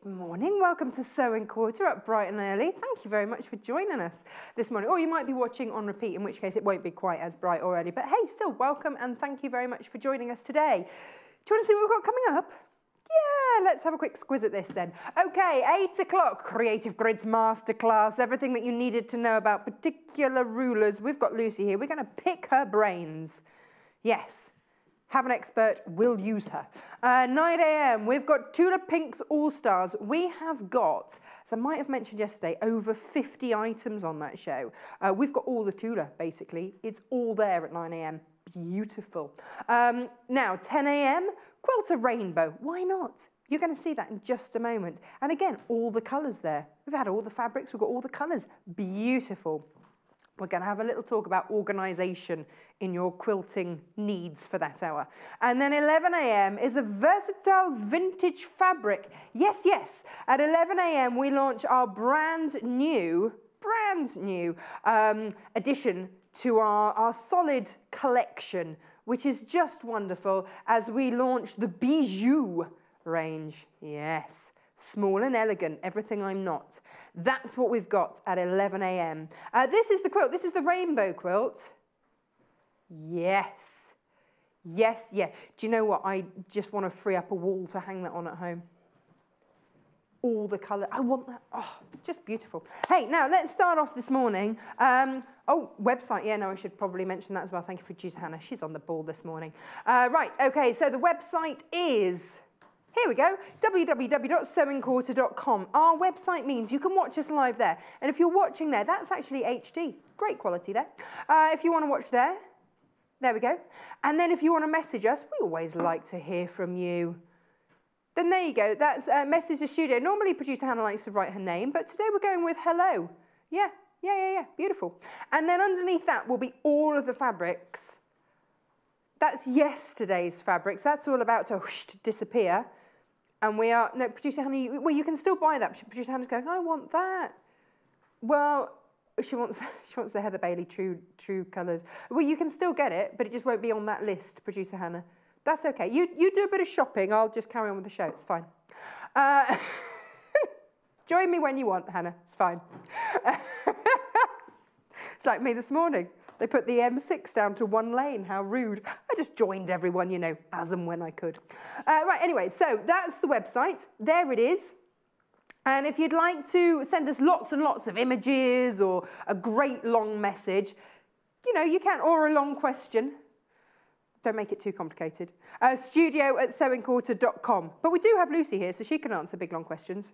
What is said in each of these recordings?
Good morning, welcome to Sewing Quarter up bright and early. Thank you very much for joining us this morning. Or you might be watching on repeat, in which case it won't be quite as bright or early. But hey, still welcome and thank you very much for joining us today. Do you want to see what we've got coming up? Yeah, let's have a quick squiz at this then. Okay, 8 o'clock, Creative Grids Masterclass, everything that you needed to know about particular rulers. We've got Lucy here, we're going to pick her brains. Yes. Have an expert, we'll use her. 9 a.m, we've got Tula Pink All Stars. We have got, as I might have mentioned yesterday, over 50 items on that show. We've got all the Tula, basically. It's all there at 9 a.m. Beautiful. Now, 10 a.m, Quilter Rainbow. Why not? You're going to see that in just a moment. And again, all the colours there. We've had all the fabrics, we've got all the colours. Beautiful. We're going to have a little talk about organisation in your quilting needs for that hour. And then 11 a.m. is a versatile vintage fabric. Yes, yes. At 11 a.m. we launch our brand new addition to our solid collection, which is just wonderful as we launch the Bijoux range. Yes. Small and elegant, everything I'm not. That's what we've got at 11 a.m. This is the quilt. This is the rainbow quilt. Yes. Yes, yeah. Do you know what? I just want to free up a wall to hang that on at home. All the colour. I want that. Oh, just beautiful. Hey, now let's start off this morning. Oh, website. Yeah, no, I should probably mention that as well. Thank you for producer Hannah. She's on the ball this morning. Right, okay, so the website is... Here we go, www.sewingquarter.com. Our website means you can watch us live there. And if you're watching there, that's actually HD. Great quality there. If you want to watch there we go. And then if you want to message us, we always like to hear from you. Then there you go, that's message the studio. Normally producer Hannah likes to write her name, but today we're going with hello. Yeah, beautiful. And then underneath that will be all of the fabrics. That's yesterday's fabrics. That's all about to disappear. And we are, no, producer Hannah, well, you can still buy that. Producer Hannah's going, I want that. Well, she wants the Heather Bailey True Colours. Well, you can still get it, but it just won't be on that list, producer Hannah. That's okay. You do a bit of shopping. I'll just carry on with the show. It's fine. Join me when you want, Hannah. It's fine. It's like me this morning. They put the M6 down to 1 lane. How rude. I just joined everyone, you know, as and when I could. Right, anyway, so that's the website. There it is. And if you'd like to send us lots and lots of images or a great long message, you know, you can, or a long question. Don't make it too complicated. studio@sewingquarter.com. But we do have Lucy here, so she can answer big, long questions.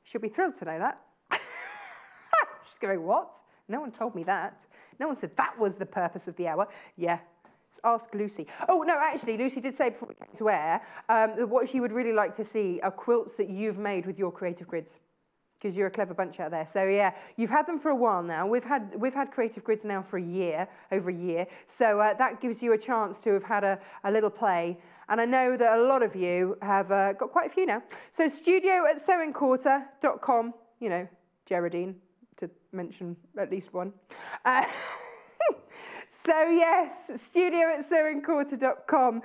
She'll be thrilled to know that. She's going, what? No one told me that. No one said that was the purpose of the hour. Yeah, let's ask Lucy. Oh, no, actually, Lucy did say before we came to air that what she would really like to see are quilts that you've made with your creative grids, because you're a clever bunch out there. So, yeah, you've had them for a while now. We've had creative grids now for over a year. So that gives you a chance to have had a little play. And I know that a lot of you have got quite a few now. So studio@sewingquarter.com, you know, Geraldine, to mention at least one. So yes, studio@sewingquarter.com.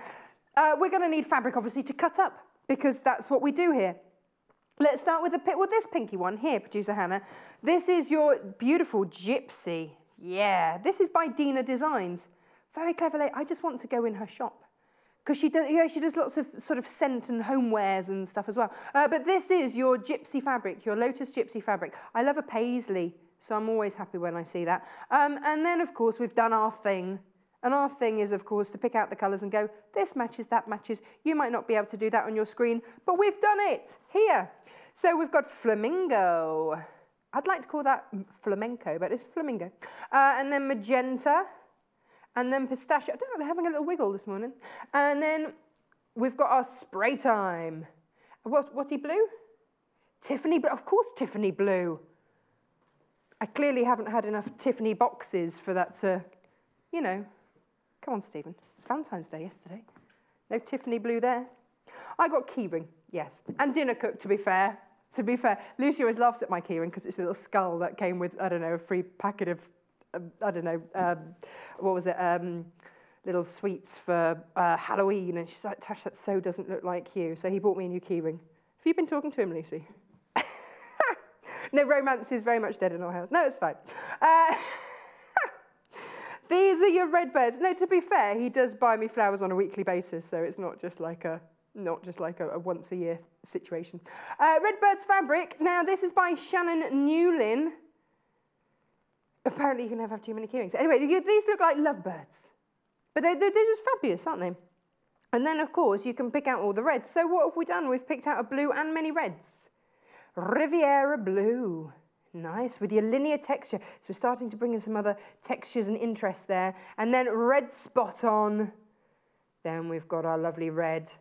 We're going to need fabric, obviously, to cut up, because that's what we do here. Let's start with this pinky one here, producer Hannah. This is your beautiful gypsy. Yeah, this is by Dina Designs. Very clever lady. I just want to go in her shop, because she does lots of sort of scent and homewares and stuff as well. But this is your gypsy fabric, your Lotus gypsy fabric. I love a paisley, so I'm always happy when I see that. And then, of course, we've done our thing. And our thing is, of course, to pick out the colours and go, this matches, that matches. You might not be able to do that on your screen, but we've done it here. So we've got flamingo. I'd like to call that flamenco, but it's flamingo. And then magenta. And then pistachio. I don't know, they're having a little wiggle this morning. And then we've got our spray time. Whatty blue? Tiffany blue. Of course, Tiffany blue. I clearly haven't had enough Tiffany boxes for that to, you know. Come on, Stephen. It's Valentine's Day yesterday. No Tiffany blue there. I got keyring, yes. And dinner cook, to be fair. To be fair, Lucy always laughs at my keyring because it's a little skull that came with, I don't know, a free packet of, I don't know, what was it? Little sweets for Halloween. And she's like, Tash, that so doesn't look like you. So he bought me a new keyring. Have you been talking to him, Lucy? No, romance is very much dead in our house. No, it's fine. These are your red birds. No, to be fair, he does buy me flowers on a weekly basis, so it's not just like a once a year situation. Redbird's fabric. Now, this is by Shannon Newlin. Apparently, you can never have too many keyrings. Anyway, these look like lovebirds, but they're just fabulous, aren't they? And then, of course, you can pick out all the reds. So what have we done? We've picked out a blue and many reds. Riviera blue. Nice, with your linear texture. So we're starting to bring in some other textures and interest there. And then red spot on. Then we've got our lovely red.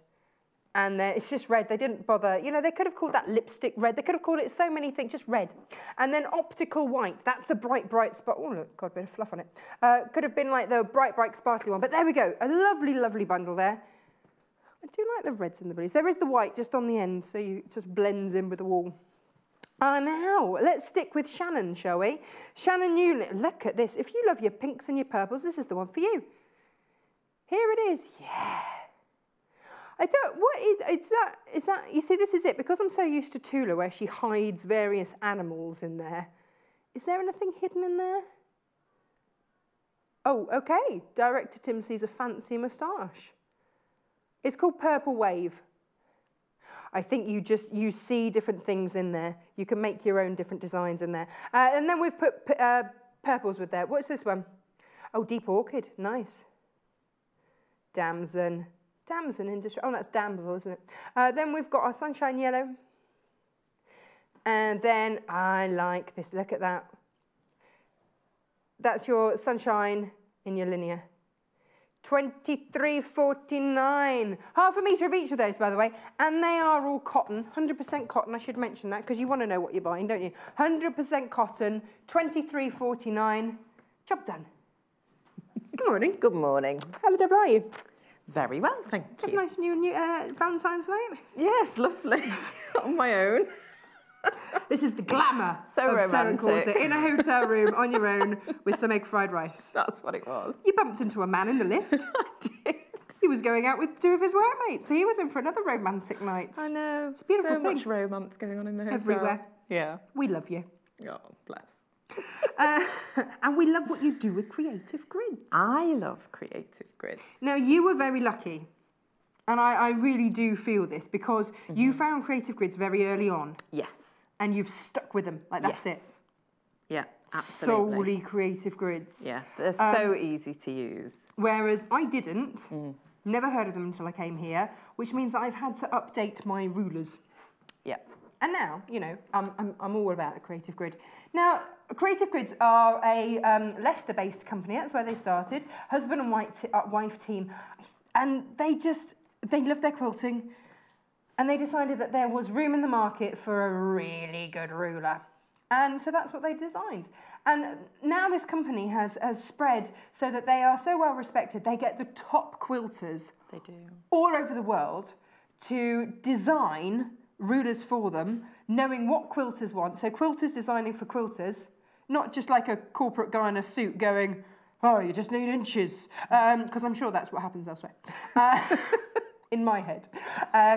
And then it's just red. They didn't bother. You know, they could have called that lipstick red. They could have called it so many things, just red. And then optical white. That's the bright, bright spot. Oh, look, got a bit of fluff on it. Could have been like the bright, bright, sparkly one. But there we go. A lovely, lovely bundle there. I do like the reds and the blues. There is the white just on the end, so it just blends in with the wall. Now, let's stick with Shannon, shall we? Shannon Newlin, look at this. If you love your pinks and your purples, this is the one for you. Here it is. Yeah. Is that, you see, this is it. Because I'm so used to Tula, where she hides various animals in there. Is there anything hidden in there? Oh, okay. Director Tim sees a fancy moustache. It's called Purple Wave. I think you see different things in there. You can make your own different designs in there. And then we've put purples with there. What's this one? Oh, Deep Orchid. Nice. Damson Industry. Oh, that's Damsel, isn't it? Then we've got our Sunshine Yellow. And then I like this. Look at that. That's your Sunshine in your linear. $23.49. Half a metre of each of those, by the way. And they are all cotton, 100% cotton. I should mention that because you want to know what you're buying, don't you? 100% cotton, $23.49. Job done. Good morning. Good morning. How the devil are you? Very well, thank you. Have a nice new Valentine's night? Yes, lovely. On my own. This is the glamour so of romantic. Quarter in a hotel room on your own with some egg fried rice. That's what it was. You bumped into a man in the lift. I did. He was going out with two of his workmates. He was in for another romantic night. I know. It's a beautiful so thing. Much romance going on in the hotel. Everywhere. Yeah. We love you. Oh, bless. And we love what you do with creative grids. I love creative grids. Now, you were very lucky. And I really do feel this because you found creative grids very early on. Yes. And you've stuck with them. Like, that's it. Yeah, absolutely. Solely creative grids. Yeah, they're so easy to use. Whereas I didn't. Never heard of them until I came here, which means that I've had to update my rulers. Yeah. And now, you know, I'm all about the creative grid. Now, Creative Grids are a Leicester-based company. That's where they started. Husband and wife team. And they love their quilting. And they decided that there was room in the market for a really good ruler. And so that's what they designed. And now this company has spread so that they are so well respected. They get the top quilters all over the world to design rulers for them, knowing what quilters want. So quilters designing for quilters, not just like a corporate guy in a suit going, oh, you just need inches. Because I'm sure that's what happens elsewhere. In my head.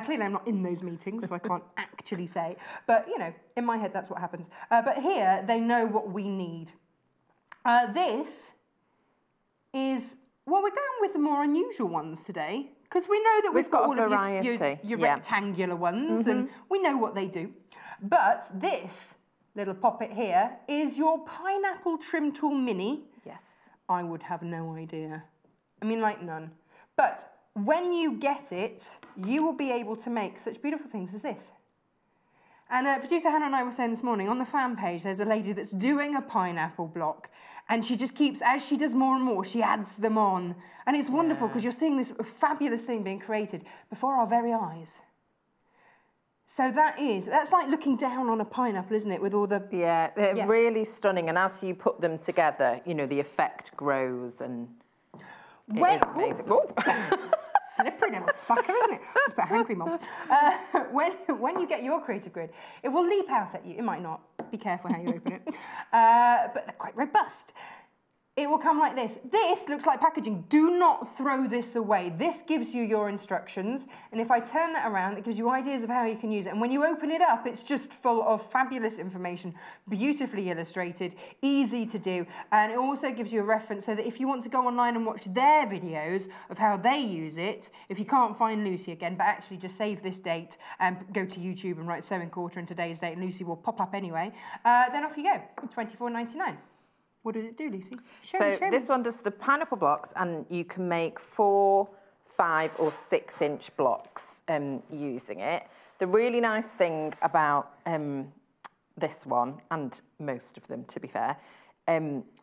Clearly I'm not in those meetings, so I can't actually say. But, you know, in my head, that's what happens. But here, they know what we need. This is, well, we're going with the more unusual ones today, because we know that we've got all of your rectangular ones, and we know what they do. But this little poppet here is your Pineapple Trim Tool Mini. Yes. I would have no idea. I mean, like none. But when you get it, you will be able to make such beautiful things as this. And producer Hannah and I were saying this morning, on the fan page, there's a lady that's doing a pineapple block, and she just keeps, as she does more and more, she adds them on. And it's wonderful, because you're seeing this fabulous thing being created before our very eyes. So that's like looking down on a pineapple, isn't it, with all the... Yeah, they're really stunning, and as you put them together, you know, the effect grows, and it is amazing. Slippery little sucker, isn't it? Just put hand cream on. When you get your creative grid, it will leap out at you. It might not. Be careful how you open it. But they're quite robust. it will come like this. This looks like packaging. Do not throw this away. This gives you your instructions. And if I turn that around, it gives you ideas of how you can use it. And when you open it up, it's just full of fabulous information, beautifully illustrated, easy to do. And it also gives you a reference so that if you want to go online and watch their videos of how they use it, if you can't find Lucy again, but actually just save this date and go to YouTube and write sewing quarter and today's date, and Lucy will pop up anyway, then off you go, $24.99. What does it do, Lucy? Show me. This one does the pineapple blocks, and you can make 4, 5 or 6 inch blocks using it. The really nice thing about this one, and most of them to be fair,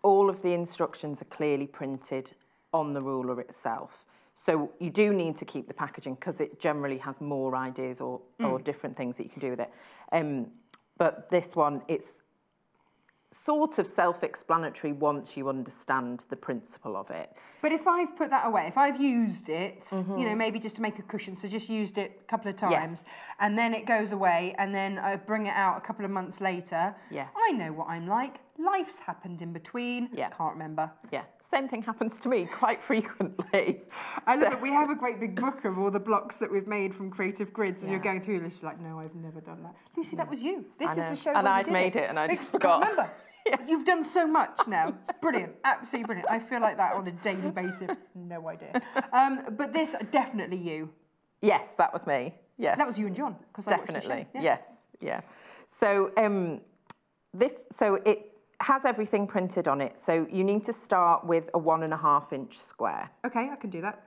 all of the instructions are clearly printed on the ruler itself. So you do need to keep the packaging because it generally has more ideas or different things that you can do with it. But this one, it's sort of self-explanatory once you understand the principle of it. But if I've put that away, if I've used it, you know, maybe just to make a cushion, so just used it a couple of times, and then it goes away, and then I bring it out a couple of months later, I know what I'm like. Life's happened in between. Can't remember. Same thing happens to me quite frequently. I love it. We have a great big book of all the blocks that we've made from Creative Grids, and you're going through this, you're like, no, I've never done that. Lucy, that was you. This is the show and where I'd made it, and I just forgot. Remember. You've done so much now. It's brilliant. Absolutely brilliant. I feel like that on a daily basis. No idea. But this, definitely you. Yes, that was me. Yes. That was you and John. Definitely. Yes. Yeah. So so it has everything printed on it. So you need to start with a 1.5 inch square. Okay, I can do that.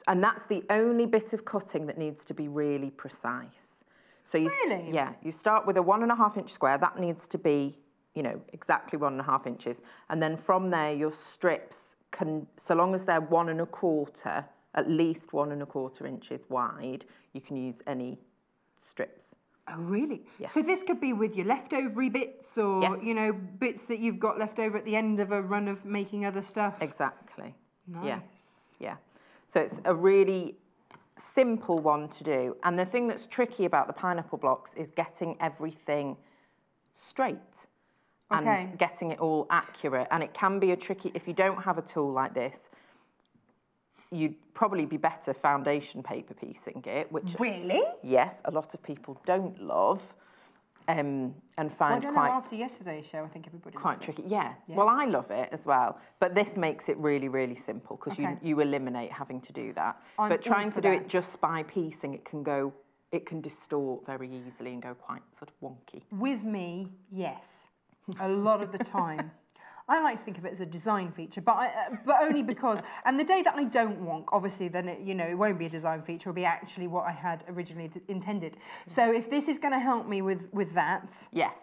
And that's the only bit of cutting that needs to be really precise. So you, really? Yeah, you start with a 1.5 inch square. That needs to be, you know, exactly 1.5 inches. And then from there, your strips can, so long as they're 1.25, at least 1.25 inches wide, you can use any strips. Oh, really? Yes. So this could be with your leftover bits or, you know, bits that you've got left over at the end of a run of making other stuff? Exactly. Nice. Yeah. So it's a really simple one to do. And the thing that's tricky about the pineapple blocks is getting everything straight and getting it all accurate. And it can be a tricky, if you don't have a tool like this, you'd probably be better foundation paper piecing it, which... Really? Yes, a lot of people don't love and find well, I don't know, after yesterday's show, I think everybody quite tricky. Yeah. Well, I love it as well. But this makes it really, really simple because you eliminate having to do that. But trying to do it just by piecing, it can distort very easily and go quite sort of wonky. With me, yes. A lot of the time. I like to think of it as a design feature, but only because, and the day that I don't wonk, obviously, then it, you know, it won't be a design feature, it'll be actually what I had originally intended. So if this is going to help me with that, yes,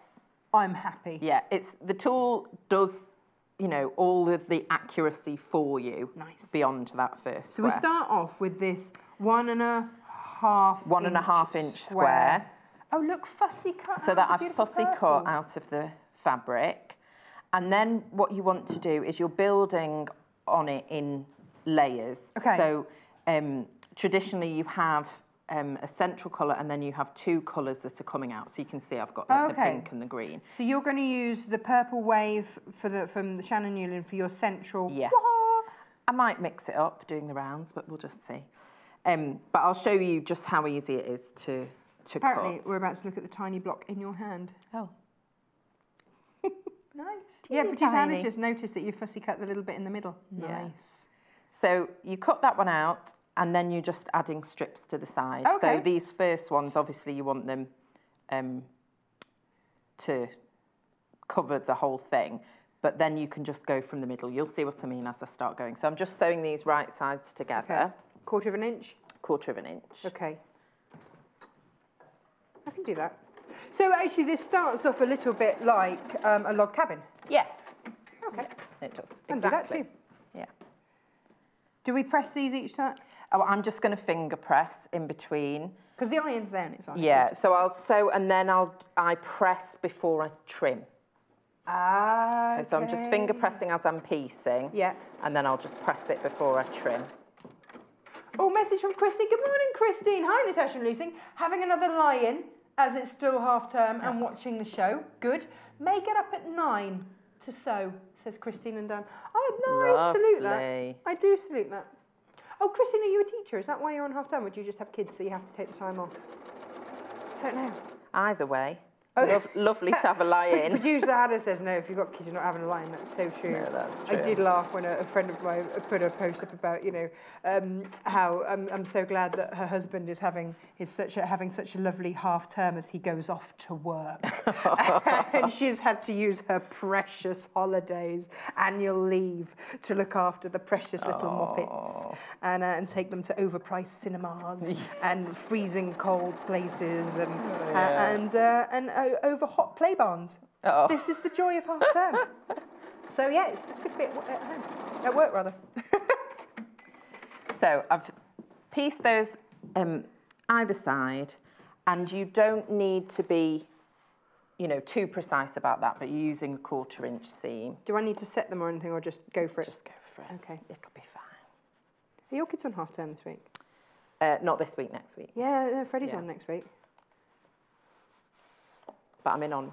I'm happy. Yeah, the tool does, you know, all of the accuracy for you. Nice. Beyond that first So square. we start off with this 1.5 inch square. Oh, look, fussy cut. So that I've fussy cut out of the fabric. And then what you want to do is you're building on it in layers. Okay. So traditionally you have a central colour and then you have 2 colours that are coming out. So you can see I've got like the pink and the green. So you're going to use the purple wave from the Shannon Newland for your central. Yes. I might mix it up doing the rounds, but we'll just see. But I'll show you just how easy it is to Apparently, cut. we're about to look at the tiny block in your hand. Oh. Nice. Yeah, producer Hannah's just noticed that you fussy cut the little bit in the middle. Yeah. Nice. So you cut that one out and then you're just adding strips to the side. Okay. So these first ones, obviously you want them to cover the whole thing, but then you can just go from the middle. You'll see what I mean as I start going. So I'm just sewing these right sides together. Okay. 1/4 inch? 1/4 inch. Okay. I can do that. So actually this starts off a little bit like a log cabin. Yes. Okay. Yeah, it does. I can do that too. Yeah. Do we press these each time? Oh, I'm just going to finger press in between. Because the iron's there and it's on. Yeah, so I'll sew and then I press before I trim. Ah, okay. So I'm just finger pressing as I'm piecing. Yeah. And then I'll just press it before I trim. Oh, message from Christine. Good morning, Christine. Hi, Natasha and Lucy. Having another lie-in as it's still half term and watching the show. Good. May get up at 9 to sew. says Christine and Dan. Oh, no, I salute that. I do salute that. Oh, Christine, are you a teacher? Is that why you're on half term, or do you just have kids so you have to take the time off? I don't know. Either way. Oh. Lovely to have a lie-in. Producer Hannah says, no, if you've got kids, you're not having a lie-in. That's so true. No, that's true. I did laugh when a friend of mine put a post up about, you know, how I'm so glad that her husband is having such a lovely half term as he goes off to work. And she's had to use her precious holidays, annual leave, to look after the precious little moppets and take them to overpriced cinemas and freezing cold places and over hot play barns. This is the joy of half term. So yeah, it's good to be at home. At work, rather. So I've pieced those either side, and you don't need to be, you know, too precise about that, but you're using a 1/4 inch seam. Do I need to set them or anything, or just go for it? Just go for it. Okay. It'll be fine. Are your kids on half term this week? Not this week, next week. Yeah, no, Freddie's on next week. But I'm in on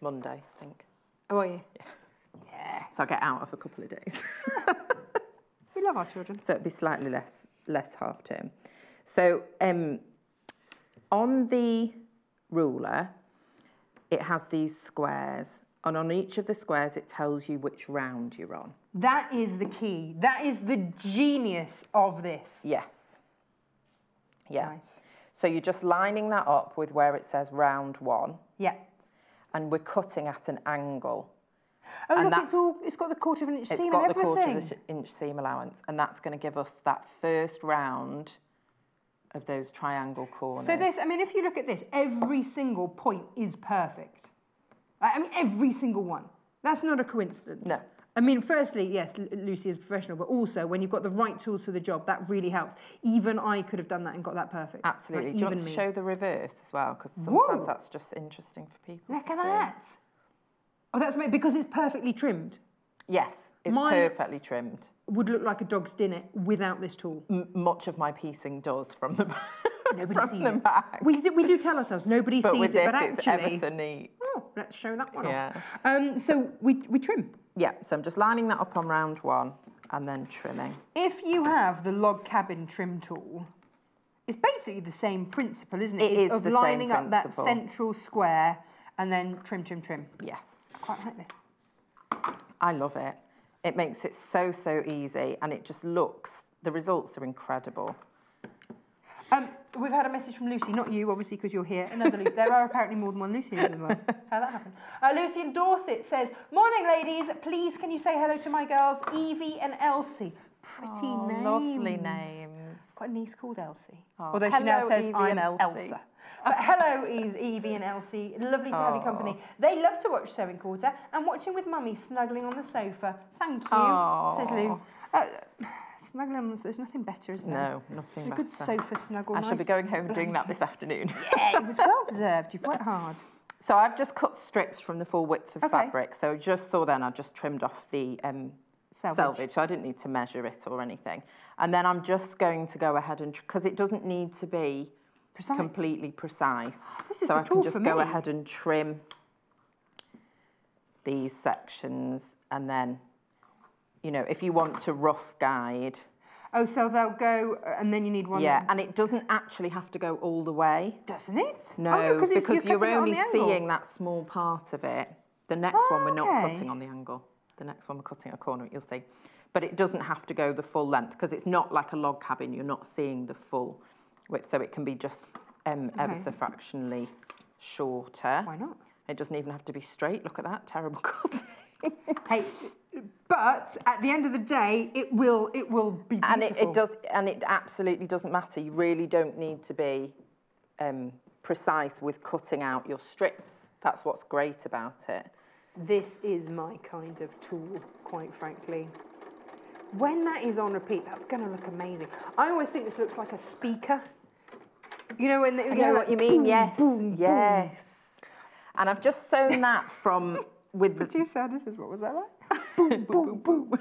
Monday, I think. Oh, are you? Yeah. So I'll get out of a couple of days. We love our children. So it'll be slightly less half term. So on the ruler, it has these squares, and on each of the squares it tells you which round you're on. That is the key. That is the genius of this. Yes. Yeah. Nice. So you're just lining that up with where it says round 1. Yeah. And we're cutting at an angle. Oh, and look, it's got the 1/4 inch seam and everything. It's got the 1/4 inch seam allowance, and that's going to give us that first round of those triangle corners. So this, I mean, if you look at this, every single point is perfect. I mean, every single one. That's not a coincidence. No. I mean, firstly, yes, Lucy is professional, but also when you've got the right tools for the job, that really helps. Even I could have done that and got that perfect. Absolutely. Like, Do you want to show the reverse as well? Because sometimes that's just interesting for people Look to at see. that. Oh, that's amazing, because it's perfectly trimmed. Yes, it's perfectly trimmed. Would look like a dog's dinner without this tool. Much of my piecing does from the back. Nobody sees it. Back. We do tell ourselves nobody sees with it, this, but actually, it's ever so neat. Oh, let's show that one off. So we trim. Yeah, so I'm just lining that up on round 1 and then trimming. If you have the log cabin trim tool, it's basically the same principle, isn't it? It is of the lining same up that principle. central square and then trim. Yes. I quite like this. I love it. It makes it so easy, and it just looks, the results are incredible. We've had a message from Lucy, not you, obviously, because you're here. Another Lucy. There are apparently more than one Lucy in the world. How that happened? Lucy in Dorset says, "Morning, ladies. Please, can you say hello to my girls, Evie and Elsie? Pretty names. Lovely names. Got a niece called Elsie. Oh, Although she now says, Evie I'm and Elsie. Elsa. But hello, Evie and Elsie. Lovely to have your company. They love to watch Sewing Quarter and watching with Mummy snuggling on the sofa. Thank you," says Lou. Snuggling on the sofa, there's nothing better, is there? No, nothing better. A good sofa snuggle. I shall be going home and doing that this afternoon. Yeah, it was well deserved. You've worked hard. So I've just cut strips from the full width of fabric. So just saw then I just trimmed off the selvage. So I didn't need to measure it or anything. And then I'm just going to go ahead and, because it doesn't need to be completely precise. This is so the I tool can just go ahead and trim these sections, and then, you know, if you want to rough guide. Oh, so they'll go, and then you need one. Yeah, and it doesn't actually have to go all the way. Doesn't it? No, because you're only seeing that small part of it. The next one we're not cutting on the angle. The next one we're cutting a corner, you'll see. But it doesn't have to go the full length, because it's not like a log cabin. You're not seeing the full width, so it can be just ever so fractionally shorter. Why not? It doesn't even have to be straight. Look at that, terrible cutting. Hey, but at the end of the day, it will be beautiful. And it absolutely doesn't matter. You really don't need to be precise with cutting out your strips. That's what's great about it. This is my kind of tool, quite frankly. When that is on repeat, that's going to look amazing. I always think this looks like a speaker. You know, when I know what you mean. Boom, yes, boom, yes. Boom. And I've just sewn that from with the. Producer, this is what was that like? Boom, boom, boom.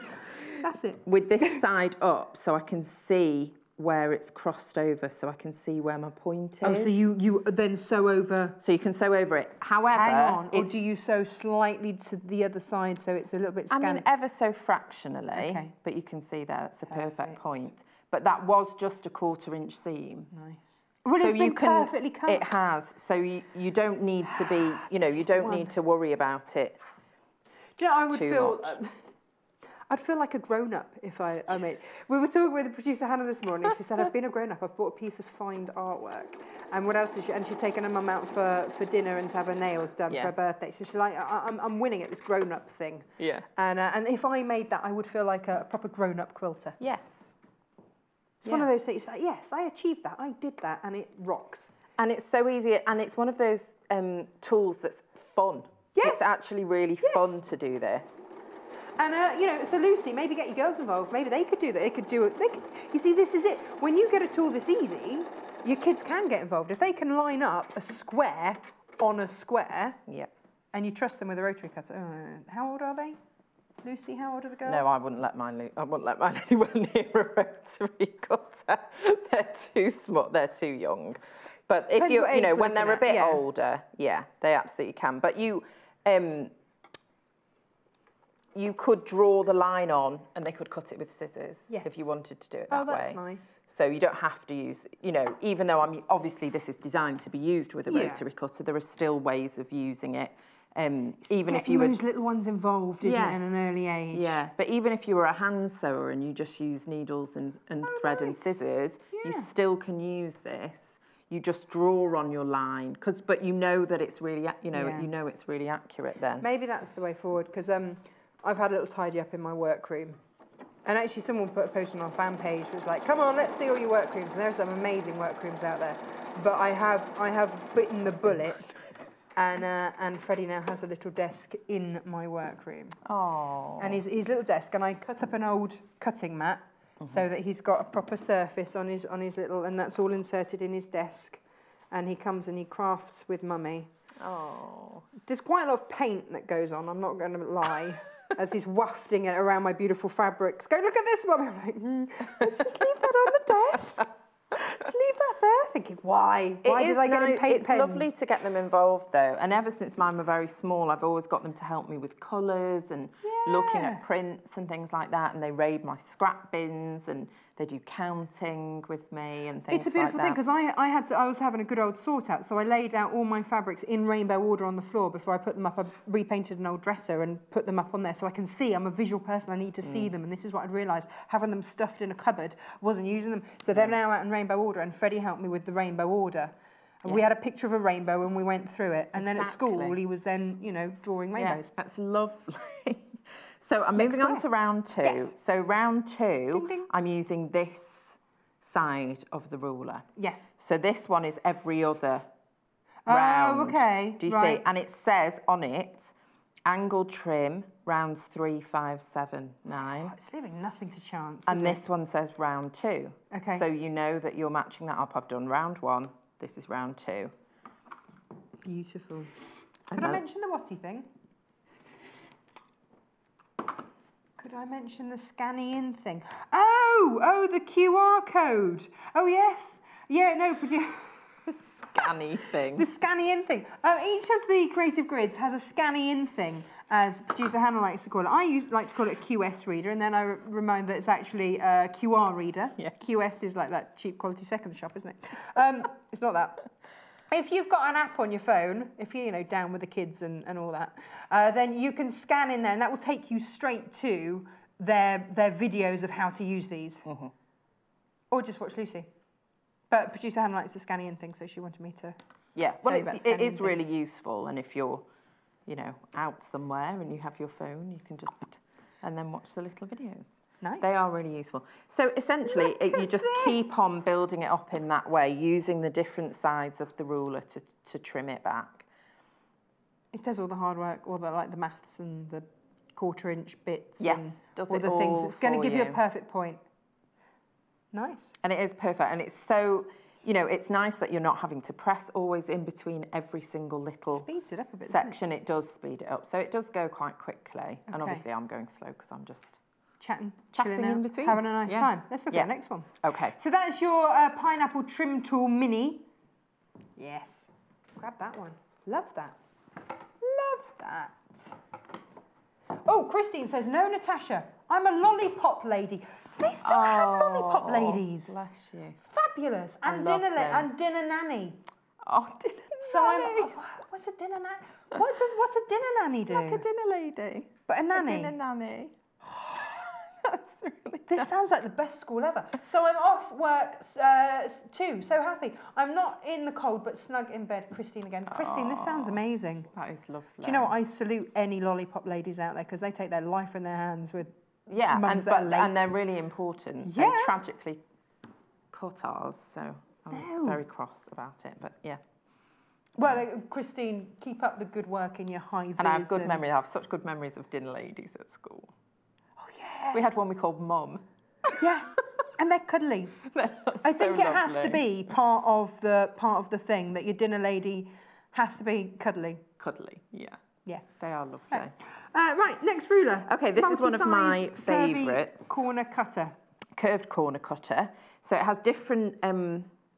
That's it. With this side up, so I can see where it's crossed over so I can see where my point is. Oh, so you then sew over. So you can sew over it. However, hang on, or do you sew slightly to the other side so it's a little bit scant? I mean, ever so fractionally, okay. But you can see there, it's a perfect point. But that was just a 1/4 inch seam. Nice. Well, so it's been perfectly cut. It has. So you don't need to be, you know, you don't need to worry about it. Do you know, I would feel... I'd feel like a grown-up if I made... We were talking with the producer Hannah this morning. She said, I've been a grown-up. I've bought a piece of signed artwork. And what else is she... And she'd taken her mum out for dinner and to have her nails done for her birthday. So she's like, I'm winning at this grown-up thing. Yeah. And if I made that, I would feel like a proper grown-up quilter. Yes. It's one of those things, like, yes, I achieved that. I did that, and it rocks. And it's so easy. And it's one of those tools that's fun. Yes. It's actually really fun to do this. And, you know, so Lucy, maybe get your girls involved. Maybe they could do that. They could do it. You see, this is it. When you get a tool this easy, your kids can get involved. If they can line up a square on a square, and you trust them with a rotary cutter. How old are they? Lucy, how old are the girls? No, I wouldn't let mine. I wouldn't let mine anywhere near a rotary cutter. They're too small. They're too young. But if you know, when they're a bit older, they absolutely can. But you could draw the line on and they could cut it with scissors if you wanted to do it that way. Oh, that's nice. So you don't have to use, you know, even though obviously this is designed to be used with a rotary cutter, there are still ways of using it. Even if you were... those little ones involved, isn't it, at an early age? Yeah, but even if you were a hand sewer and you just use needles and thread and scissors, you still can use this. You just draw on your line, but you know that it's really, you know it's really accurate then. Maybe that's the way forward, because I've had a little tidy up in my workroom. And actually someone put a post on our fan page which was like, come on, let's see all your workrooms. And there are some amazing workrooms out there. But I have bitten the bullet, and Freddie now has a little desk in my workroom. Oh. And his little desk, and I cut up an old cutting mat so that he's got a proper surface on his little, and that's all inserted in his desk. And he comes and he crafts with Mummy. Oh. There's quite a lot of paint that goes on, I'm not going to lie. As he's wafting it around my beautiful fabrics. Go, look at this, Mummy. I'm like, let's just leave that on the desk. Let's leave that there. Thinking, why? Why did I get him paint pens? It's lovely to get them involved, though. And ever since mine were very small, I've always got them to help me with colours and looking at prints and things like that. And they raid my scrap bins and they do counting with me and things like that. It's a beautiful thing, because I was having a good old sort out, so I laid out all my fabrics in rainbow order on the floor before I put them up. I repainted an old dresser and put them up on there so I can see. I'm a visual person, I need to see them, and this is what I'd realised. Having them stuffed in a cupboard, wasn't using them. So they're now out in rainbow order, and Freddie helped me with the rainbow order. And we had a picture of a rainbow and we went through it. And then at school, he was then, you know, drawing rainbows. Yeah, that's lovely. So I'm moving on to round 2. Yes. So round 2, ding, ding. I'm using this side of the ruler. Yeah. So this one is every other round. Oh, okay. Do you see? And it says on it, angled trim, rounds 3, 5, 7, 9. Oh, it's leaving nothing to chance. And this one says round 2. Okay. So you know that you're matching that up. I've done round 1. This is round 2. Beautiful. Can I mention the Watty thing? Could I mention the scanning in thing? Oh, the QR code. Oh, yes. Yeah, no, scanny thing. The scanning in thing. Each of the creative grids has a scanning in thing, as producer Hannah likes to call it. I like to call it a QS reader, and then I remind that it's actually a QR reader. Yeah. QS is like that cheap quality second shop, isn't it? It's not that. If you've got an app on your phone, if you're, down with the kids and all that, then you can scan in there, and that will take you straight to their videos of how to use these. Mm-hmm. Or just watch Lucy. But producer Hannah likes the scanning in thing, so she wanted me to. Yeah, well, it is really useful, and if you're, out somewhere and you have your phone, you can just and then watch the little videos. Nice. They are really useful. So essentially, you just keep on building it up in that way, using the different sides of the ruler to trim it back. It does all the hard work, all the maths and the 1/4 inch bits. Yes, and does all the things. It's going to give you a perfect point. Nice. And it is perfect, and it's so. It's nice that you're not having to press always in between every single little speeds it up a bit, section. It does speed it up, so it does go quite quickly. Okay. And obviously, I'm going slow because I'm just chatting Chatting out, in between. having a nice Yeah. time. Let's look Yeah. at the next one. Okay. So that's your pineapple trim tool mini. Yes. Grab that one. Love that. Love that. Oh, Christine says, no, Natasha, I'm a lollipop lady. Do they still have lollipop ladies? Bless you. Fabulous. And love dinner, them. and dinner nanny. Oh, dinner So nanny. what's a dinner nanny? What's a dinner nanny do? Like a dinner lady. But a nanny. A dinner nanny. That's really This sounds like the best school ever. So I'm off work too, so happy. I'm not in the cold, but snug in bed. Christine again. Christine, this sounds amazing. That is lovely. Do you know what? I salute any lollipop ladies out there because they take their life in their hands with and, that are late. and they're really important. Yeah. They tragically cut ours, so I was very cross about it, but yeah. Well, Christine, keep up the good work in your high vis. And I have good memories. I have such good memories of dinner ladies at school. Oh, yeah. We had one we called Mum. Yeah, and they're cuddly. I think it has to be part of the thing that your dinner lady has to be cuddly. Cuddly, yeah. Yeah. They are lovely. Right, next ruler. Okay, this is one of my Multi-size, curvy favourites. Corner cutter. Curved corner cutter. So it has different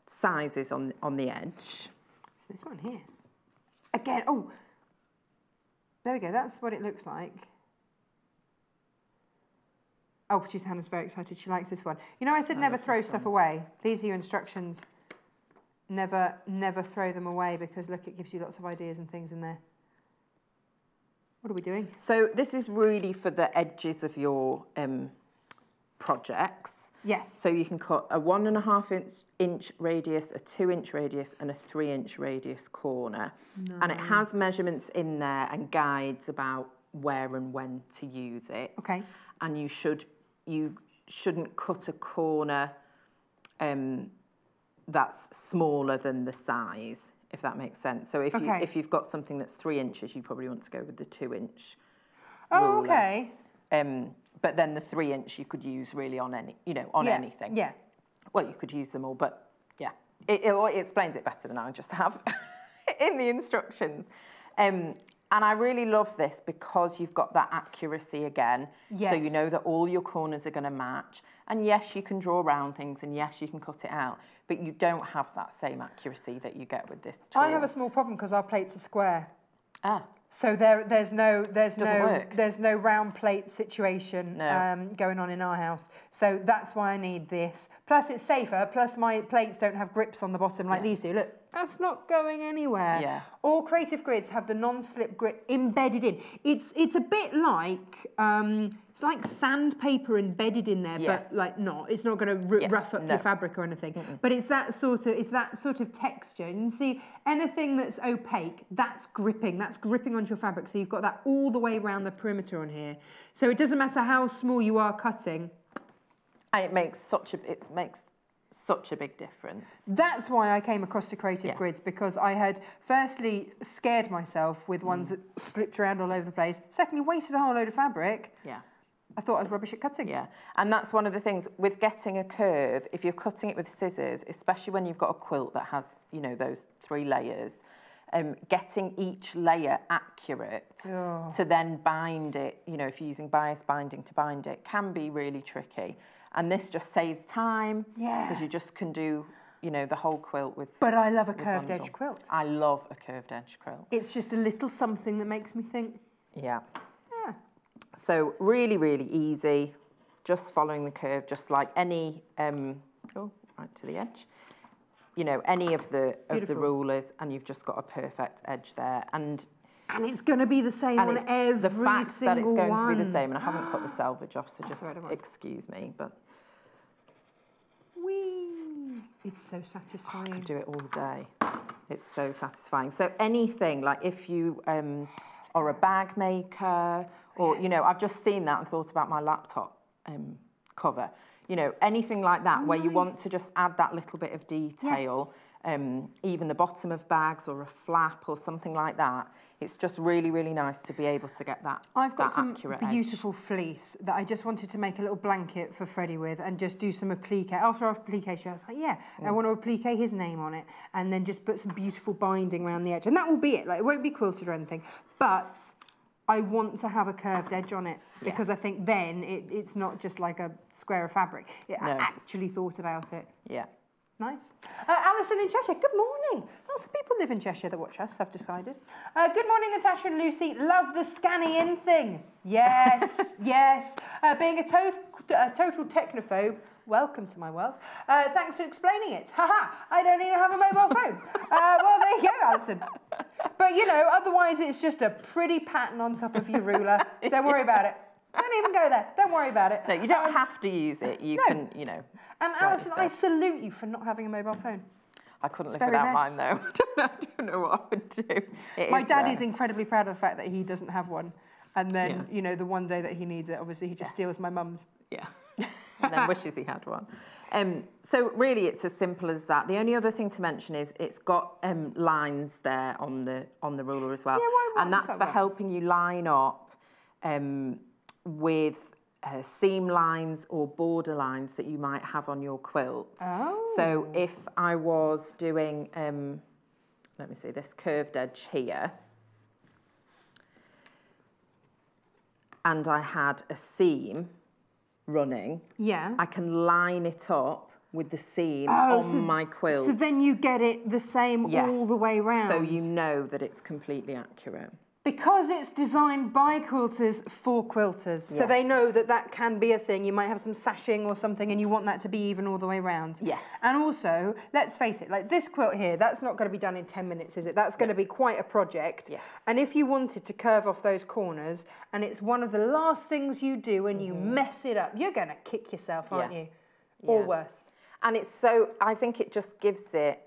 sizes on the edge. So this one here. Again, oh, there we go. That's what it looks like. Oh, producer Hannah's very excited. She likes this one. You know, I said never throw stuff away. These are your instructions. Never throw them away because, look, it gives you lots of ideas and things in there. What are we doing? So this is really for the edges of your projects. Yes. So you can cut a 1.5 inch radius, a 2-inch radius, and a 3-inch radius corner. Nice. And it has measurements in there and guides about where and when to use it. Okay. And you shouldn't cut a corner that's smaller than the size, if that makes sense. So if you've got something that's 3 inches, you probably want to go with the 2-inch. Oh, ruler. Okay. But then the 3-inch you could use really on anything. Yeah. Well, you could use them all, but yeah, it explains it better than I just have in the instructions. And I really love this because you've got that accuracy again. Yes. So you know that all your corners are going to match. And yes, you can draw around things, and yes, you can cut it out, but you don't have that same accuracy that you get with this tool. I have a small problem because our plates are square. Ah. So there's no round plate situation going on in our house. So that's why I need this. Plus it's safer. Plus my plates don't have grips on the bottom like these do. Look, that's not going anywhere. Yeah. All creative grids have the non-slip grit embedded in. It's a bit like it's like sandpaper embedded in there, but like not. It's not going to rough up your fabric or anything. But it's that sort of texture. And you see, anything that's opaque, that's gripping onto your fabric. So you've got that all the way around the perimeter on here. So it doesn't matter how small you are cutting. And it makes such a big difference. That's why I came across the creative grids, because I had firstly scared myself with ones that slipped around all over the place. Secondly, wasted a whole load of fabric. Yeah. I thought I was rubbish at cutting. Yeah, and that's one of the things with getting a curve. If you're cutting it with scissors, especially when you've got a quilt that has, those 3 layers, getting each layer accurate to then bind it, if you're using bias binding to bind it, can be really tricky. And this just saves time because you just can do, the whole quilt with. But I love a curved edge quilt. I love a curved edge quilt. It's just a little something that makes me think. Yeah. So really, really easy, just following the curve, just like any, right to the edge, any of the rulers, and you've just got a perfect edge there. And it's going to be the same on every the fact that it's going to be the same, and I haven't cut the selvage off, so just excuse me, but. Whee! It's so satisfying. I could do it all day. It's so satisfying. So anything, like if you are a bag maker, or, I've just seen that and thought about my laptop cover. Anything like that where you want to just add that little bit of detail, even the bottom of bags or a flap or something like that. It's just really, really nice to be able to get that I've got some beautiful fleece that I just wanted to make a little blanket for Freddie with and just do some applique. After our applique show, I was like, I want to applique his name on it and then just put some beautiful binding around the edge. And that will be it. Like, it won't be quilted or anything. But I want to have a curved edge on it because I think then it's not just like a square of fabric. I actually thought about it. Yeah. Nice. Alison in Cheshire, good morning. Lots of people live in Cheshire that watch us, I've decided. Good morning, Natasha and Lucy. Love the scanning in thing. Yes, yes. Being a total technophobe, welcome to my world. Thanks for explaining it. Haha, I don't even have a mobile phone. Well, there you go, Alison. But, you know, otherwise it's just a pretty pattern on top of your ruler. Don't worry about it. Don't even go there. Don't worry about it. No, you don't have to use it. You can, you know. And Alison, I salute you for not having a mobile phone. I couldn't live without mine, though. I don't know what I would do. My dad is incredibly proud of the fact that he doesn't have one. And then, you know, the one day that he needs it, obviously, he just steals my mum's. Yeah. And then wishes he had one. So really, it's as simple as that. The only other thing to mention is it's got lines there on the ruler as well. Yeah, and that's for helping you line up with seam lines or border lines that you might have on your quilt. Oh. So if I was doing, let me see, this curved edge here, and I had a seam running, I can line it up with the seam on my quilt. So then you get it the same all the way round. So you know that it's completely accurate. Because it's designed by quilters for quilters, so they know that that can be a thing. You might have some sashing or something and you want that to be even all the way around. Yes. And also, let's face it, like this quilt here, that's not going to be done in 10 minutes, is it? That's going to be quite a project. Yes. And if you wanted to curve off those corners, and it's one of the last things you do and you mess it up, you're going to kick yourself, aren't you? Or worse. And it's so, I think it just gives it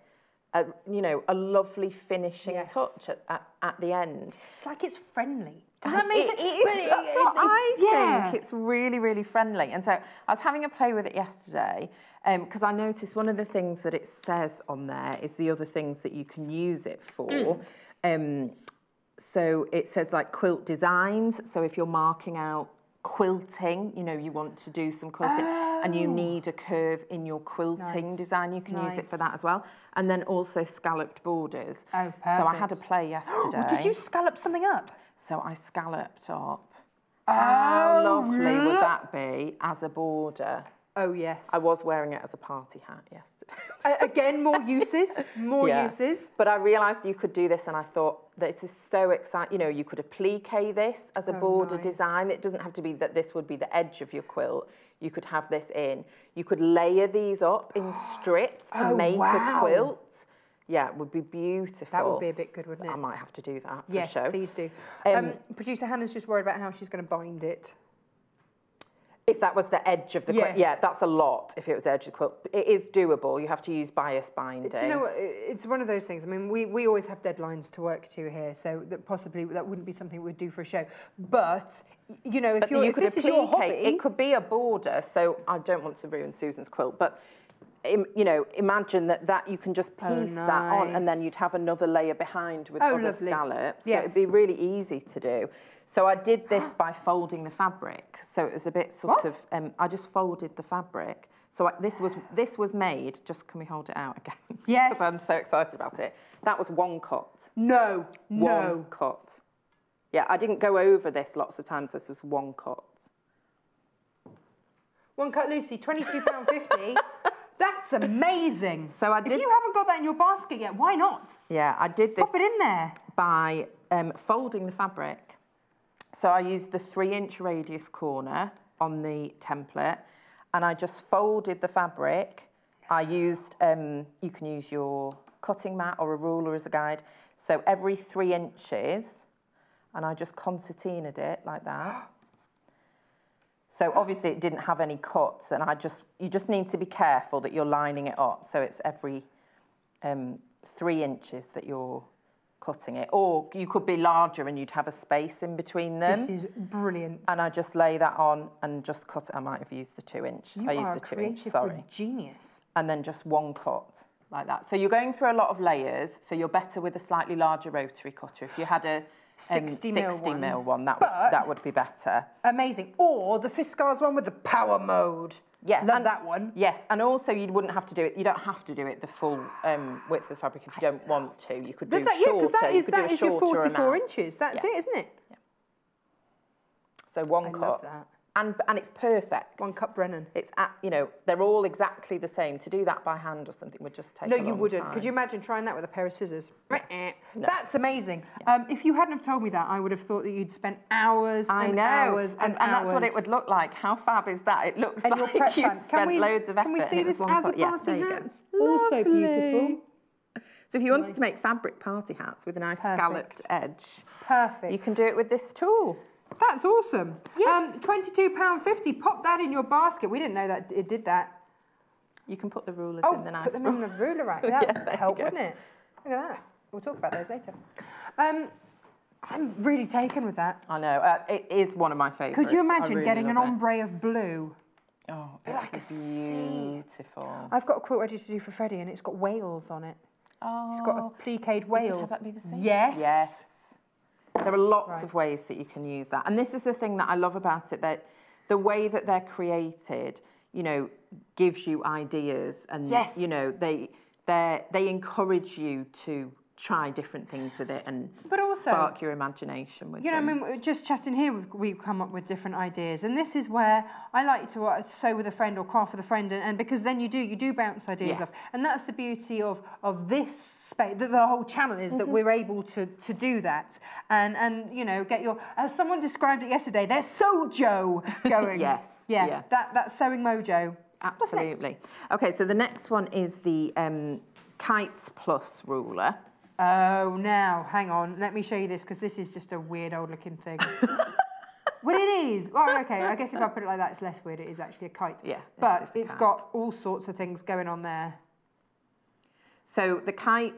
you know, a lovely finishing touch at the end. It's like it's friendly. Does that make sense? That's what I think. It's really, really friendly. And so I was having a play with it yesterday because I noticed one of the things that it says on there is the other things that you can use it for. So it says like quilt designs. So if you're marking out quilting, you know, you want to do some quilting and you need a curve in your quilting design, you can use it for that as well. And then also scalloped borders. Oh, perfect. So I had a play yesterday. Did you scallop something up? So I scalloped up. How lovely would that be as a border? Oh, yes. I was wearing it as a party hat yesterday. Again, more uses, more uses. But I realised you could do this and I thought this is so exciting. You know, you could applique this as a border design. It doesn't have to be that this would be the edge of your quilt. You could have this in. You could layer these up in strips to make a quilt. Yeah, it would be beautiful. That would be a bit good, wouldn't it? I might have to do that for Yes, show. please do. Producer Hannah's just worried about how she's going to bind it. If that was the edge of the quilt, that's a lot. If it was the edge of the quilt, it is doable. You have to use bias binding. Do you know what? It's one of those things. I mean, we always have deadlines to work to here, so that possibly that wouldn't be something we'd do for a show. But you know, if this is your hobby, it could be a border. So I don't want to ruin Susan's quilt, but you know, imagine that you can just piece that on, and then you'd have another layer behind with other scallops. So it'd be really easy to do. So I did this by folding the fabric. So it was a bit sort of. I just folded the fabric. So this was made. Just can we hold it out again? Yes. Because I'm so excited about it. That was one cut. One cut. Yeah, I didn't go over this lots of times. This was one cut. One cut, Lucy. £22.50. That's amazing. So I did. If you haven't got that in your basket yet, why not? Yeah, I did this. Pop it in there by folding the fabric. So I used the 3-inch radius corner on the template, and I just folded the fabric. I used you can use your cutting mat or a ruler as a guide. So every 3 inches, and I just concertinaed it like that. So obviously it didn't have any cuts, and you just need to be careful that you're lining it up. So it's every 3 inches that you're cutting it. Or you could be larger and you'd have a space in between them. This is brilliant. And I just lay that on and just cut it. I might have used the 2-inch. You I used are the 2-inch, a creative sorry. genius. And then just one cut like that. So you're going through a lot of layers, so you're better with a slightly larger rotary cutter. If you had a 60 mil one, that would be better. Amazing. Or the Fiskars one with the power mode. Yeah, love that one. Yes, and also you wouldn't have to do it. You don't have to do it the full width of the fabric if you don't want to. You could do shorter. That is you could do a your shorter 44 amount. inches. That's it, isn't it? Yeah. So one I cup. love that. And it's perfect. 1 cup Brennan. It's you know, they're all exactly the same. To do that by hand or something would just take a long No, you wouldn't. time. Could you imagine trying that with a pair of scissors? No. That's amazing. If you hadn't have told me that, I would have thought that you'd spent hours and hours and hours. And that's what it would look like. How fab is that? It looks And like your prep you've time. spent loads of effort. Can we see this as a party hat? Lovely. Also beautiful. So if you wanted to make fabric party hats with a nice scalloped edge, perfect. you can do it with this tool. That's awesome. Yes. £22.50. Pop that in your basket. We didn't know that it did that. You can put the rulers in the nice put them in the ruler rack. That would help, wouldn't it? Look at that. We'll talk about those later. I'm really taken with that. I know. It is one of my favourites. Could you imagine really getting an love it. ombre of blue? Oh, Like a sea. beautiful. I've got a quilt ready to do for Freddie, and it's got whales on it. Oh, It's got a pliqued whales. Have that be the same? Yes. Yes. There are lots of ways that you can use that. And this is the thing that I love about it, that the way that they're created, you know, gives you ideas. And, you know, they encourage you to try different things with it and spark your imagination with them. You know, I mean, just chatting here, we've come up with different ideas. And this is where I like to sew with a friend or craft with a friend. And because then you do bounce ideas off. And that's the beauty of this space, the whole channel is that we're able to do that. And you know, get your, as someone described it yesterday, there's sojo going. Yeah. That sewing mojo. Absolutely. Okay, so the next one is the Kites Plus ruler. Oh, now, hang on. Let me show you this, because this is just a weird old looking thing. Well, it is. Well, okay, I guess if I put it like that, it's less weird. It is actually a kite. Yeah. But it's got all sorts of things going on there. So the kite,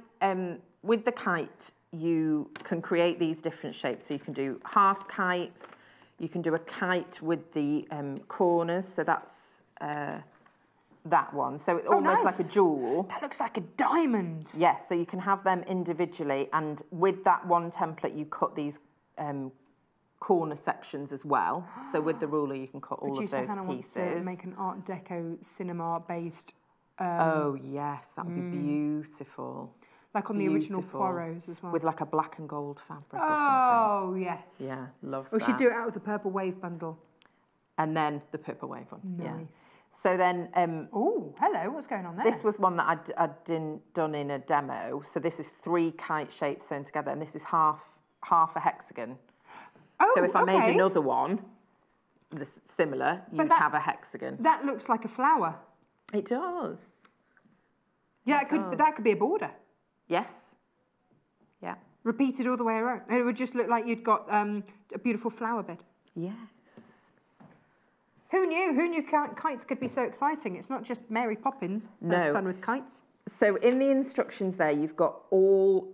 with the kite, you can create these different shapes. So you can do half kites. You can do a kite with the corners. So that's that one. So it's almost like a jewel. That looks like a diamond. Yes, so you can have them individually, and with that one template you cut these corner sections as well. So with the ruler you can cut all of those Hannah pieces. Wants to make an Art Deco cinema based. Oh yes, that would be beautiful. Like on the original Poirots as well. With like a black and gold fabric or something. Oh yes. Yeah, love that. We should do it out with the Purple Wave bundle. And then the Purple Wave one. Nice. Yeah. So then... oh, hello, what's going on there? This was one that I'd done in a demo. So this is 3 kite shapes sewn together, and this is half a hexagon. Oh, so if I made another one, similar, you'd have a hexagon. That looks like a flower. It does. Yeah, that could be a border. Yes. Yeah. Repeated all the way around. It would just look like you'd got a beautiful flower bed. Yes. Who knew? Who knew kites could be so exciting? It's not just Mary Poppins. That's fun with kites. So in the instructions there, you've got all,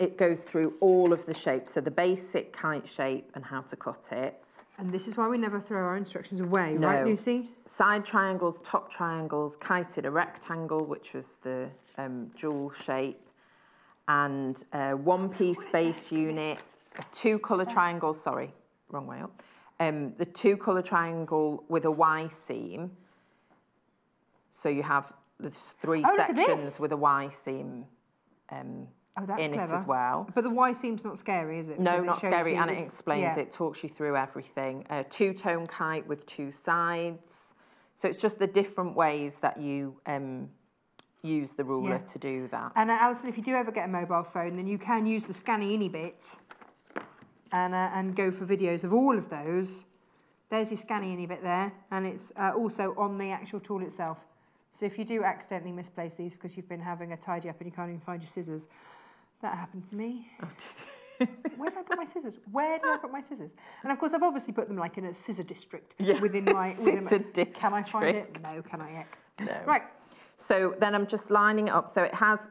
it goes through all of the shapes. So the basic kite shape and how to cut it. And this is why we never throw our instructions away, right, Lucy? Side triangles, top triangles, kited a rectangle, which was the jewel shape, and one-piece base unit, a 2-colour triangle, sorry, wrong way up. The 2-colour triangle with a Y seam. So you have the 3 sections with a Y seam in it as well. But the Y seam's not scary, is it? No, not scary, and it explains it, talks you through everything. A 2-tone kite with 2 sides. So it's just the different ways that you use the ruler to do that. And Alison, if you do ever get a mobile phone, then you can use the scanny-ini bit and go for videos of all of those. There's your scanny-ini bit there, and it's also on the actual tool itself. So if you do accidentally misplace these because you've been having a tidy up and you can't even find your scissors, that happened to me. Where did I put my scissors? Where did I put my scissors? And of course, I've obviously put them like in a scissor district within my. District. Can I find it? No, can I? No. Right. So then I'm just lining it up. So it has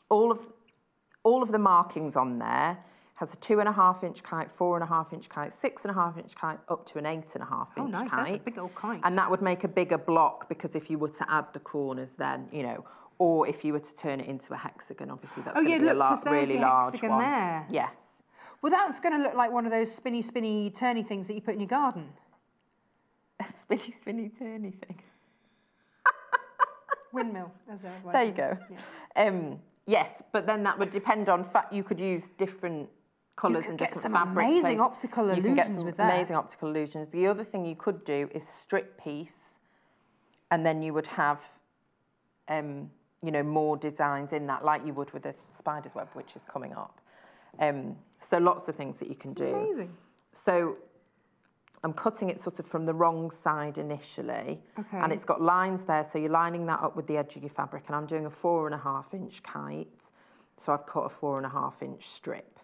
all of the markings on there. Has a 2.5-inch kite, 4.5-inch kite, 6.5-inch kite, up to an 8.5-inch kite. Oh, nice! That's a big old kite. And that would make a bigger block, because if you were to add the corners, then or if you were to turn it into a hexagon, obviously that's going to be a really large one. There. Yes. Well, that's going to look like one of those spinny, turny things that you put in your garden. A spinny, turny thing. Windmill. There you go. Yeah. Yes, but then that would depend on you could use different colours and different some fabric. amazing optical illusions you can get some with that. amazing optical illusions. The other thing you could do is strip piece, and then you would have, you know, more designs in that, like you would with a spider's web, which is coming up. So lots of things that you can do. Amazing. So I'm cutting it sort of from the wrong side initially, and it's got lines there, so you're lining that up with the edge of your fabric, and I'm doing a 4.5 inch kite, so I've cut a 4.5 inch strip.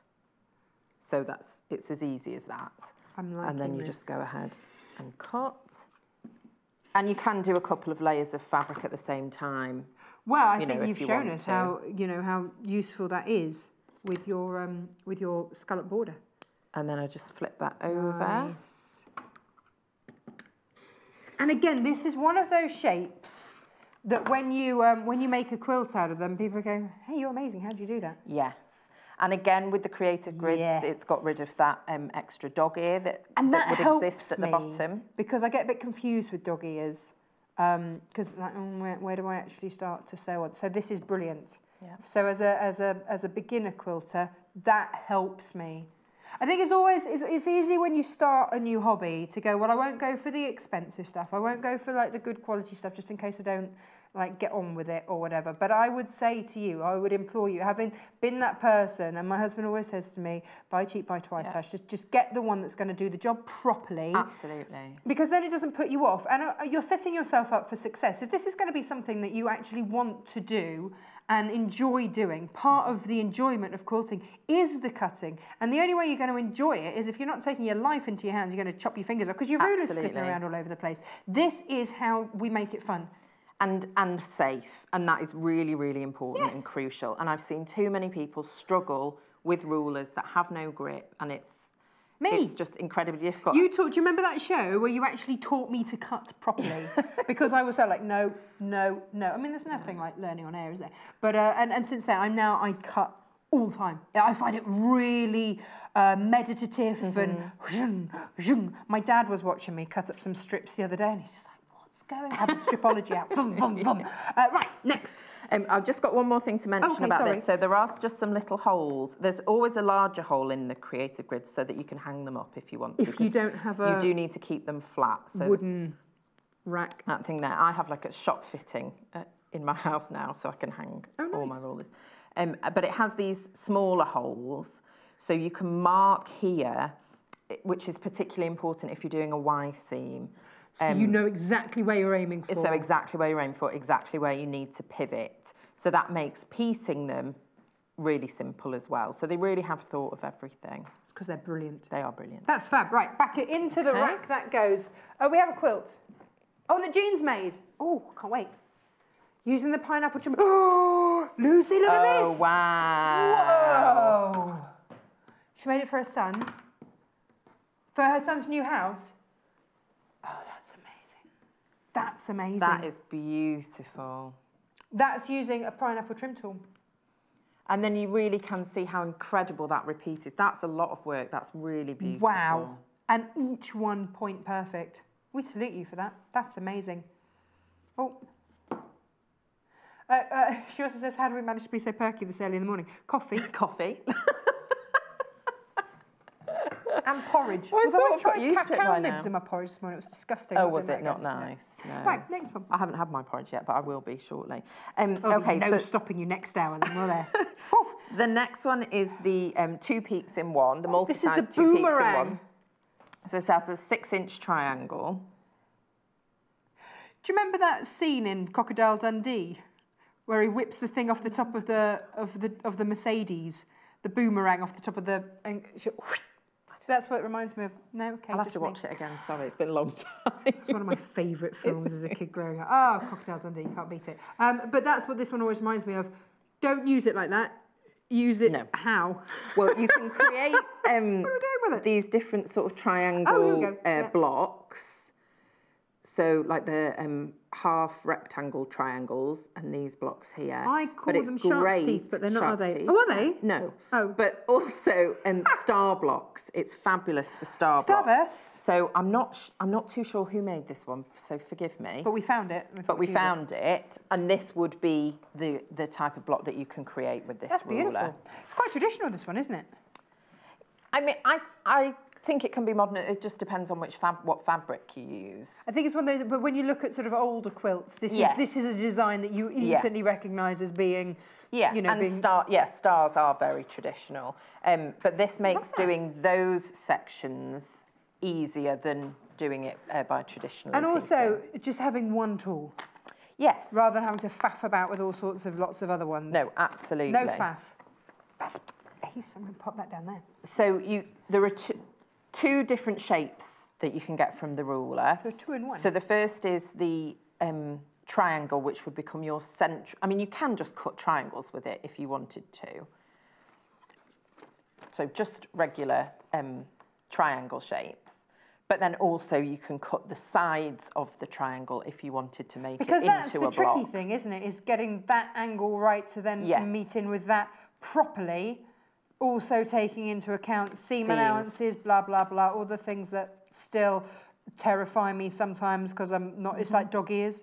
So it's as easy as that. And then you just go ahead and cut. And you can do a couple of layers of fabric at the same time. Well, I think you've shown us how, you know, how useful that is with your scallop border. And then I just flip that over. Nice. And again, this is one of those shapes that when you make a quilt out of them, people go, "Hey, you're amazing. How did you do that?" Yes. And again, with the creative grids, it's got rid of that extra dog ear that would exist at the bottom. Because I get a bit confused with dog ears, because like, where do I actually start to sew on? So this is brilliant. Yeah. So as a beginner quilter, that helps me. I think it's easy when you start a new hobby to go, well, I won't go for the expensive stuff. I won't go for like the good quality stuff just in case I don't like get on with it or whatever. But I would say to you, I would implore you, having been that person, and my husband always says to me, buy cheap, buy twice, Tash. Just get the one that's going to do the job properly. Absolutely. Because then it doesn't put you off, and you're setting yourself up for success. If this is going to be something that you actually want to do and enjoy doing, part of the enjoyment of quilting is the cutting. And the only way you're going to enjoy it is if you're not taking your life into your hands, you're going to chop your fingers off because your ruler's slipping around all over the place. This is how we make it fun. And safe, and that is really, really important and crucial. And I've seen too many people struggle with rulers that have no grip, and it's just incredibly difficult. Do you remember that show where you actually taught me to cut properly? Because I was so like, no. I mean, there's nothing like learning on air, is there? But and since then, I cut all the time. I find it really meditative and my dad was watching me cut up some strips the other day, and he's just like, going, having stripology out. Right, next. I've just got one more thing to mention about this. So there are just some little holes. There's always a larger hole in the creative grid so that you can hang them up if you want to. If you don't have a... You do need to keep them flat. So wooden rack. That thing there. I have like a shop fitting in my house now, so I can hang all my rulers. But it has these smaller holes, so you can mark here, which is particularly important if you're doing a Y seam. So you know exactly where you're aiming for. So exactly where you're aiming for, exactly where you need to pivot. So that makes piecing them really simple as well. So they really have thought of everything. It's because they're brilliant. They are brilliant. That's fab. Right, back it into the rack that goes. Oh, we have a quilt. Oh, that Jean's made. Oh, can't wait. Using the pineapple trim. Oh, Lucy, look at this. Oh, wow. Whoa. She made it for her son. For her son's new house. Oh, that's amazing. That's amazing. That is beautiful. That's using a pineapple trim tool. And then you really can see how incredible that repeat is. That's a lot of work. That's really beautiful. Wow. And each one point perfect. We salute you for that. That's amazing. Oh. She also says, how do we manage to be so perky this early in the morning? Coffee. Coffee. And porridge. Well, I sort of got used to it by now. Nibs in my porridge this morning. It was disgusting. Oh, was it not nice? No. Right, next one. I haven't had my porridge yet, but I will be shortly. Okay, no stopping you next hour then, will there? The next one is the 2 peaks in one, the multi-size 2 peaks boomerang. in one. So this has a 6-inch triangle. Do you remember that scene in Crocodile Dundee where he whips the thing off the top of the Mercedes, the boomerang off the top of the... That's what it reminds me of. No, okay. I'll have to watch it again. Sorry, it's been a long time. It's one of my favourite films as a kid growing up. Oh, Crocodile Dundee, you can't beat it. But that's what this one always reminds me of. Don't use it like that. Use it how? Well, you can create these different sort of triangle blocks. So like the half rectangle triangles and these blocks here. I call them shark's teeth, but they're not, are they? Oh, are they? No. Oh. But also star blocks. It's fabulous for star blocks. Starbursts? So I'm not too sure who made this one, so forgive me. But we found it. We found it, and this would be the type of block that you can create with this ruler. That's beautiful. It's quite traditional, this one, isn't it? I mean, I think it can be modern. It just depends on what fabric you use. I think it's one of those, but when you look at sort of older quilts, this is a design that you instantly recognise as being, you know, stars are very traditional. But this makes doing those sections easier than doing it by traditional. And also just having one tool. Yes. Rather than having to faff about with all sorts of lots of other ones. No, absolutely. No faff. That's ace. I'm going to pop that down there. So there are two different shapes that you can get from the ruler. So a 2-in-1. So the first is the triangle, which would become your central. I mean, you can just cut triangles with it if you wanted to. So just regular triangle shapes. But then also you can cut the sides of the triangle if you wanted to make it into a block. Because that's the tricky thing, isn't it? Is getting that angle right to then meet in with that properly. Also taking into account seam allowances, blah, blah, blah, all the things that still terrify me sometimes because I'm not, it's like dog ears.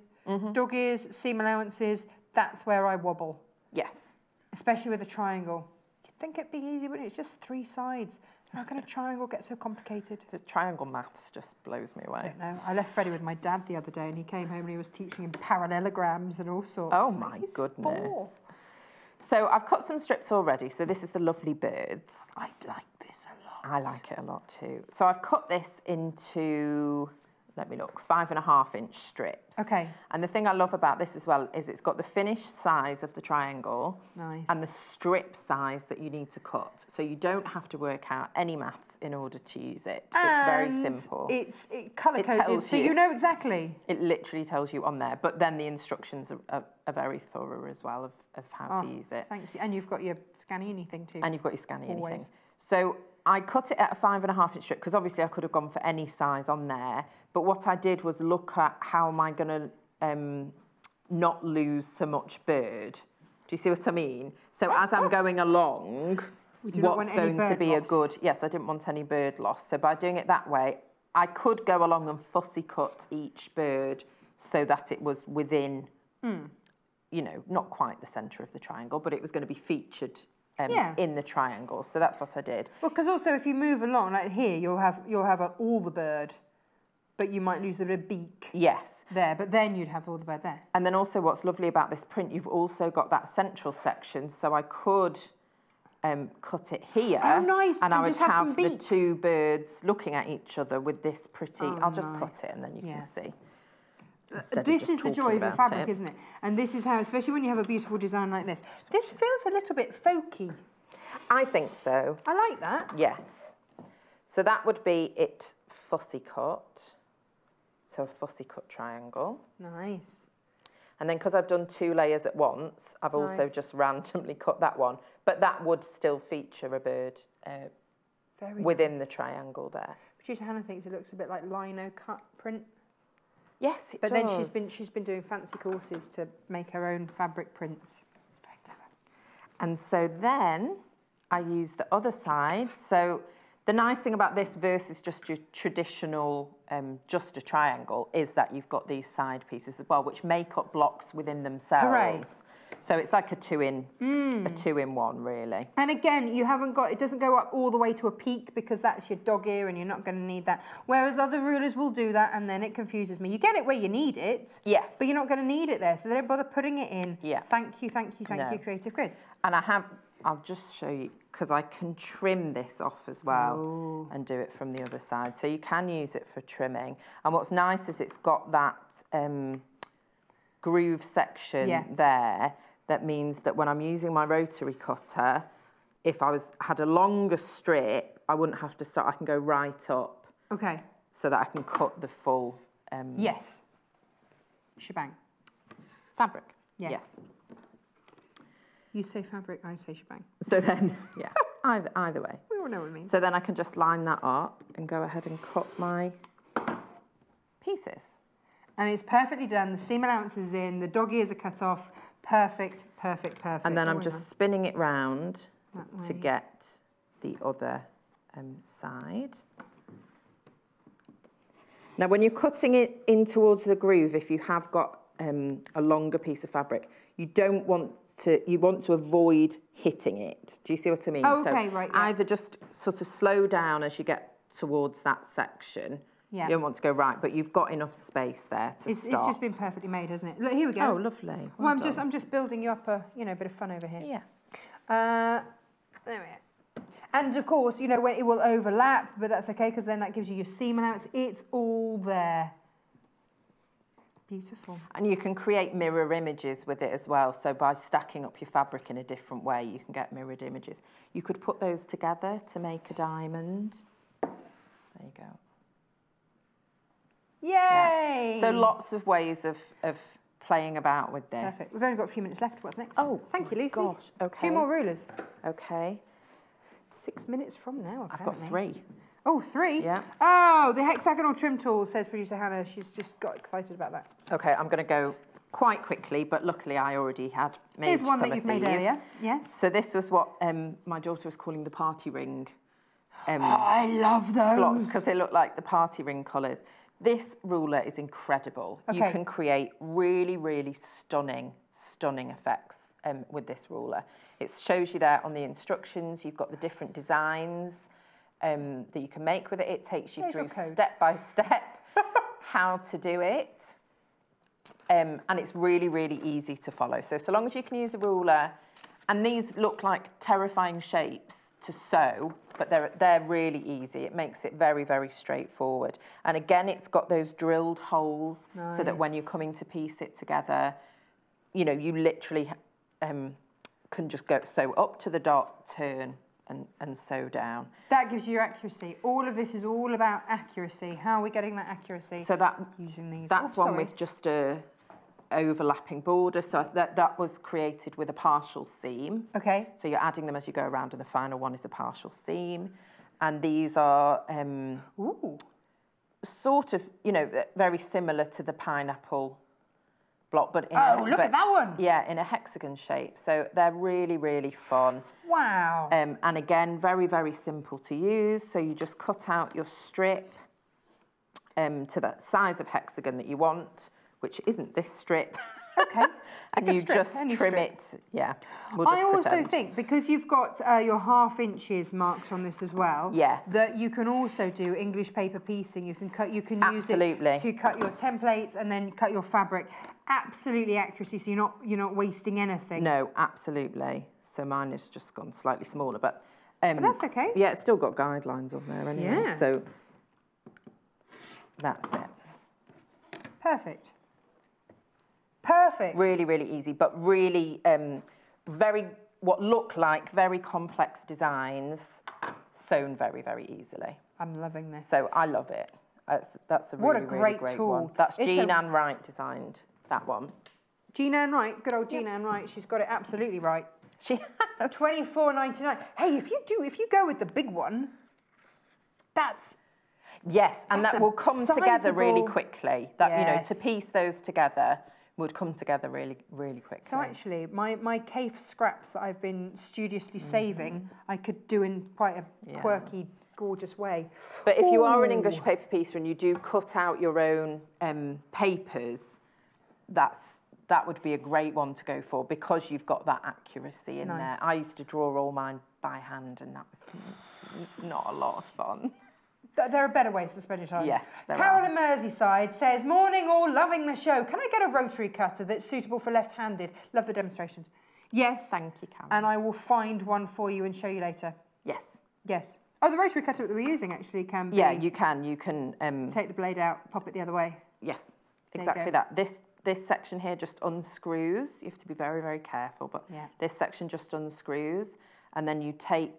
Dog ears, seam allowances, that's where I wobble. Yes. Especially with a triangle. You'd think it'd be easy, but it's just 3 sides. How can a triangle get so complicated? The triangle maths just blows me away. I don't know. I left Freddie with my dad the other day and he came home and he was teaching him parallelograms and all sorts. Oh my goodness. So I've cut some strips already. So this is the lovely birds. I like this a lot. I like it a lot too. So I've cut this into, let me look, 5.5-inch strips. Okay. And the thing I love about this as well is it's got the finished size of the triangle. Nice. And the strip size that you need to cut. So you don't have to work out any maths in order to use it. It's very simple. It's colour-coded, so you know exactly. It literally tells you on there. But then the instructions are very thorough as well of how to use it. Thank you. And you've got your Scanini thing too. And you've got your Scanini thing. So I cut it at a 5.5-inch strip because obviously I could have gone for any size on there. But what I did was look at how am I going to not lose so much bird. Do you see what I mean? So as I'm going along, what's going to be a good... Yes, I didn't want any bird loss. So by doing it that way, I could go along and fussy cut each bird so that it was within, you know, not quite the centre of the triangle, but it was going to be featured in the triangle. So that's what I did. Well, because also if you move along, like here, you'll have all the bird, but you might lose a bit of beak. Yes. There, but then you'd have all the bird there. And then also what's lovely about this print, you've also got that central section, so I could cut it here. Oh, nice. And I would have have the 2 birds looking at each other with this pretty... I'll just cut it and then you can see. This is the joy of a fabric, isn't it? And this is how, especially when you have a beautiful design like this, this feels a little bit folky. I think so. I like that. Yes. So that would be it fussy cut. So a fussy cut triangle. Nice. And then because I've done 2 layers at once, I've also just randomly cut that one. But that would still feature a bird within the triangle there. Producer Hannah thinks it looks a bit like lino cut print. Yes, it does. But then she's been doing fancy courses to make her own fabric prints. It's very clever. And so then I use the other side. So the nice thing about this versus just your traditional, just a triangle, is that you've got these side pieces as well, which make up blocks within themselves. Hooray. So it's like a 2-in-1, really. And again, you haven't got, it doesn't go up all the way to a peak because that's your dog ear and you're not going to need that. Whereas other rulers will do that and then it confuses me. You get it where you need it. Yes. But you're not going to need it there, so they don't bother putting it in. Yeah. Thank you, Creative Grids. And I'll just show you, because I can trim this off as well and do it from the other side. So you can use it for trimming. And what's nice is it's got that groove section there. That means that when I'm using my rotary cutter, if I had a longer strip, I wouldn't have to start. I can go right up. Okay. So that I can cut the full... shebang. Fabric. Yeah. Yes. You say fabric, I say shebang. So then, either way. We all know what I mean. So then I can just line that up and go ahead and cut my pieces. And it's perfectly done. The seam allowance is in. The dog ears are cut off. Perfect, perfect, perfect. And then I'm just spinning it round to get the other side. Now, when you're cutting it in towards the groove, if you have got a longer piece of fabric, you don't want you want to avoid hitting it. Do you see what I mean? Oh, okay, right, yeah. Either just sort of slow down as you get towards that section. Yeah. You don't want to go right, but you've got enough space there to stop. It's just been perfectly made, hasn't it? Look, here we go. Oh, lovely. Well, I'm just building you up a bit of fun over here. Yes. There we are. And of course, when it will overlap, but that's okay because then that gives you your seam allowance. It's all there. Beautiful. And you can create mirror images with it as well. So by stacking up your fabric in a different way, you can get mirrored images. You could put those together to make a diamond. There you go. Yay! Yeah. So lots of ways of playing about with this. Perfect. We've only got a few minutes left. What's next? Oh, thank you, Lucy. Gosh, okay. 2 more rulers. Okay. 6 minutes from now, apparently. I've got 3. Oh, 3? Yeah. Oh, the hexagonal trim tool, says producer Hannah. She's just got excited about that. Okay, I'm going to go quite quickly, but luckily I already had made Here's one some that you've of made these. earlier. Yes. So this was what my daughter was calling the party ring. I love those. Blocks, because they look like the party ring colours. This ruler is incredible. Okay. You can create really, really stunning effects with this ruler. It shows you there on the instructions. You've got the different designs that you can make with it. It takes you through step by step how to do it. And it's really, really easy to follow. So long as you can use a ruler, and these look like terrifying shapes to sew, but they're really easy. It makes it very, very straightforward. And again, it's got those drilled holes so that when you're coming to piece it together, you literally can just go sew up to the dot, turn, and sew down. That gives you your accuracy. All of this is all about accuracy. How are we getting that accuracy? So using these. That's one with just a overlapping border. So that was created with a partial seam. Okay. So you're adding them as you go around, and the final one is a partial seam. And these are sort of, very similar to the pineapple block, but look at that one. Yeah, in a hexagon shape. So they're really, really fun. Wow. And again, very, very simple to use. So you just cut out your strip to that size of hexagon that you want, which isn't this strip. Okay. And you just trim it. Yeah. I also think, because you've got your 1/2 inches marked on this as well, yes, that you can also do English paper piecing. You can use it to cut your templates and then cut your fabric. Absolutely accuracy, so you're not wasting anything. No, absolutely. So mine has just gone slightly smaller, but that's okay. Yeah, it's still got guidelines on there anyway. Yeah. So that's it. Perfect. Perfect. Really, really easy, but really what look like very complex designs sewn very, very easily. I'm loving this. So I love it. That's a really, really great tool. one. That's Jean Ann Wright designed that one. Jean Ann Wright, good old Jean Ann Wright. She's got it absolutely right. She has. $24.99. Hey, if you go with the big one, that's. Yes, and that will come together really sizable. Quickly. That to piece those together would come together really, really quickly. So actually, my cave scraps that I've been studiously saving, I could do in quite a quirky, gorgeous way. But if you are an English paper piecer and you do cut out your own papers, that would be a great one to go for, because you've got that accuracy in there. I used to draw all mine by hand, and that was not a lot of fun. There are better ways to spend your time. Yes, there Carol are. in Merseyside says, morning all, loving the show. Can I get a rotary cutter that's suitable for left-handed? Love the demonstrations. Yes. Thank you, Carol. And I will find one for you and show you later. Yes. Yes. Oh, the rotary cutter that we're using actually can be... Yeah, you can. You can... take the blade out, pop it the other way. Yes, exactly that. This section here just unscrews. You have to be very, very careful, but this section just unscrews, and then you take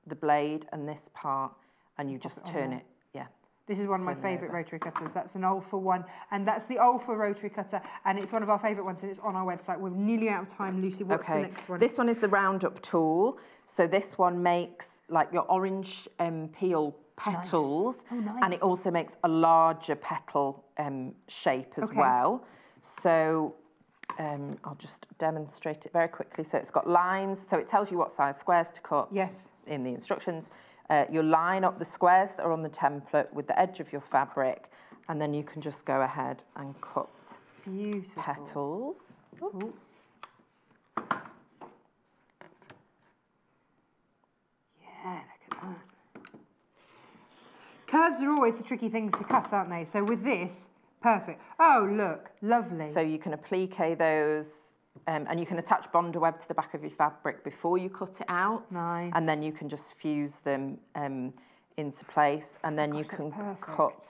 the blade and this part and you just turn it. Yeah. This is one of my favourite rotary cutters. That's an Olfa one, and that's the Olfa rotary cutter, and it's one of our favourite ones, and it's on our website. We're nearly out of time, Lucy. What's the next one? This one is the round-up tool. So this one makes like your orange peel petals, and it also makes a larger petal shape as well. So I'll just demonstrate it very quickly. So it's got lines, so it tells you what size squares to cut in the instructions. You'll line up the squares that are on the template with the edge of your fabric, and then you can just go ahead and cut petals. Oops. Curves are always the tricky things to cut, aren't they? So with this, perfect. Oh, look, lovely. So you can applique those, and you can attach Bonder web to the back of your fabric before you cut it out. Nice. And then you can just fuse them into place, and then you can cut.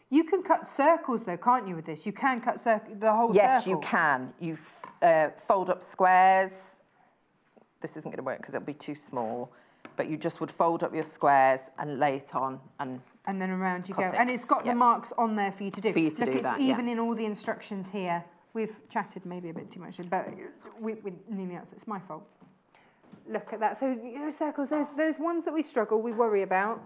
You can cut circles though, can't you, with this? You can cut the whole circle. Yes, you can. You fold up squares. This isn't going to work because it'll be too small, but you just would fold up your squares and lay it on and then around you go. And it's got the marks on there for you to do. Look, it's even in all the instructions here. We've chatted maybe a bit too much, but we're nearly up. It's my fault. Look at that. So, you know, circles, those ones that we struggle, we worry about.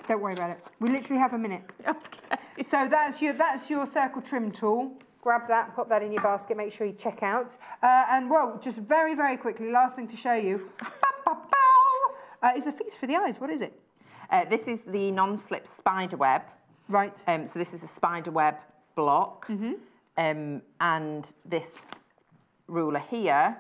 Don't worry about it. We literally have a minute. Okay. So that's your circle trim tool. Grab that, pop that in your basket, make sure you check out. And well, just very, very quickly, last thing to show you is a feast for the eyes. What is it? This is the non-slip spider web. Right. So this is a spider web block. And this ruler here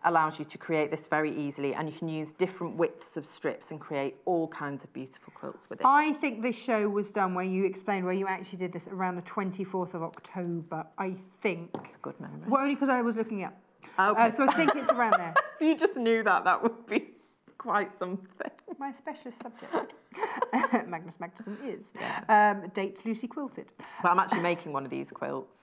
allows you to create this very easily, and you can use different widths of strips and create all kinds of beautiful quilts with it. I think this show was done where you explained where you actually did this around the 24th of October, I think. That's a good memory. Well, only because I was looking up. Okay. So I think it's around there. If you just knew that, that would be quite something. My specialist subject. Magnus Magnuson is. Dates Lucy quilted. Well, I'm actually making one of these quilts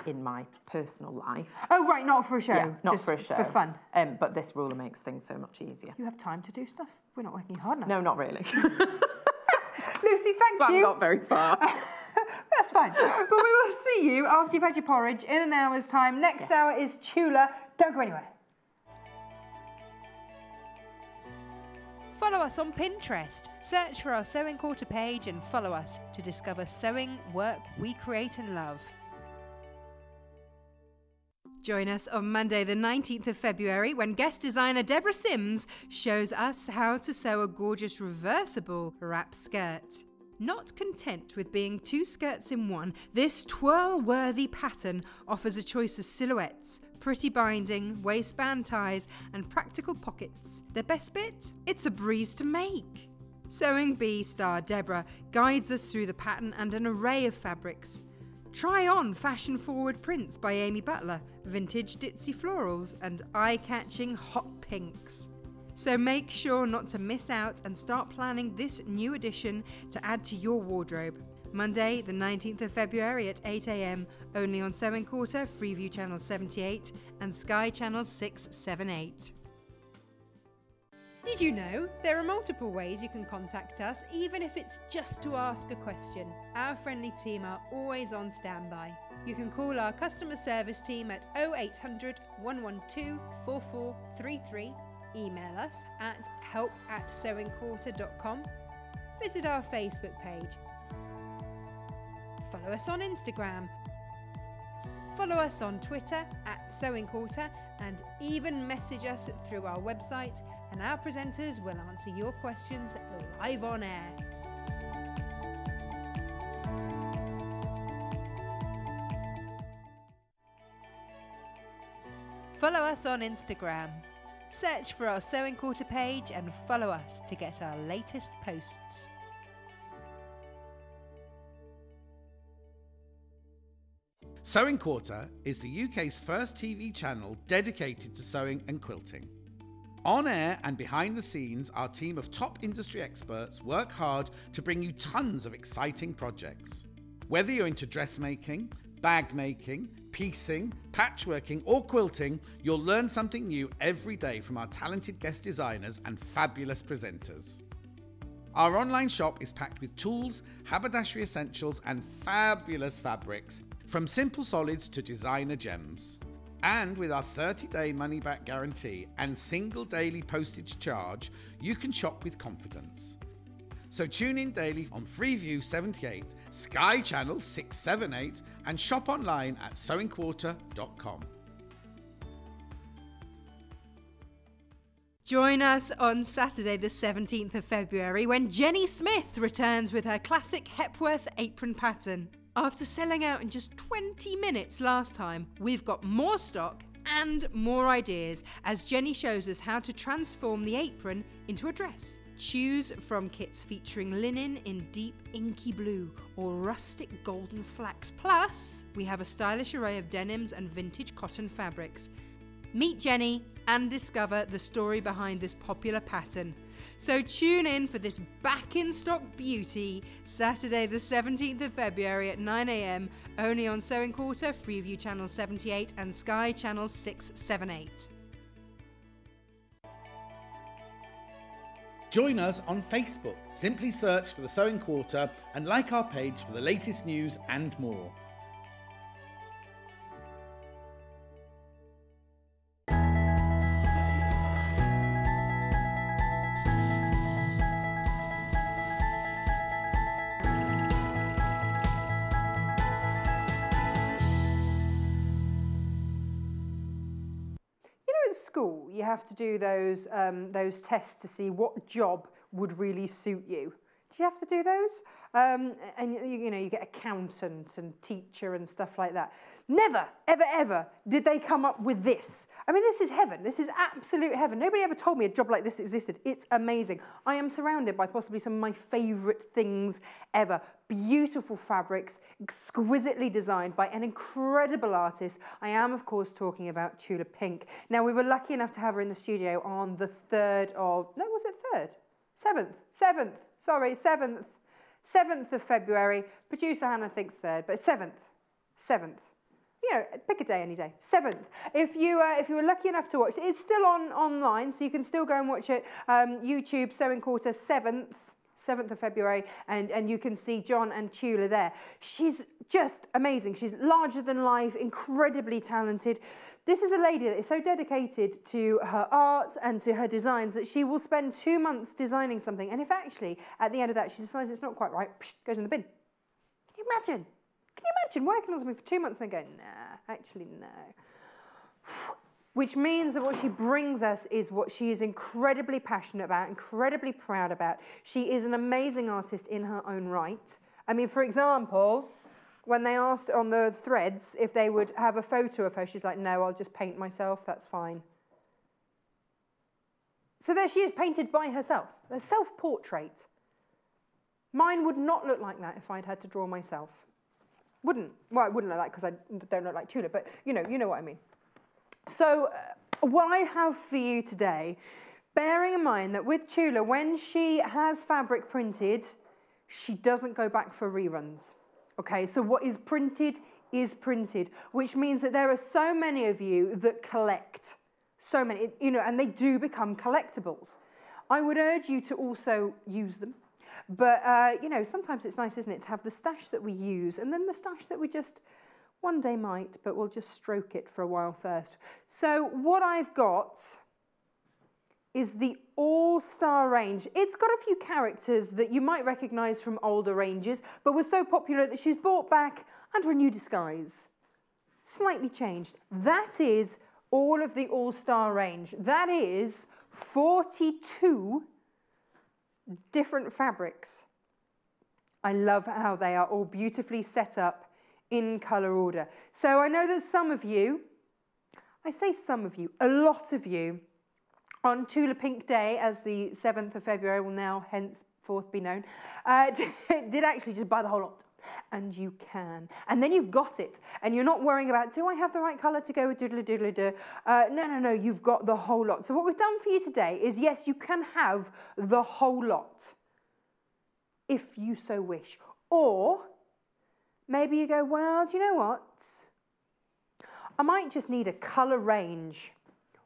in my personal life. Oh, right, not for a show. Yeah, not just for a show. For fun. But this ruler makes things so much easier. You have time to do stuff? We're not working hard enough. No, not really. Lucy, thank you. I haven't got very far. That's fine. But we will see you after you've had your porridge in an hour's time. Next hour is Tula. Don't go anywhere. Follow us on Pinterest. Search for our Sewing Quarter page and follow us to discover sewing work we create and love. Join us on Monday the 19th of February when guest designer Deborah Sims shows us how to sew a gorgeous reversible wrap skirt. Not content with being two skirts in one, this twirl-worthy pattern offers a choice of silhouettes, pretty binding, waistband ties and practical pockets. The best bit? It's a breeze to make. Sewing Bee star Deborah guides us through the pattern and an array of fabrics. Try on fashion-forward prints by Amy Butler, vintage ditzy florals and eye-catching hot pinks. So make sure not to miss out and start planning this new addition to add to your wardrobe. Monday, the 19th of February at 8 AM, only on Sewing Quarter, Freeview Channel 78 and Sky Channel 678. Did you know there are multiple ways you can contact us, even if it's just to ask a question? Our friendly team are always on standby. You can call our customer service team at 0800 112 4433, email us at help@sewingquarter.com, visit our Facebook page, follow us on Instagram, follow us on Twitter @sewingquarter, and even message us through our website, and our presenters will answer your questions live on air. Follow us on Instagram. Search for our Sewing Quarter page and follow us to get our latest posts. Sewing Quarter is the UK's first TV channel dedicated to sewing and quilting. On air and behind the scenes, our team of top industry experts work hard to bring you tons of exciting projects. Whether you're into dressmaking, bag making, piecing, patchworking or quilting, you'll learn something new every day from our talented guest designers and fabulous presenters. Our online shop is packed with tools, haberdashery essentials and fabulous fabrics, from simple solids to designer gems. And with our 30-day money-back guarantee and single daily postage charge, you can shop with confidence. So tune in daily on Freeview 78, Sky Channel 678 and shop online at sewingquarter.com. Join us on Saturday the 17th of February when Jenny Smith returns with her classic Hepworth apron pattern. After selling out in just 20 minutes last time, we've got more stock and more ideas as Jenny shows us how to transform the apron into a dress. Choose from kits featuring linen in deep inky blue or rustic golden flax. Plus, we have a stylish array of denims and vintage cotton fabrics. Meet Jenny and discover the story behind this popular pattern. So tune in for this back in stock beauty, Saturday the 17th of February at 9 AM, only on Sewing Quarter, Freeview Channel 78 and Sky Channel 678. Join us on Facebook. Simply search for the Sewing Quarter and like our page for the latest news and more. School, you have to do those tests to see what job would really suit you. Do you have to do those? And you know, you get accountant and teacher and stuff like that. Never, ever, ever did they come up with this. I mean, this is heaven. This is absolute heaven. Nobody ever told me a job like this existed. It's amazing. I am surrounded by possibly some of my favourite things ever. Beautiful fabrics, exquisitely designed by an incredible artist. I am, of course, talking about Tula Pink. Now, we were lucky enough to have her in the studio on the 3rd of, no, was it 3rd? 7th of February. Producer Hannah thinks 3rd, but 7th. You know, pick a day any day. 7th. If you were lucky enough to watch it, it's still online, so you can still go and watch it. YouTube, Sewing Quarter, 7th of February, and you can see John and Tula there. She's just amazing. She's larger than life, incredibly talented. This is a lady that is so dedicated to her art and to her designs that she will spend 2 months designing something, and if actually at the end of that she decides it's not quite right, goes in the bin. Can you imagine? Can you imagine working on something for 2 months and then going, nah, actually no. Which means that what she brings us is what she is incredibly passionate about, incredibly proud about. She is an amazing artist in her own right. I mean, for example, when they asked on the threads if they would have a photo of her, she's like, no, I'll just paint myself, that's fine. So there she is, painted by herself, a self-portrait. Mine would not look like that if I'd had to draw myself. Wouldn't. Well, it wouldn't look like because I don't look like Tula, but you know what I mean. So what I have for you today, bearing in mind that with Tula, when she has fabric printed, she doesn't go back for reruns. Okay, so what is printed, which means that there are so many of you that collect, so many, you know, and they do become collectibles. I would urge you to also use them. But, you know, sometimes it's nice, isn't it, to have the stash that we use and then the stash that we just one day might, but we'll just stroke it for a while first. So what I've got is the All-Star range. It's got a few characters that you might recognise from older ranges, but were so popular that she's brought back under a new disguise. Slightly changed. That is all of the All-Star range. That is 42 different fabrics. I love how they are all beautifully set up in colour order. So I know that some of you, I say some of you, a lot of you, on Tula Pink Day, as the 7th of February will now henceforth be known, did actually just buy the whole lot. And you can. And then you've got it. And you're not worrying about, do I have the right colour to go with doodly-doodly-doo? No, you've got the whole lot. So what we've done for you today is, yes, you can have the whole lot, if you so wish. Or maybe you go, well, do you know what? I might just need a colour range.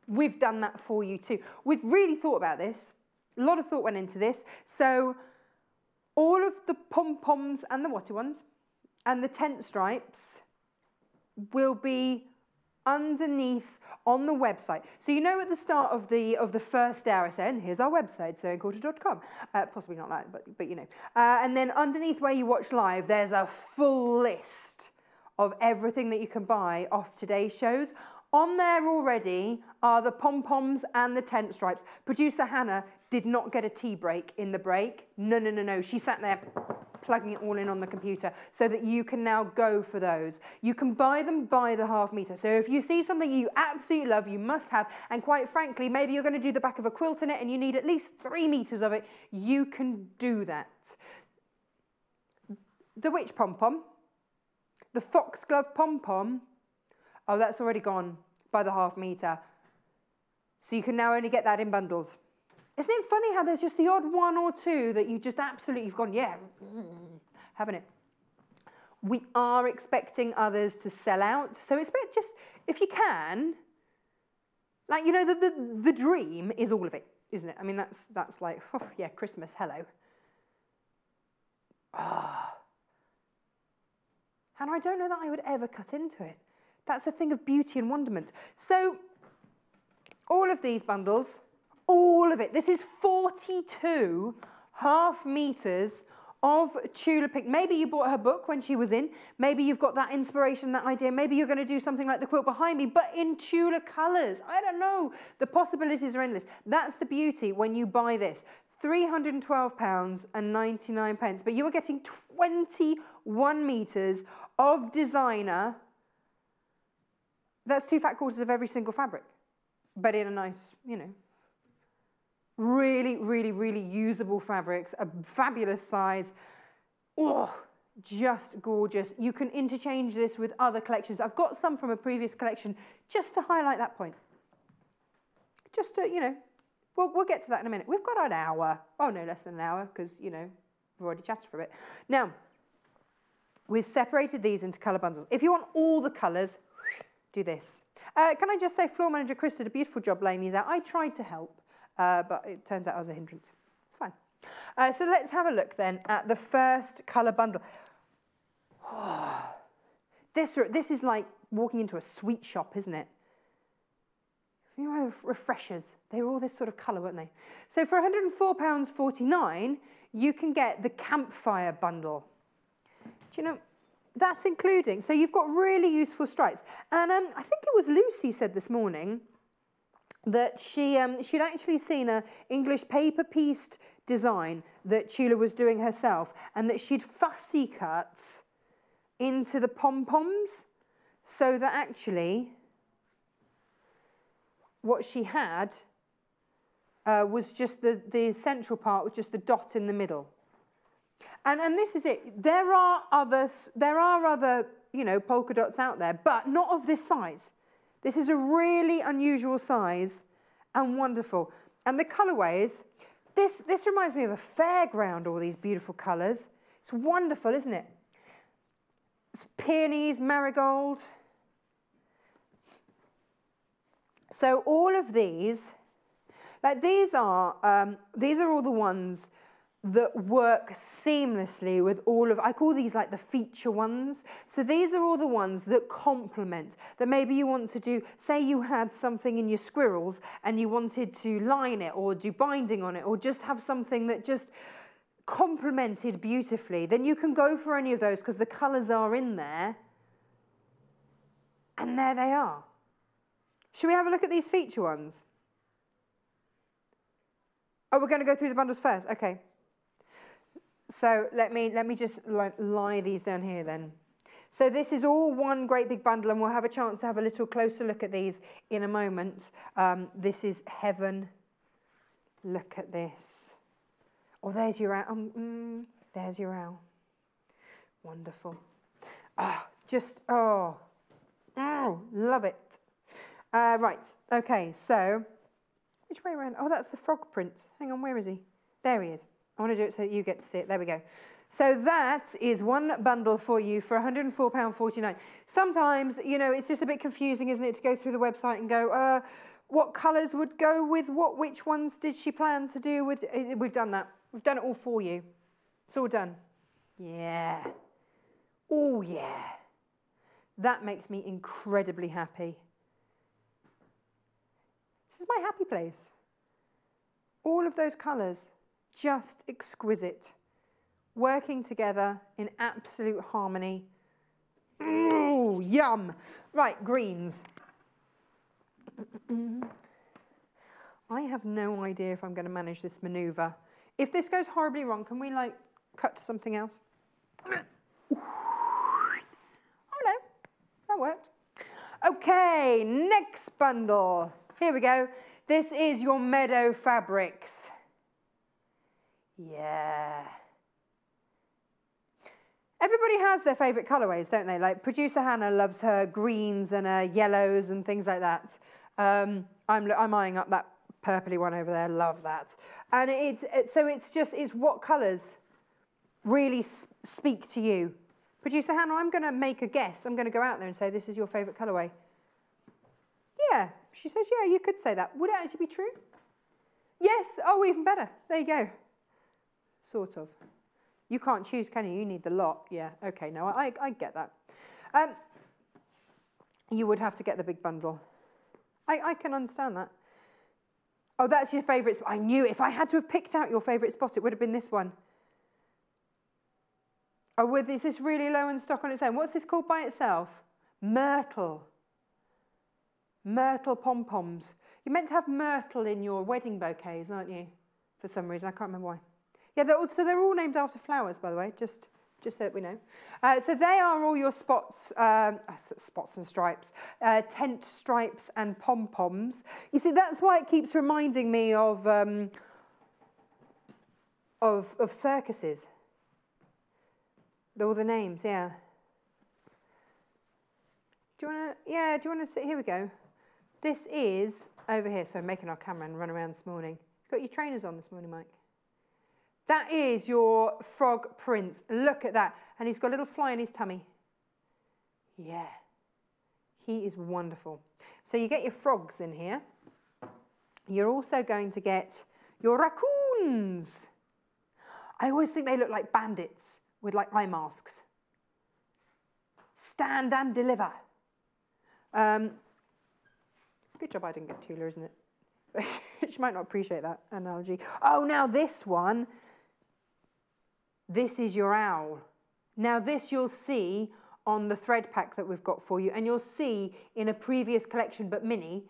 We've done that for you too. We've really thought about this. A lot of thought went into this. So all of the pom-poms and the watty ones and the tent stripes will be underneath on the website. So you know at the start of the first hour I said, and here's our website, sewingquarter.com. Possibly not that, but you know. And then underneath where you watch live, there's a full list of everything that you can buy off today's shows. On there already are the pom-poms and the tent stripes. Producer Hannah did not get a tea break in the break. No. She sat there plugging it all in on the computer so that you can now go for those. You can buy them by the half meter. So if you see something you absolutely love, you must have, and quite frankly, maybe you're going to do the back of a quilt in it and you need at least 3 meters of it, you can do that. The witch pom-pom, the foxglove pom-pom, oh, that's already gone by the half meter. So you can now only get that in bundles. Isn't it funny how there's just the odd 1 or 2 that you just absolutely, you've gone, yeah, having it. We are expecting others to sell out. So expect just, if you can, like, you know, the dream is all of it, isn't it? I mean, that's like, oh, yeah, Christmas, hello. Ah. And I don't know that I would ever cut into it. That's a thing of beauty and wonderment. So all of these bundles, all of it, this is 42 half meters of Tula Pink. Maybe you bought her book when she was in. Maybe you've got that inspiration, that idea. Maybe you're going to do something like the quilt behind me, but in Tula colours. I don't know. The possibilities are endless. That's the beauty when you buy this. £312.99, but you are getting 21 meters of designer. That's 2 fat quarters of every single fabric, but in a nice, you know, really, really, really usable fabrics, a fabulous size. Oh, just gorgeous. You can interchange this with other collections. I've got some from a previous collection just to highlight that point. Just to, you know, we'll get to that in a minute. We've got an hour. Oh, no, less than an hour because, you know, we've already chatted for a bit. Now, we've separated these into colour bundles. If you want all the colours, do this. Can I just say, floor manager Chris did a beautiful job laying these out. I tried to help. But it turns out I was a hindrance. It's fine. So let's have a look then at the first colour bundle. Oh, this is like walking into a sweet shop, isn't it? You know, refreshers. They were all this sort of colour, weren't they? So for £104.49, you can get the campfire bundle. Do you know, that's including. So you've got really useful stripes. And I think it was Lucy said this morning that she'd actually seen an English paper pieced design that Tula was doing herself, and that she'd fussy cut into the pom-poms so that actually what she had was just the central part with just the dot in the middle. And this is it. There are other, you know, polka dots out there, but not of this size. This is a really unusual size and wonderful. And the colourways, this reminds me of a fairground, all these beautiful colours. It's wonderful, isn't it? It's peonies, marigold. So all of these, like these are all the ones that work seamlessly with all of, I call these like the feature ones. So these are all the ones that complement, that maybe you want to do, say you had something in your squirrels and you wanted to line it or do binding on it or just have something that just complemented beautifully, then you can go for any of those because the colours are in there. And there they are. Should we have a look at these feature ones? Oh, we're going to go through the bundles first. Okay. So let me just lie these down here then. So this is all one great big bundle, and we'll have a chance to have a little closer look at these in a moment. This is heaven. Look at this. Oh, there's your owl. There's your owl. Wonderful. Ah, love it. Right. Okay. So which way around? Oh, that's the frog print. Hang on. Where is he? There he is. I want to do it so that you get to see it. There we go. So that is one bundle for you for £104.49. Sometimes, you know, it's just a bit confusing, isn't it, to go through the website and go, what colours would go with what, which ones did she plan to do with? We've done that. We've done it all for you. It's all done. Yeah. Oh, yeah. That makes me incredibly happy. This is my happy place. All of those colours. Just exquisite, working together in absolute harmony. Ooh, yum. Right, greens. I have no idea if I'm going to manage this manoeuvre. If this goes horribly wrong, can we like cut to something else? Oh no, that worked. Okay, next bundle. Here we go. This is your meadow fabrics. Yeah. Everybody has their favourite colourways, don't they? Like producer Hannah loves her greens and her yellows and things like that. I'm eyeing up that purpley one over there. Love that. And it's what colours really speak to you. Producer Hannah, I'm going to make a guess. I'm going to go out there and say this is your favourite colourway. Yeah, she says, yeah, you could say that. Would it actually be true? Yes. Oh, even better. There you go. Sort of. You can't choose, can you? You need the lot. Yeah, okay, no, I get that. You would have to get the big bundle. I can understand that. Oh, that's your favourite spot. I knew it. If I had to have picked out your favourite spot, it would have been this one. Oh, is this really low in stock on its own? What's this called by itself? Myrtle. Myrtle pom-poms. You're meant to have myrtle in your wedding bouquets, aren't you? For some reason, I can't remember why. Yeah, they're all named after flowers, by the way, just so that we know. So they are all your spots and stripes, tent stripes and pom-poms. You see, that's why it keeps reminding me of circuses. All the names, yeah. Do you want to sit? Here we go. This is over here. So I'm making our camera and run around this morning. Got your trainers on this morning, Mike? That is your frog prince. Look at that. And he's got a little fly in his tummy. Yeah. He is wonderful. So you get your frogs in here. You're also going to get your raccoons. I always think they look like bandits with like eye masks. Stand and deliver. Good job I didn't get Tula, isn't it? She might not appreciate that analogy. Oh, now this one. This is your owl. Now this you'll see on the thread pack that we've got for you, and you'll see in a previous collection, but mini,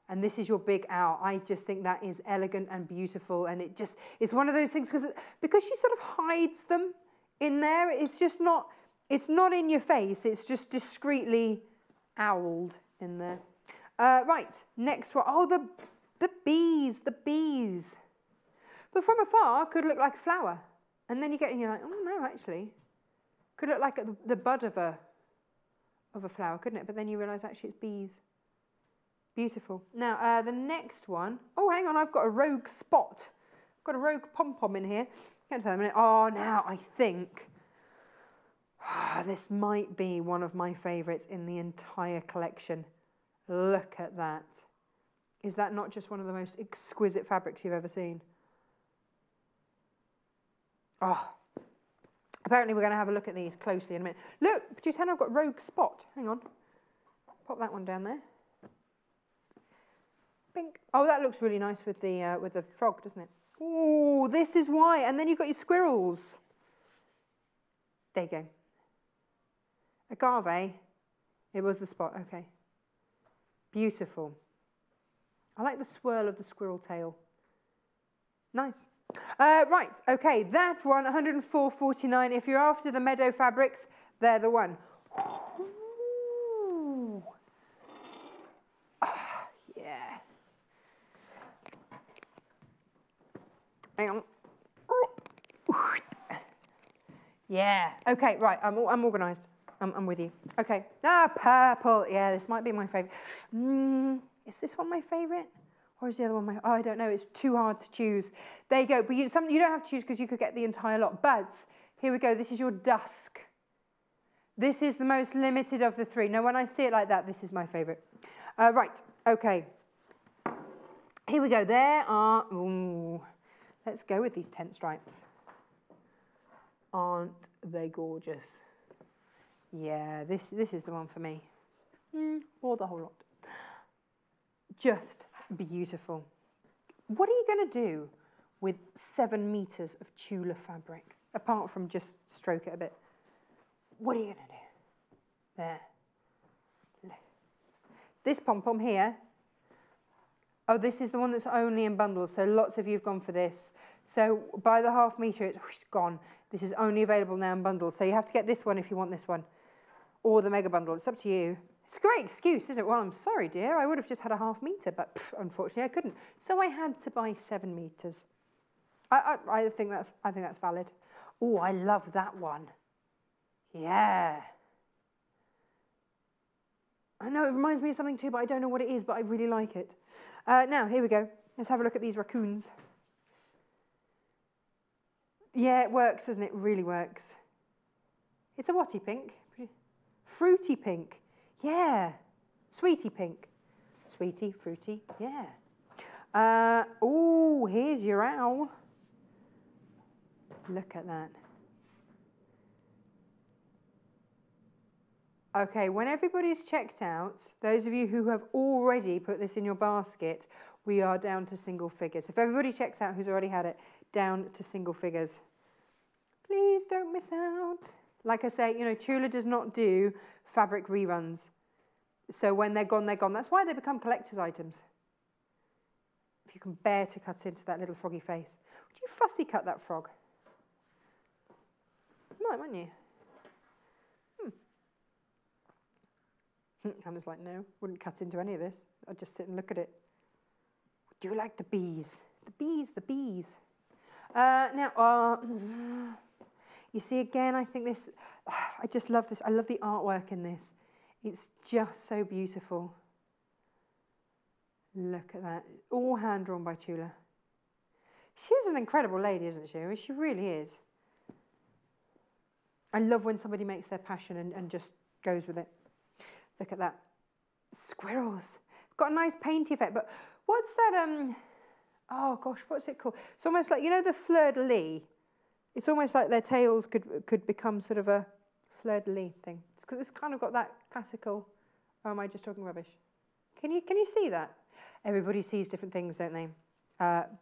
and this is your big owl. I just think that is elegant and beautiful, and it's one of those things, because she sort of hides them in there. It's just not, it's not in your face, it's just discreetly owled in there. Right, next one. Oh, the bees. But from afar, could look like a flower. And then you get, and you're like, oh no, actually, could look like the bud of a flower, couldn't it? But then you realise actually it's bees. Beautiful. Now the next one. Oh, hang on, I've got a rogue spot. I've got a rogue pom-pom in here. Get to that in a minute. Oh, now I think this might be one of my favourites in the entire collection. Look at that. Is that not just one of the most exquisite fabrics you've ever seen? Oh, apparently we're going to have a look at these closely in a minute. Look, producer Hannah, I've got rogue spot. Hang on. Pop that one down there. Bink. Oh, that looks really nice with the frog, doesn't it? Oh, this is why. And then you've got your squirrels. There you go. Agave. It was the spot. Okay. Beautiful. I like the swirl of the squirrel tail. Nice. Right, okay, that one, 104.49. If you're after the meadow fabrics, they're the one. Ooh. Ah, yeah. Hang on. Yeah. Okay, right, I'm organised. I'm with you. Okay. Purple. Yeah, this might be my favourite. Is this one my favourite? Or is the other one my... Oh, I don't know. It's too hard to choose. There you go. But you don't have to choose because you could get the entire lot. But here we go. This is your dusk. This is the most limited of the three. Now, when I see it like that, this is my favourite. Right. Okay. Here we go. There are... Ooh, let's go with these tent stripes. Aren't they gorgeous? Yeah, this is the one for me. Or the whole lot. Just beautiful. What are you going to do with 7 meters of Tula fabric, apart from just stroke it a bit? What are you going to do? There. This pom-pom here. Oh, this is the one that's only in bundles, so lots of you have gone for this. So by the 1/2 meter, it's gone. This is only available now in bundles, so you have to get this one if you want this one, or the mega bundle. It's up to you. It's a great excuse, isn't it? Well, I'm sorry, dear. I would have just had a ½ metre, but unfortunately I couldn't. So I had to buy 7 metres. I think that's valid. Oh, I love that one. Yeah. I know it reminds me of something too, but I don't know what it is, but I really like it. Now, here we go. Let's have a look at these raccoons. Yeah, it works, doesn't it? It really works. It's a whatty pink? Fruity pink. Yeah. Sweetie pink. Sweetie, fruity, yeah. Oh, here's your owl. Look at that. Okay, when everybody's checked out, those of you who have already put this in your basket, we are down to single figures. If everybody checks out who's already had it, down to single figures. Please don't miss out. Like I say, you know, Tula does not do fabric reruns. So when they're gone, they're gone. That's why they become collector's items. If you can bear to cut into that little froggy face. Would you fussy cut that frog? You might, wouldn't you? Hannah's like, no, wouldn't cut into any of this. I'd just sit and look at it. Do you like the bees? The bees, the bees. Now, you see again, I think this, I just love this. I love the artwork in this. It's just so beautiful. Look at that. All hand drawn by Tula. She's an incredible lady, isn't she? I mean, she really is. I love when somebody makes their passion and just goes with it. Look at that. Squirrels. Got a nice painty effect, but what's that, oh gosh, what's it called? It's almost like, you know, the fleur-de-lis? It's almost like their tails could become sort of a fleur-de-lis thing. Because it's kind of got that classical, or am I just talking rubbish? Can you see that? Everybody sees different things, don't they?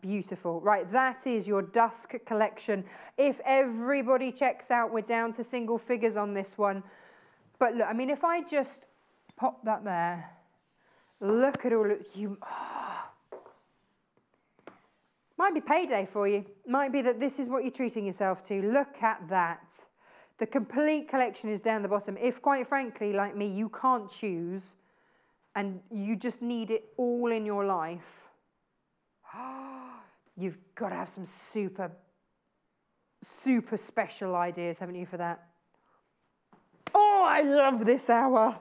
Beautiful. Right, that is your dusk collection. If everybody checks out, we're down to single figures on this one. But look, I mean, if I just pop that there, look at all of you. Oh. Might be payday for you. Might be that this is what you're treating yourself to. Look at that. The complete collection is down the bottom. If, quite frankly, like me, you can't choose and you just need it all in your life, you've got to have some super, super special ideas, haven't you, for that? Oh, I love this hour.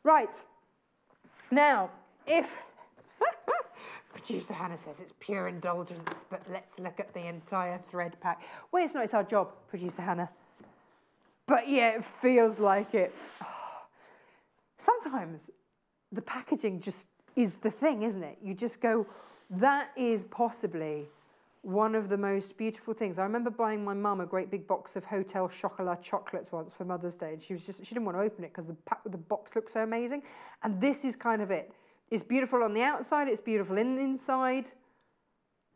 Right. Now, if producer Hannah says it's pure indulgence, but let's look at the entire thread pack. Well, it's not, it's our job, producer Hannah. But yeah, it feels like it. Oh. Sometimes the packaging just is the thing, isn't it? You just go, that is possibly one of the most beautiful things. I remember buying my mum a great big box of Hotel Chocolat chocolates once for Mother's Day. And she didn't want to open it because the box looked so amazing. And this is kind of it. It's beautiful on the outside, it's beautiful in the inside,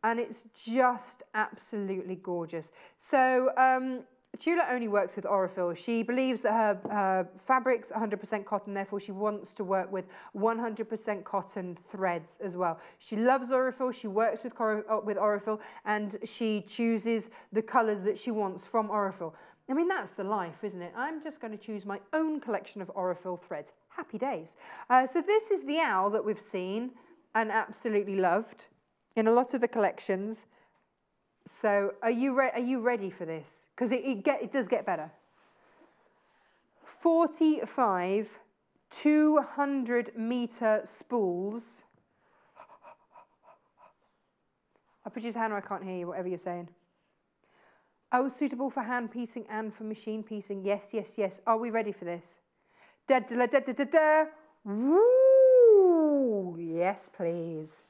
and it's just absolutely gorgeous. So Tula only works with Aurifil. She believes that her fabric's 100% cotton, therefore she wants to work with 100% cotton threads as well. She loves Aurifil, she works with Aurifil, and she chooses the colours that she wants from Aurifil. I mean, that's the life, isn't it? I'm just going to choose my own collection of Aurifil threads. Happy days. So this is the owl that we've seen and absolutely loved in a lot of the collections. So are you ready for this? Because it does get better. 45 200-metre spools. I produce Hannah, I can't hear you, whatever you're saying. Oh, suitable for hand piecing and for machine piecing. Yes, yes, yes. Are we ready for this? Da da da da da da da. Woo! Yes, please.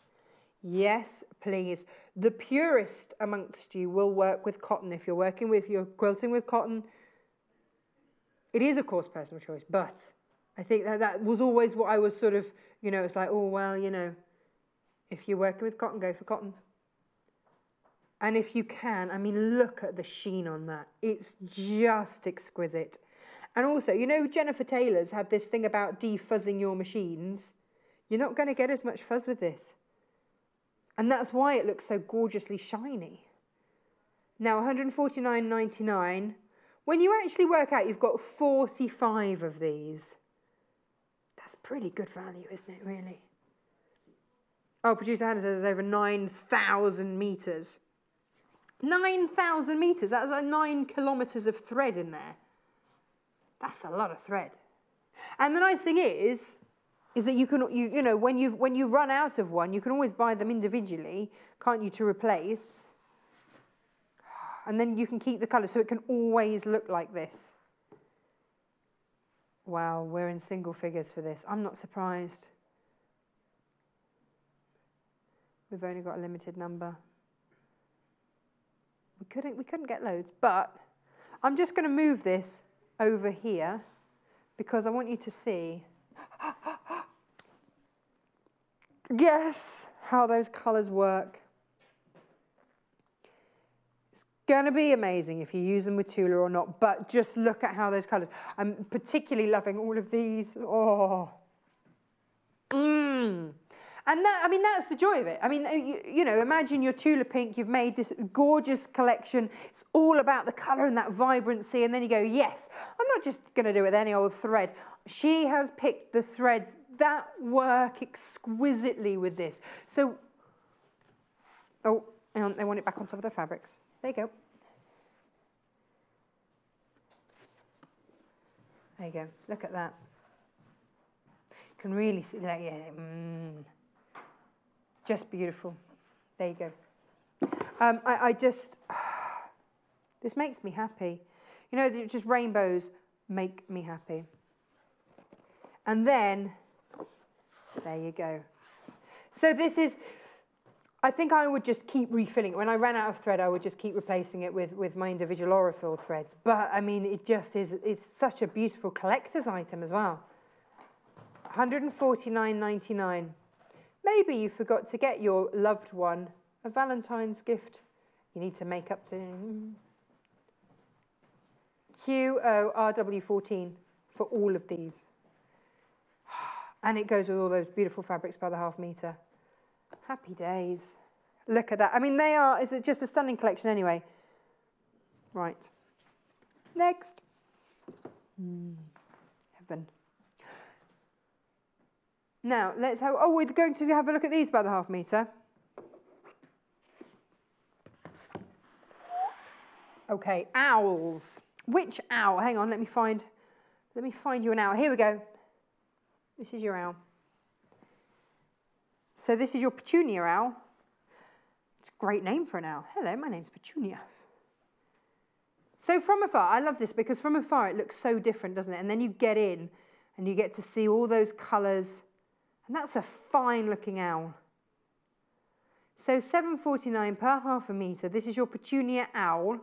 Yes, please. The purist amongst you will work with cotton. If you're quilting with cotton, it is, of course, personal choice. But I think that was always what I was sort of, you know, it's like, oh, well, you know, if you're working with cotton, go for cotton. And if you can, I mean, look at the sheen on that. It's just exquisite. And also, you know, Jennifer Taylor's had this thing about defuzzing your machines. You're not going to get as much fuzz with this. And that's why it looks so gorgeously shiny. Now 149.99. When you actually work out, you've got 45 of these. That's pretty good value, isn't it, really? Oh, producer Hannah says there's over 9,000 metres. 9,000 metres, that's like 9 kilometres of thread in there. That's a lot of thread. And the nice thing is that you can, you know, when you run out of one, you can always buy them individually, can't you, to replace. And then you can keep the colour, so it can always look like this. Wow, we're in single figures for this. I'm not surprised. We've only got a limited number. We couldn't get loads, but I'm just going to move this over here because I want you to see, yes, how those colours work. It's going to be amazing if you use them with Tula or not, but just look at how those colours. I'm particularly loving all of these. Oh. And that, I mean, that's the joy of it. I mean, you know, imagine your Tula Pink, you've made this gorgeous collection. It's all about the colour and that vibrancy. And then you go, yes, I'm not just going to do it with any old thread. She has picked the threads that work exquisitely with this. So, oh, hang on, they want it back on top of the fabrics. There you go. There you go. Look at that. You can really see, like, yeah, just beautiful. There you go. I just, this makes me happy. You know, just rainbows make me happy. And then, there you go. So this is, I think I would just keep refilling it. When I ran out of thread, I would just keep replacing it with my individual Aurifil threads. But, I mean, it just is, it's such a beautiful collector's item as well. 149.99. Maybe you forgot to get your loved one a Valentine's gift. You need to make up to QORW14 for all of these. And it goes with all those beautiful fabrics by the half metre. Happy days. Look at that. I mean, they are, it's just a stunning collection anyway. Right. Next. Heaven. Now, let's have, oh, we're going to have a look at these by the half metre. Okay, owls. Which owl? Hang on, let me find you an owl. Here we go. This is your owl. So this is your Petunia owl. It's a great name for an owl. Hello, my name's Petunia. So from afar, I love this because from afar it looks so different, doesn't it? And then you get in and you get to see all those colours. And that's a fine looking owl. So $7.49 per half a metre. This is your Petunia owl.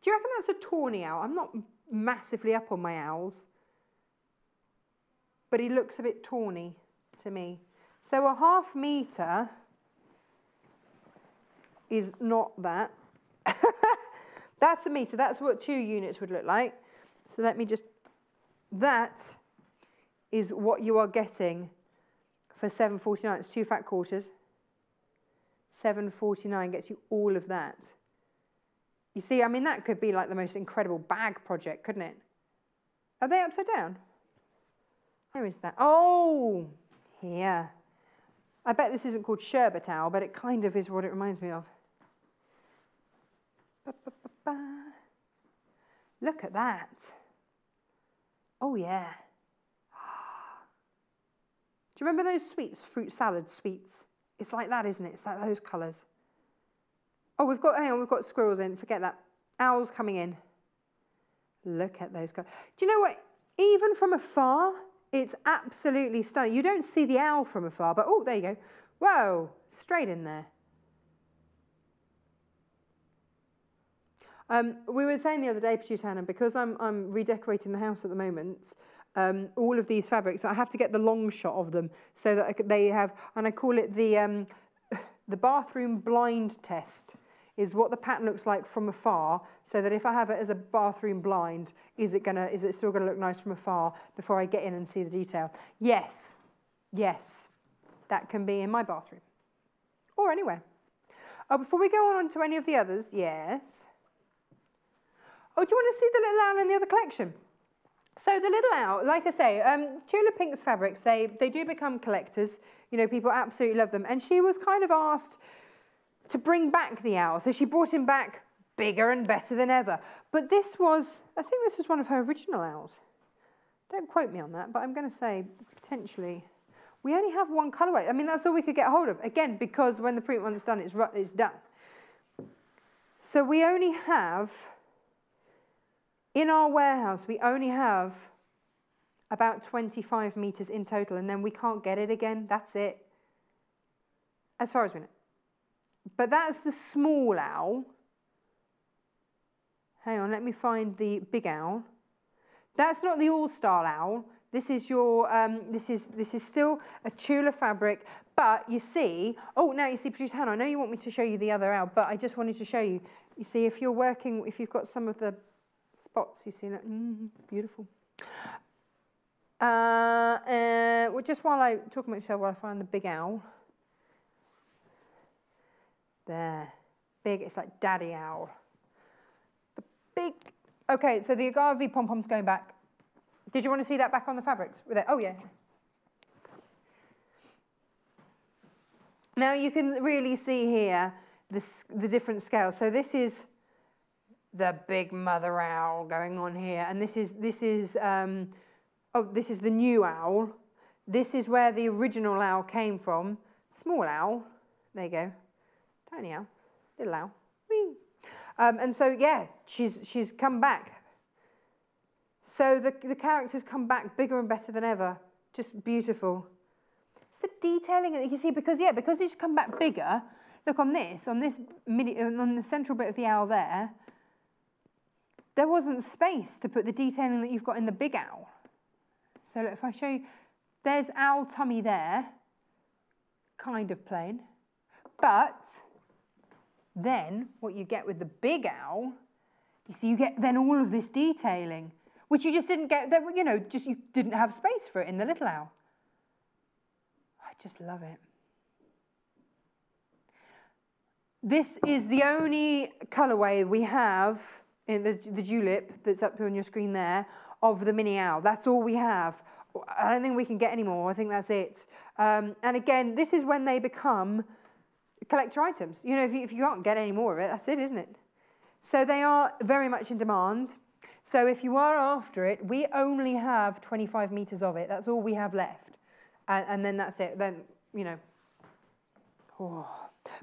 Do you reckon that's a tawny owl? I'm not massively up on my owls. But he looks a bit tawny to me. So a half metre is not that. That's a metre. That's what 2 units would look like. So let me just, that is what you are getting for $7.49. It's 2 fat quarters. $7.49 gets you all of that. You see, I mean, that could be like the most incredible bag project, couldn't it? Are they upside down? Where is that? Oh, here. I bet this isn't called sherbet owl, but it kind of is what it reminds me of. Ba, ba, ba, ba. Look at that. Oh, yeah. Do you remember those sweets, fruit salad sweets? It's like that, isn't it? It's like those colours. Oh, we've got, hang on, we've got squirrels in. Forget that. Owls coming in. Look at those colours. Do you know what? Even from afar, it's absolutely stunning. You don't see the owl from afar, but oh, there you go. Whoa, straight in there. We were saying the other day, producer Hannah, because I'm redecorating the house at the moment, all of these fabrics, I have to get the long shot of them so that they have, and I call it the bathroom blind test, is what the pattern looks like from afar, so that if I have it as a bathroom blind, is it still gonna look nice from afar before I get in and see the detail? Yes, yes, that can be in my bathroom or anywhere. Oh, before we go on to any of the others, yes. Oh, do you want to see the little owl in the other collection? So the little owl, like I say, Tula Pink's fabrics, they do become collectors. You know, people absolutely love them. And she was kind of asked to bring back the owl. So she brought him back bigger and better than ever. But this was, I think this was one of her original owls. Don't quote me on that, but I'm going to say potentially. We only have one colourway. I mean, that's all we could get hold of. Again, because when the print one's done, it's done. So we only have, in our warehouse, we only have about 25 metres in total, and then we can't get it again. That's it. As far as we know. But that's the small owl. Hang on, let me find the big owl. That's not the all-star owl. This is your, this is still a Tula fabric, but you see, oh, now you see, Producer Hannah, I know you want me to show you the other owl, but I just wanted to show you. You see, if you're working, if you've got some of the spots, you see, like, beautiful. Well, just while I talk about myself, while I find the big owl. There, big, it's like daddy owl. The big, okay, so the agave pom-pom's going back. Did you want to see that back on the fabrics? With it? Oh, yeah. Now you can really see here the different scales. So this is the big mother owl going on here, and this is the new owl. This is where the original owl came from. Small owl. There you go. Tiny owl. Little owl. Whee. And so yeah, she's come back. So the characters come back bigger and better than ever. Just beautiful. It's the detailing that you can see because it's come back bigger. Look on this on the central bit of the owl there. There wasn't space to put the detailing that you've got in the big owl. So look, if I show you, there's owl tummy there, kind of plain. But then what you get with the big owl, you see, you get then all of this detailing, which you just didn't get, you know, just you didn't have space for it in the little owl. I just love it. This is the only colourway we have in the julep that's up here on your screen there of the mini owl. That's all we have. I don't think we can get any more. I think that's it. And again, this is when they become collector items. You know, if you can't get any more of it, that's it, isn't it? So they are very much in demand. So if you are after it, we only have 25 metres of it. That's all we have left. And then that's it. Then, you know. Oh.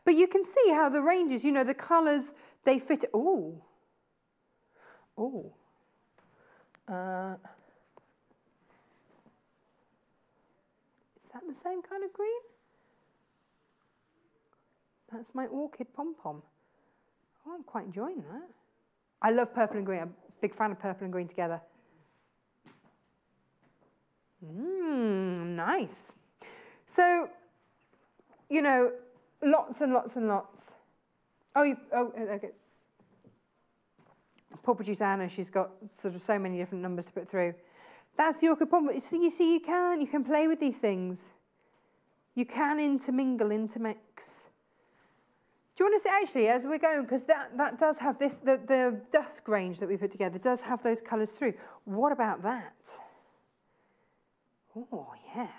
But you can see how the ranges, you know, the colours, they fit. Ooh. Ooh. Is that the same kind of green? That's my orchid pom-pom. Oh, I'm quite enjoying that. I love purple and green. I'm a big fan of purple and green together. Nice. So, you know, lots and lots and lots. Okay. Poor producer Anna, she's got sort of so many different numbers to put through. That's the orchid pom-pom. So you see, you can play with these things. You can intermingle, intermix. Do you want to see, actually, as we're going, because that does have this, the dusk range that we put together does have those colours through. What about that? Oh, yeah.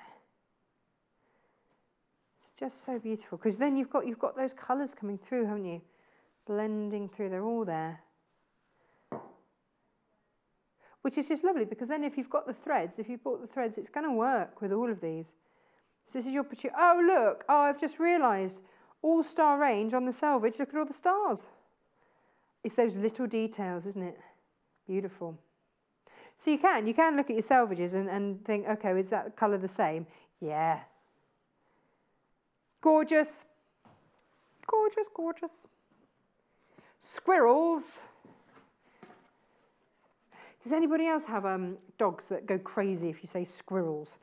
It's just so beautiful, because then you've got those colours coming through, haven't you? Blending through, they're all there. Which is just lovely, because then if you've got the threads, if you bought the threads, it's going to work with all of these. So this is your, oh, look, oh, I've just realised. All-star range on the selvage, look at all the stars. It's those little details, isn't it? Beautiful. So you can look at your selvages and think, okay, is that colour the same? Yeah. Gorgeous. Gorgeous, gorgeous. Squirrels. Does anybody else have dogs that go crazy if you say squirrels?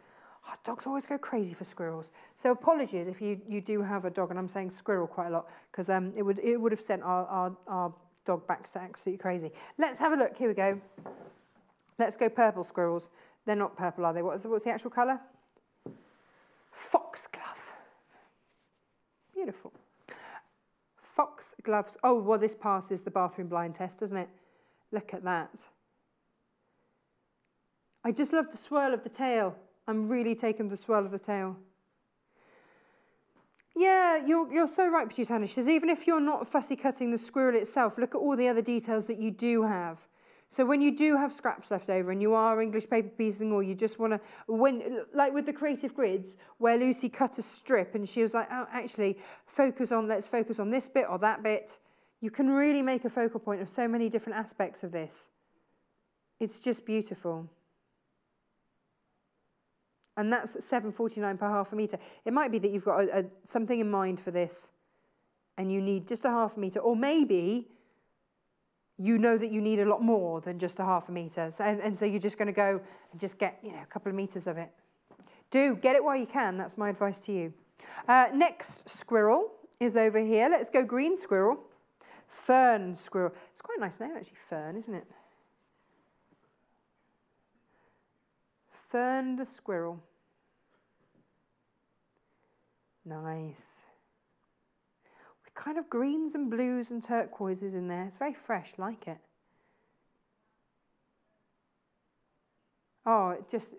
Oh, dogs always go crazy for squirrels. So apologies if you do have a dog, and I'm saying squirrel quite a lot, because it would have sent our dog back to absolutely crazy. Let's have a look. Here we go. Let's go purple squirrels. They're not purple, are they? What's the actual colour? Foxglove. Beautiful. Fox gloves. Oh, well, this passes the bathroom blind test, doesn't it? Look at that. I just love the swirl of the tail. I'm really taking the swirl of the tail. Yeah, you're so right, Producer Hannah. She says, even if you're not fussy cutting the squirrel itself, look at all the other details that you do have. So when you do have scraps left over and you are English paper piecing, or you just want to, like with the creative grids, where Lucy cut a strip and she was like, oh, actually, let's focus on this bit or that bit. You can really make a focal point of so many different aspects of this. It's just beautiful. And that's £7.49 per half a metre. It might be that you've got something in mind for this and you need just a half a metre, or maybe you know that you need a lot more than just a half a metre. And so you're just going to go and just get, a couple of metres of it. Do, get it while you can. That's my advice to you. Next squirrel is over here. Let's go green squirrel. Fern squirrel. It's quite a nice name, actually, Fern, isn't it? Fern the squirrel. Nice. With kind of greens and blues and turquoises in there. It's very fresh, like it. Oh, it just...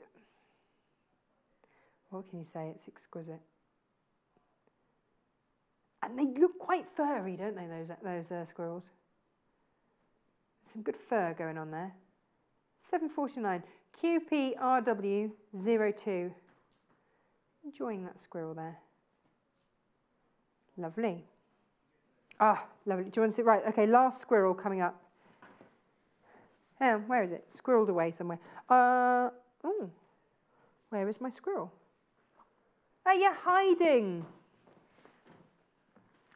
What can you say? It's exquisite. And they look quite furry, don't they, those squirrels? Some good fur going on there. £7.49. QPRW02. Enjoying that squirrel there. Lovely. Ah, lovely. Do you want to see? Right, okay, last squirrel coming up. Where is it? Squirreled away somewhere. Oh, where is my squirrel? Oh, you're hiding.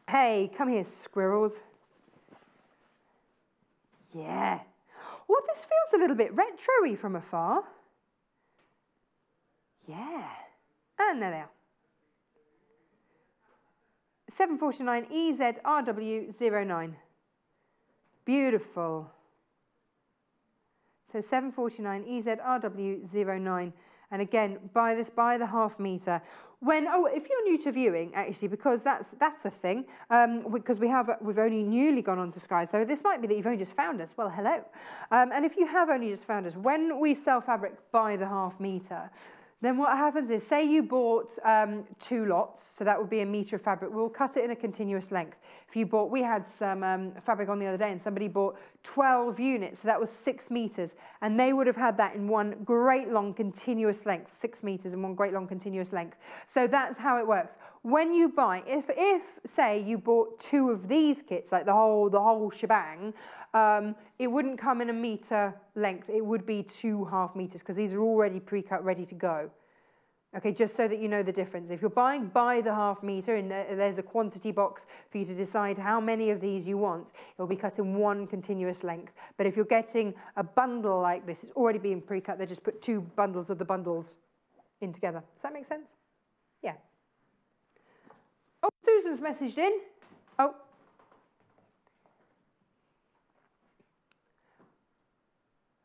Hey, come here, squirrels. Yeah. Oh, this feels a little bit retro-y from afar. Yeah. And there they are. £7.49 EZRW09. Beautiful. So £7.49 EZRW09. And again, buy this by the half metre. If you're new to viewing, actually, because that's a thing, because we've only newly gone on to Sky, so this might be that you've only just found us. Well, hello. And if you have only just found us, when we sell fabric by the half metre, then what happens is, say you bought 2 lots, so that would be a metre of fabric. We'll cut it in a continuous length. If you bought, we had some fabric on the other day, and somebody bought 12 units, so that was 6 metres, and they would have had that in one great long continuous length, 6 metres in one great long continuous length. So that's how it works. When you buy, if say you bought 2 of these kits, like the whole shebang, it wouldn't come in a metre length. It would be 2 half metres, because these are already pre-cut, ready to go. Okay, just so that you know the difference. If you're buying by the half metre and there's a quantity box for you to decide how many of these you want, it will be cut in one continuous length. But if you're getting a bundle like this, it's already being pre-cut. They just put 2 bundles of the bundles in together. Does that make sense? Yeah. Oh, Susan's messaged in.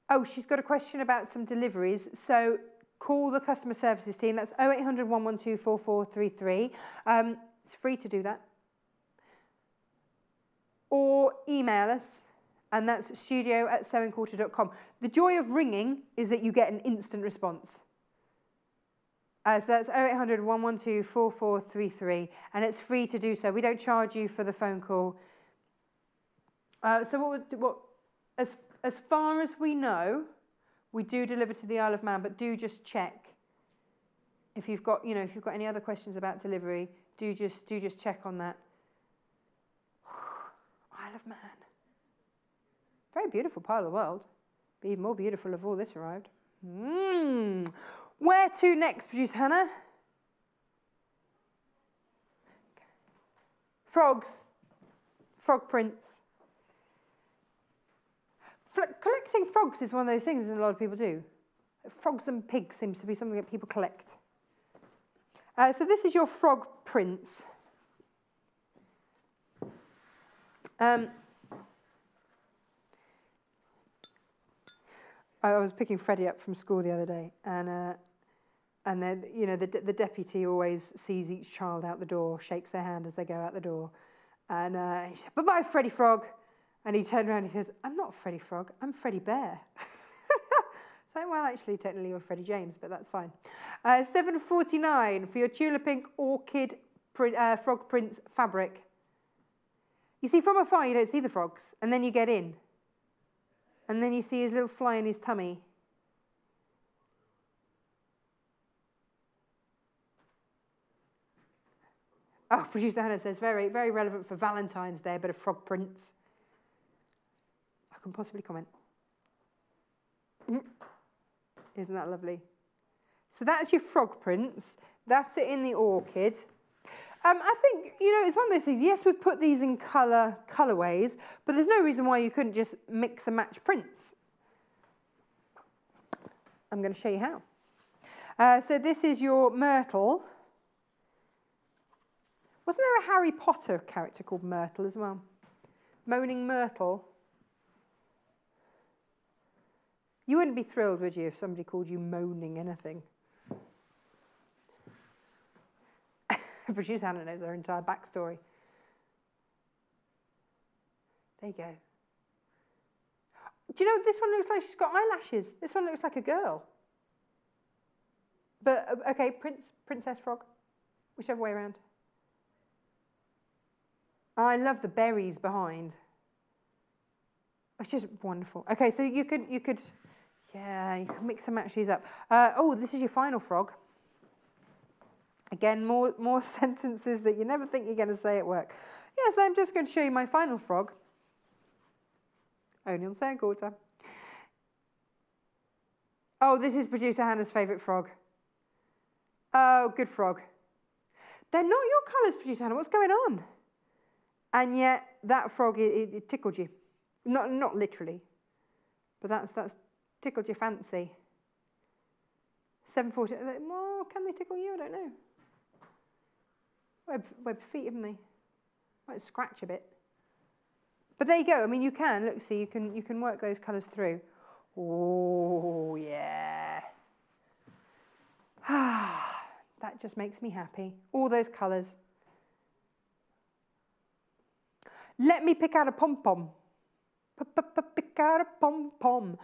Oh, she's got a question about some deliveries. So call the customer services team. That's 0800 112 4433. It's free to do that. Or email us, and that's studio@sewingquarter.com. The joy of ringing is that you get an instant response. So that's 0800 112 4433, and it's free to do so. We don't charge you for the phone call. As far as we know, we do deliver to the Isle of Man, but do just check. If you've got, any other questions about delivery, do just check on that. Isle of Man. Very beautiful part of the world. Be even more beautiful if all this arrived. Where to next, Producer Hannah? Frogs. Frog prints. Collecting frogs is one of those things that a lot of people do. Frogs and pigs seems to be something that people collect. So this is your frog prints. I was picking Freddie up from school the other day, and then the deputy always sees each child out the door, shakes their hand as they go out the door, And he said, bye-bye, Freddy Frog. And he turned around and he says, I'm not Freddy Frog, I'm Freddy Bear. So, well, actually, technically you're Freddie James, but that's fine. $7.49 for your Tula Pink Orchid Frog Prints fabric. You see, from afar, you don't see the frogs, and then you get in. And then you see his little fly in his tummy. Oh, producer Hannah says, very, very relevant for Valentine's Day, a bit of frog prints. I can possibly comment. Isn't that lovely? So that's your frog prints. That's it in the orchid. I think, you know, it's one of those things. Yes, we've put these in colourways, but there's no reason why you couldn't just mix and match prints. I'm going to show you how. So this is your Myrtle. Wasn't there a Harry Potter character called Myrtle as well? Moaning Myrtle. You wouldn't be thrilled, would you, if somebody called you Moaning anything? Producer Hannah knows her entire backstory. There you go. Do you know, this one looks like she's got eyelashes. This one looks like a girl. But, okay, Princess Frog, whichever way around. I love the berries behind. It's just wonderful. Okay, so you could yeah, you could mix and match these up. Oh, this is your final frog. Again, more sentences that you never think you're going to say at work. Yes, I'm just going to show you my final frog. Only on second quarter. Oh, this is producer Hannah's favourite frog. Oh, good frog. They're not your colours, producer Hannah. What's going on? And yet, that frog, it tickled you. Not literally, but that's tickled your fancy. 7.40. Well, can they tickle you? I don't know. Webbed feet, haven't they? Might scratch a bit. But there you go. I mean, you can look. See, you can work those colours through. Oh yeah. That just makes me happy. All those colours. Let me pick out a pom-pom. Pick out a pom-pom.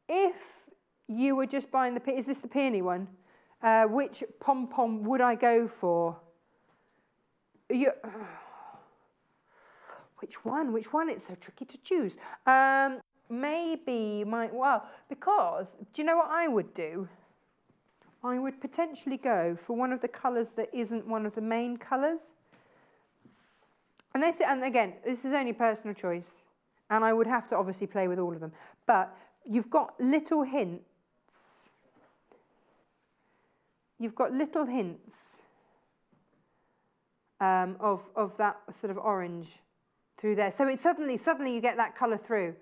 If you were just buying the, is this the peony one? Which pom-pom would I go for? Which one? Which one? It's so tricky to choose. Maybe well, because, do you know what I would do? I would potentially go for one of the colours that isn't one of the main colours. And again, this is only personal choice, and I would have to obviously play with all of them. But you've got little hints. You've got little hints of that sort of orange through there. So it's suddenly you get that colour through.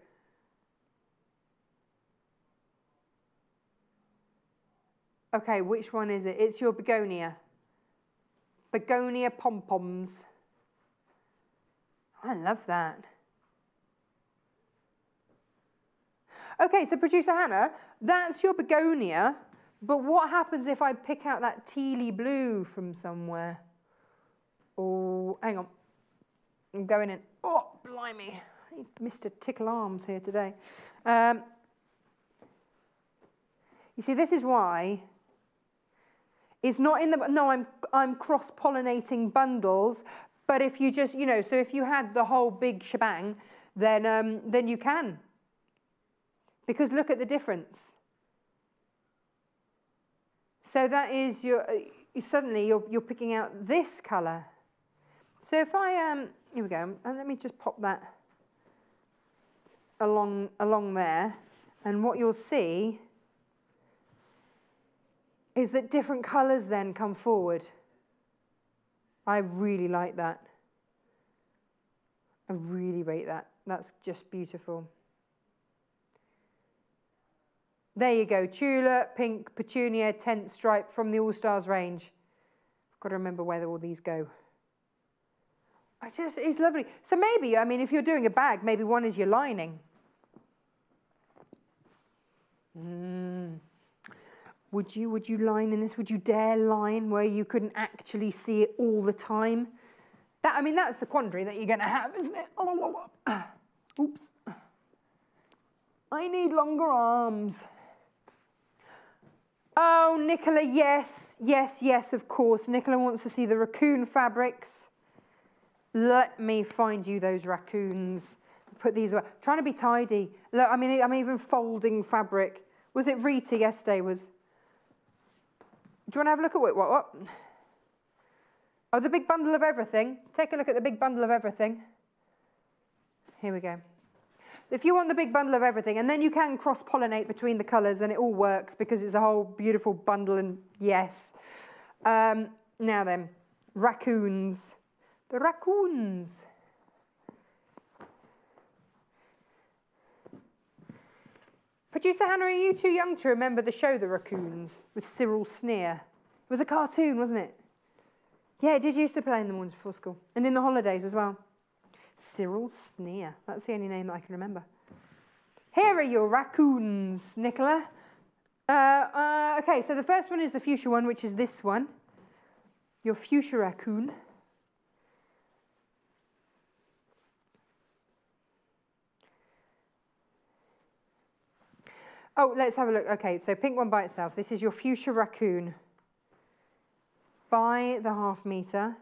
Okay, which one is it? It's your begonia. Begonia pom-poms. I love that. Okay, so producer Hannah, that's your begonia, but what happens if I pick out that tealy blue from somewhere? Oh, hang on. I'm going in. Oh, blimey. Mr. Tickle Arms here today. You see, this is why it's not in the, no, I'm cross-pollinating bundles. But if you just, you know, so if you had the whole big shebang, then you can. Because look at the difference. So that is your, suddenly you're picking out this colour. So if I, here we go, and let me just pop that along there. And what you'll see is that different colours then come forward. I really like that. I really rate that. That's just beautiful. There you go. Tula Pink Petunia Tent Stripe from the All Stars range. I've got to remember where all these go. It's lovely. So maybe, I mean, if you're doing a bag, maybe one is your lining. Would you line in this? Would you dare line where you couldn't actually see it all the time? That, I mean, that's the quandary that you're going to have, isn't it? Oops. I need longer arms. Oh, Nicola, yes, yes, yes, of course. Nicola wants to see the raccoon fabrics. Let me find you those raccoons. Put these away. Trying to be tidy. Look, I mean, I'm even folding fabric. Was it Rita yesterday? Do you want to have a look at what? Oh, the big bundle of everything. Take a look at the big bundle of everything. Here we go. If you want the big bundle of everything, and then you can cross-pollinate between the colours and it all works because it's a whole beautiful bundle and yes. Now then, raccoons. The raccoons. Producer Hannah, are you too young to remember the show The Raccoons with Cyril Sneer? It was a cartoon, wasn't it? Yeah, it did used to play in the mornings before school. And in the holidays as well. Cyril Sneer. That's the only name that I can remember. Here are your raccoons, Nicola. Okay, so the first one is the fuchsia one, which is this one. Your fuchsia raccoon. Oh, let's have a look. Okay, so pink one by itself. This is your fuchsia raccoon. By the 1/2 metre.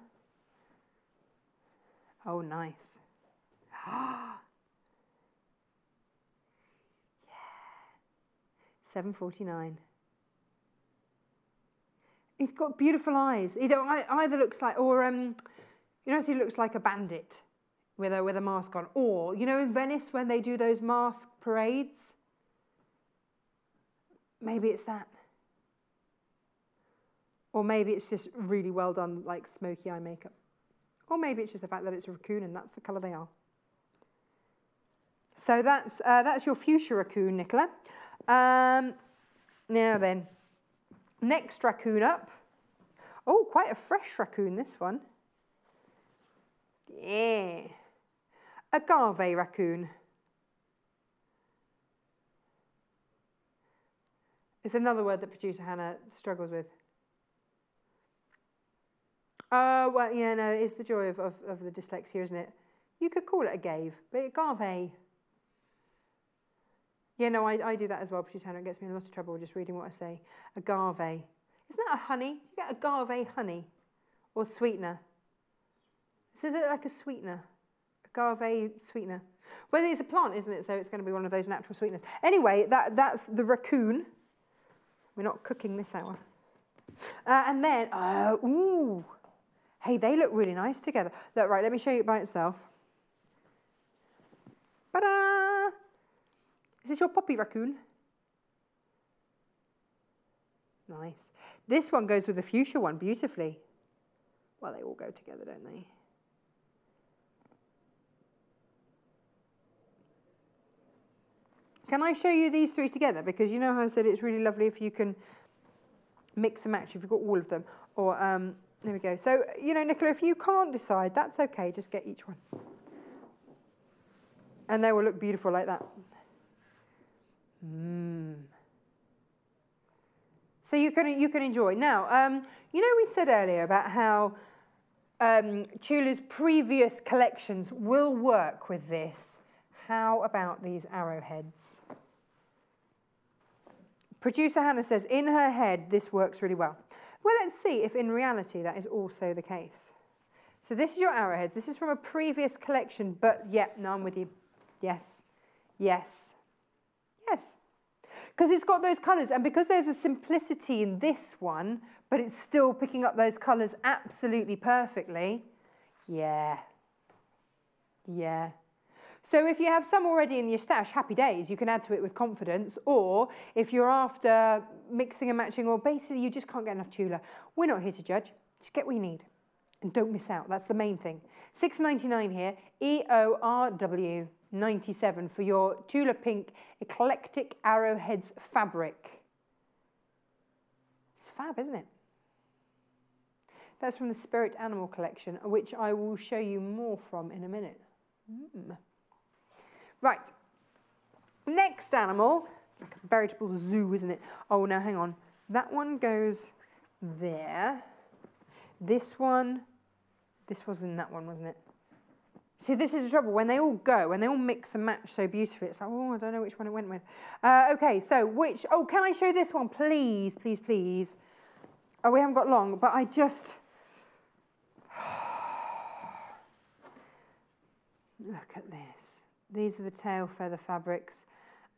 Oh, nice. Yeah. $7.49. It's got beautiful eyes. It either looks like, or you know, he looks like a bandit with a mask on, or you know, in Venice when they do those mask parades. Maybe it's that. Or maybe it's just really well done, like smoky eye makeup. Or maybe it's just the fact that it's a raccoon and that's the colour they are. So that's your fuchsia raccoon, Nicola. Now then, next raccoon up. Oh, quite a fresh raccoon, this one. Yeah. Agave raccoon. It's another word that producer Hannah struggles with. Oh, well, yeah, no, it's the joy of the dyslexia, isn't it? You could call it agave, but agave. Yeah, no, I do that as well, producer Hannah. It gets me in a lot of trouble just reading what I say. Agave. Isn't that a honey? Do you get agave honey? Or sweetener? So is it like a sweetener? Agave sweetener. Well, it's a plant, isn't it? So it's going to be one of those natural sweeteners. Anyway, that's the raccoon. We're not cooking this hour. And then, ooh. Hey, they look really nice together. Look, right, let me show you it by itself. Ta-da! Is this your poppy raccoon? Nice. This one goes with the fuchsia one beautifully. Well, they all go together, don't they? Can I show you these three together? Because you know how I said it's really lovely if you can mix and match, if you've got all of them. Or, there we go. So, you know, Nicola, if you can't decide, that's okay. Just get each one. And they will look beautiful like that. So you can enjoy. Now, you know we said earlier about how Tula's previous collections will work with this. How about these arrowheads? Producer Hannah says, in her head, this works really well. Well, let's see if in reality that is also the case. So this is your arrowheads. This is from a previous collection, but yeah, no, I'm with you. Yes, yes, yes. Because it's got those colours, and because there's a simplicity in this one, but it's still picking up those colours absolutely perfectly. Yeah, yeah. So if you have some already in your stash, happy days, you can add to it with confidence. Or if you're after mixing and matching, or basically you just can't get enough Tula, we're not here to judge. Just get what you need and don't miss out. That's the main thing. $6.99 here, EORW 97 for your Tula Pink Eclectic Arrowheads fabric. It's fab, isn't it? That's from the Spirit Animal collection, which I will show you more from in a minute. Right, next animal, it's like a veritable zoo, isn't it? Oh, now hang on. That one goes there. This one, This was in that one, wasn't it? See, this is the trouble. When they all go, when they all mix and match so beautifully, it's like, oh, I don't know which one it went with. Okay, so which, oh, can I show this one? Please, please, please. Oh, we haven't got long, but I just, look at this. These are the tail feather fabrics.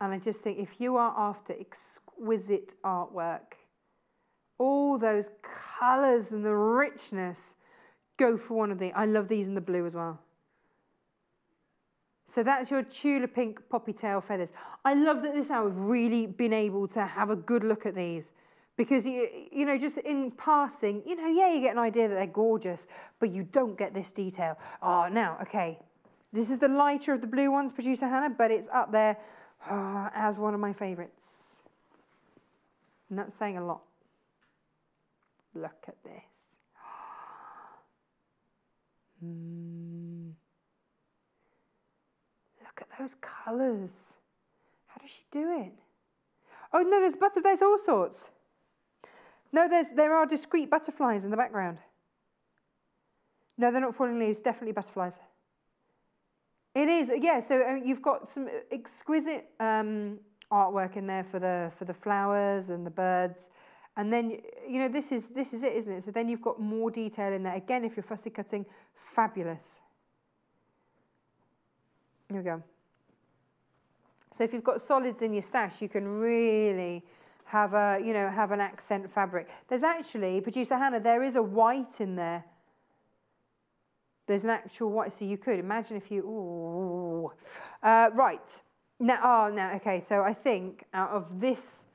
And I just think if you are after exquisite artwork, all those colours and the richness, go for one of these. I love these in the blue as well. So that's your Tula Pink poppy tail feathers. I love that this hour we've really been able to have a good look at these, because you know, just in passing, you know, yeah, you get an idea that they're gorgeous, but you don't get this detail. Oh, now, okay, this is the lighter of the blue ones, Producer Hannah, but it's up there as one of my favourites. And that's saying a lot. Look at this. Look at those colours. How does she do it? Oh no, there's all sorts. No, there are discrete butterflies in the background. No, they're not falling leaves, definitely butterflies. It is, yeah, so you've got some exquisite artwork in there for the flowers and the birds. And then, you know, this is it, isn't it? So then you've got more detail in there. Again, if you're fussy cutting, fabulous. Here we go. So if you've got solids in your stash, you can really have a, you know, have an accent fabric. There's actually, Producer Hannah, there is a white in there. There's an actual white, so you could imagine if you, ooh. Right, now, okay, so I think out of these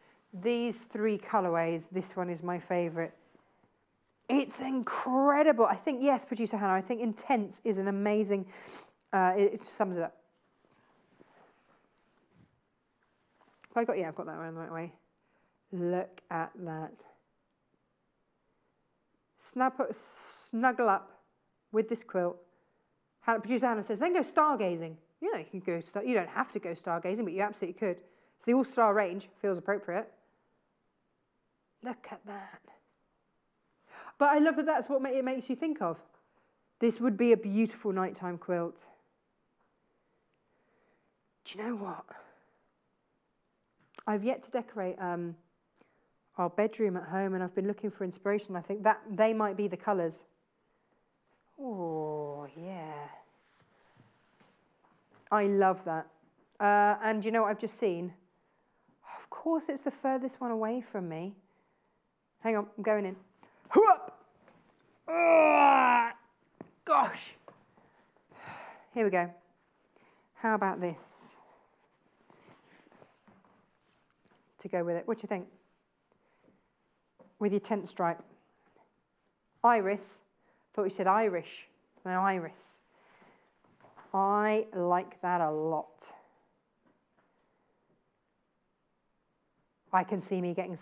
three colorways, this one is my favorite. It's incredible. I think, yes, Producer Hannah, I think Intense is an amazing, it sums it up. I've got that one the right way. Look at that. Snuggle up with this quilt. Producer Hannah says, then go stargazing. Yeah, you can go. You don't have to go stargazing, but you absolutely could. It's the all-star range. Feels appropriate. Look at that. But I love that that's what it makes you think of. This would be a beautiful nighttime quilt. Do you know what? I've yet to decorate our bedroom at home, and I've been looking for inspiration. I think that they might be the colours. Oh, yeah. I love that. And you know what I've just seen? Of course, it's the furthest one away from me. Hang on, I'm going in. Gosh. Here we go. How about this? To go with it. What do you think? With your tent stripe. Iris. Thought you said Irish. No, Iris. I like that a lot. I can see me getting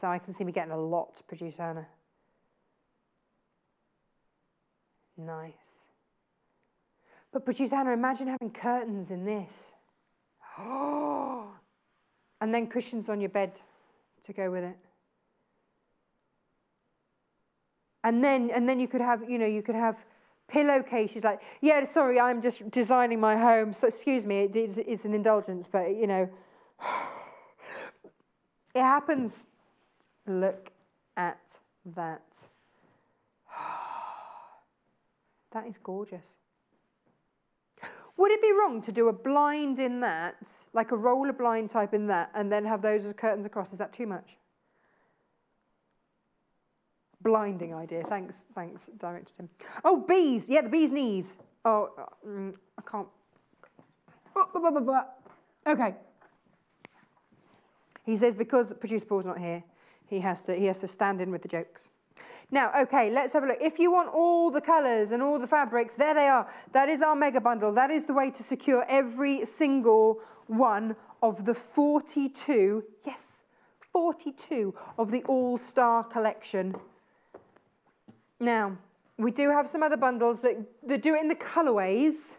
a lot, Producer Hannah. Nice. But Producer Hannah, imagine having curtains in this. Oh, and then cushions on your bed to go with it. And then you could have, you know, you could have pillowcases. Like, yeah, sorry, I'm just designing my home. So excuse me, it's an indulgence, but you know, it happens. Look at that. That is gorgeous. Would it be wrong to do a blind in that, like a roller blind type in that, and then have those as curtains across? Is that too much? Blinding idea. Thanks, Director Tim. Oh, bees. Yeah, the bee's knees. Oh, I can't. Okay. He says because Producer Paul's not here, he has to stand in with the jokes. Now, okay, let's have a look. If you want all the colours and all the fabrics, there they are. That is our mega bundle. That is the way to secure every single one of the 42, yes, 42 of the All-Star collection. Now, we do have some other bundles that do it in the colourways,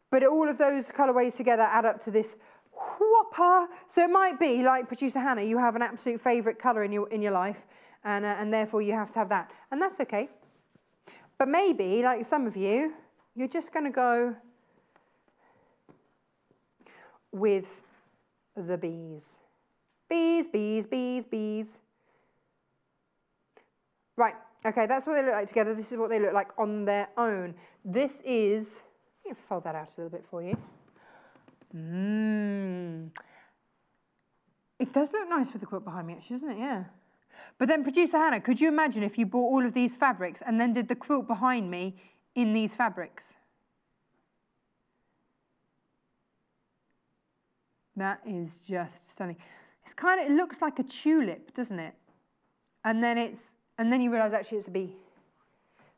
but all of those colourways together add up to this whopper. So it might be like Producer Hannah, you have an absolute favourite colour in your life, and therefore you have to have that, and that's okay. But maybe, like some of you, you're just going to go with the bees. Bees, bees, bees, bees. Right, okay, that's what they look like together. This is what they look like on their own. This is, let me fold that out a little bit for you. It does look nice with the quilt behind me, actually, doesn't it? Yeah. But then, Producer Hannah, could you imagine if you bought all of these fabrics and then did the quilt behind me in these fabrics? That is just stunning. It's kind of, it looks like a tulip, doesn't it? And then you realise actually it's a bee.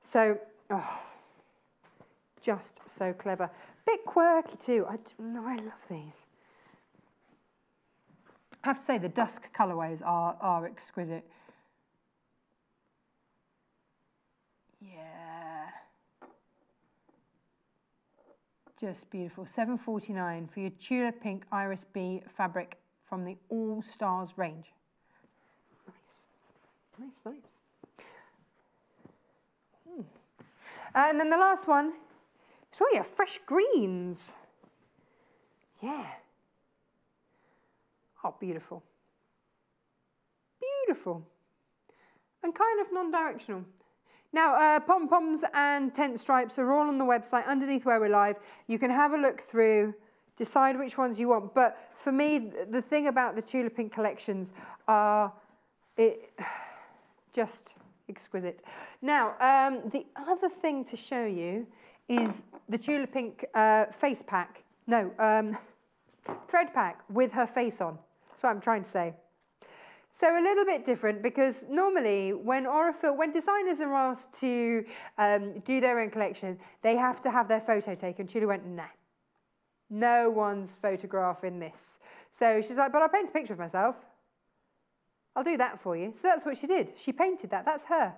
So, oh, just so clever. Bit quirky too. I love these. I have to say the dusk colourways are exquisite. Yeah. Just beautiful. $7.49 for your Tula Pink Iris Bee fabric from the All Stars range. Nice. Nice, nice. And then the last one, it's all your fresh greens. Yeah. Oh, beautiful. Beautiful. And kind of non-directional. Now, pom-poms and tent stripes are all on the website underneath where we're live. You can have a look through, decide which ones you want. But for me, the thing about the Tula Pink collections are just exquisite. Now, the other thing to show you is the Tula Pink face pack. No, thread pack with her face on. That's what I'm trying to say. So a little bit different because normally when designers are asked to do their own collection, they have to have their photo taken. Tula went, nah, no one's photographing this. So she's like, but I'll paint a picture of myself. I'll do that for you. So that's what she did. She painted that. That's her.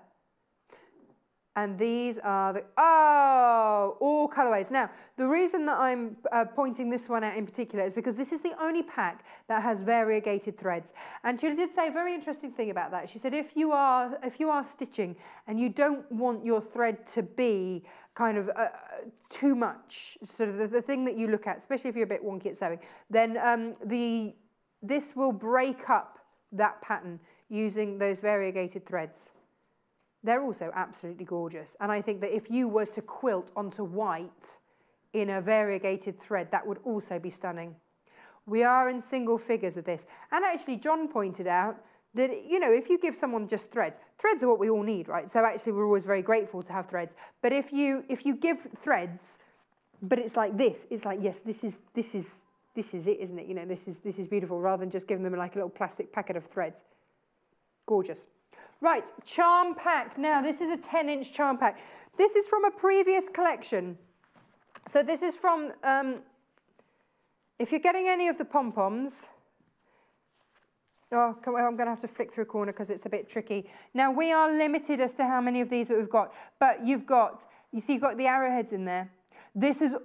And these are the, all colourways. Now, the reason that I'm pointing this one out in particular is because this is the only pack that has variegated threads. And Tula did say a very interesting thing about that. She said, if you are stitching and you don't want your thread to be kind of too much, sort of the thing that you look at, especially if you're a bit wonky at sewing, then this will break up that pattern using those variegated threads. They're also absolutely gorgeous. And I think that if you were to quilt onto white in a variegated thread, that would also be stunning. We are in single figures of this. And actually, John pointed out that, you know, if you give someone just threads are what we all need, right? So actually, we're always very grateful to have threads. But if you give threads, but it's like this, it's like, yes, this is it, isn't it? You know, this is beautiful, rather than just giving them like a little plastic packet of threads. Gorgeous. Right, charm pack. Now, this is a 10-inch charm pack. This is from a previous collection. So this is from, if you're getting any of the pom-poms, I'm going to have to flick through a corner because it's a bit tricky. Now, we are limited as to how many of these that we've got, but you see you've got the arrowheads in there. This is,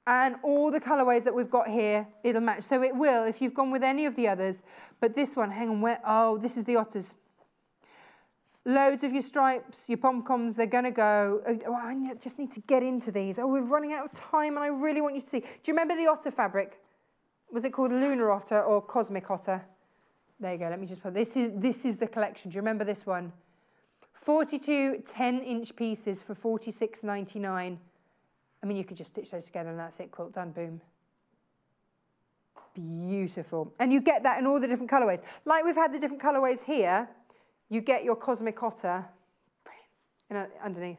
and all the colourways that we've got here, it'll match. So it will, if you've gone with any of the others, but this one, hang on, this is the otters. Loads of your stripes, your pom-poms, they're going to go. Oh, I just need to get into these. Oh, we're running out of time and I really want you to see. Do you remember the otter fabric? Was it called Lunar Otter or Cosmic Otter? There you go, let me just put, this is the collection. Do you remember this one? 42 10-inch pieces for $46.99. I mean, you could just stitch those together and that's it, quilt done, boom. Beautiful. And you get that in all the different colourways. Like we've had the different colourways here, you get your Cosmic Otter underneath.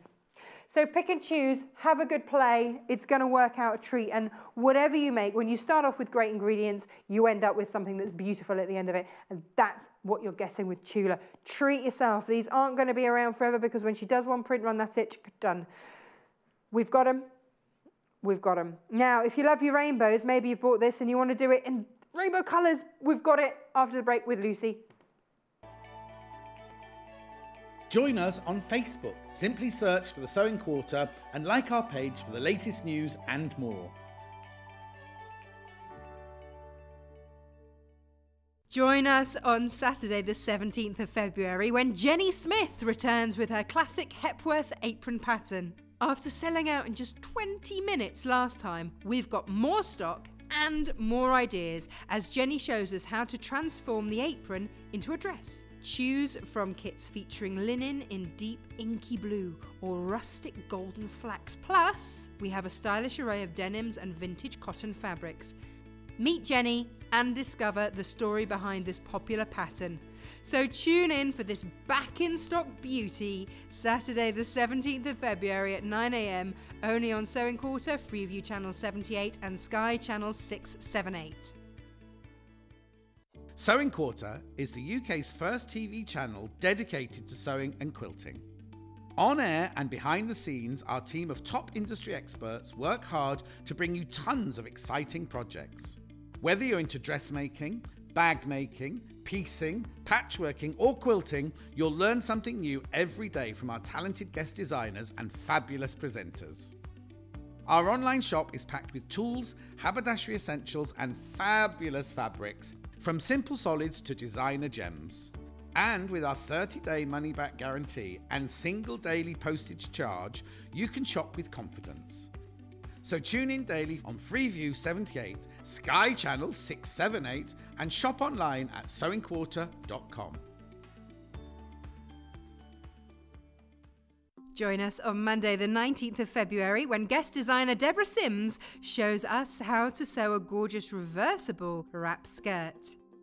So pick and choose, have a good play. It's going to work out a treat. And whatever you make, when you start off with great ingredients, you end up with something that's beautiful at the end of it. And that's what you're getting with Tula. Treat yourself. These aren't going to be around forever because when she does one print run, that's it, done. We've got them. We've got them. Now, if you love your rainbows, maybe you've bought this and you want to do it in rainbow colours. We've got it after the break with Lucy. Join us on Facebook. Simply search for The Sewing Quarter and like our page for the latest news and more. Join us on Saturday the 17th of February when Jenny Smith returns with her classic Hepworth apron pattern. After selling out in just 20 minutes last time, we've got more stock and more ideas as Jenny shows us how to transform the apron into a dress. Choose from kits featuring linen in deep inky blue or rustic golden flax. Plus, we have a stylish array of denims and vintage cotton fabrics. Meet Jenny and discover the story behind this popular pattern. So tune in for this back in stock beauty Saturday the 17th of February at 9 AM only on Sewing Quarter, Freeview Channel 78 and Sky Channel 678. Sewing Quarter is the UK's first TV channel dedicated to sewing and quilting. On air and behind the scenes, our team of top industry experts work hard to bring you tons of exciting projects. Whether you're into dressmaking, bag making, piecing, patchworking or quilting, you'll learn something new every day from our talented guest designers and fabulous presenters. Our online shop is packed with tools, haberdashery essentials and fabulous fabrics, from simple solids to designer gems. And with our 30-day money-back guarantee and single daily postage charge, you can shop with confidence. So tune in daily on Freeview 78, Sky Channel 678 and shop online at sewingquarter.com. Join us on Monday the 19th of February when guest designer Deborah Sims shows us how to sew a gorgeous reversible wrap skirt.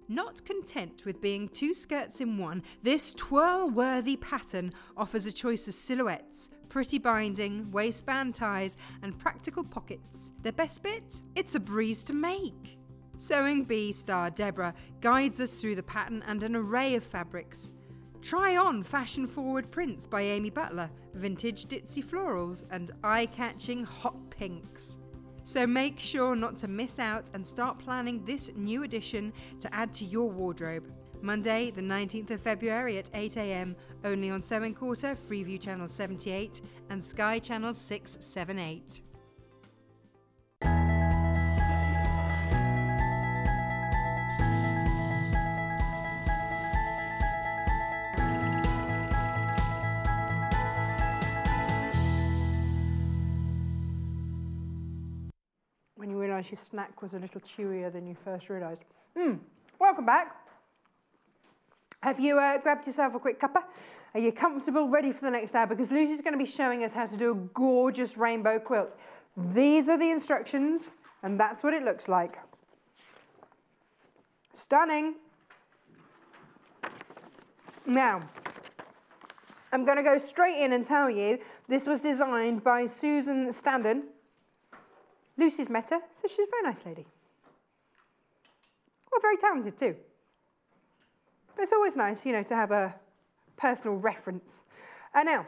Not content with being two skirts in one, this twirl-worthy pattern offers a choice of silhouettes, pretty binding, waistband ties and practical pockets. The best bit? It's a breeze to make. Sewing Bee star Deborah guides us through the pattern and an array of fabrics. Try on fashion-forward prints by Amy Butler, vintage ditzy florals and eye-catching hot pinks. So make sure not to miss out and start planning this new addition to add to your wardrobe. Monday the 19th of February at 8 AM only on Sewing Quarter, Freeview Channel 78 and Sky Channel 678. When you realise your snack was a little chewier than you first realised. Welcome back. Have you grabbed yourself a quick cuppa? Are you comfortable, ready for the next hour? Because Lucy's going to be showing us how to do a gorgeous rainbow quilt. These are the instructions, and that's what it looks like. Stunning. Now, I'm going to go straight in and tell you this was designed by Susan Standen. Lucy's met her, so she's a very nice lady. Well, very talented too. But it's always nice, you know, to have a personal reference. Now,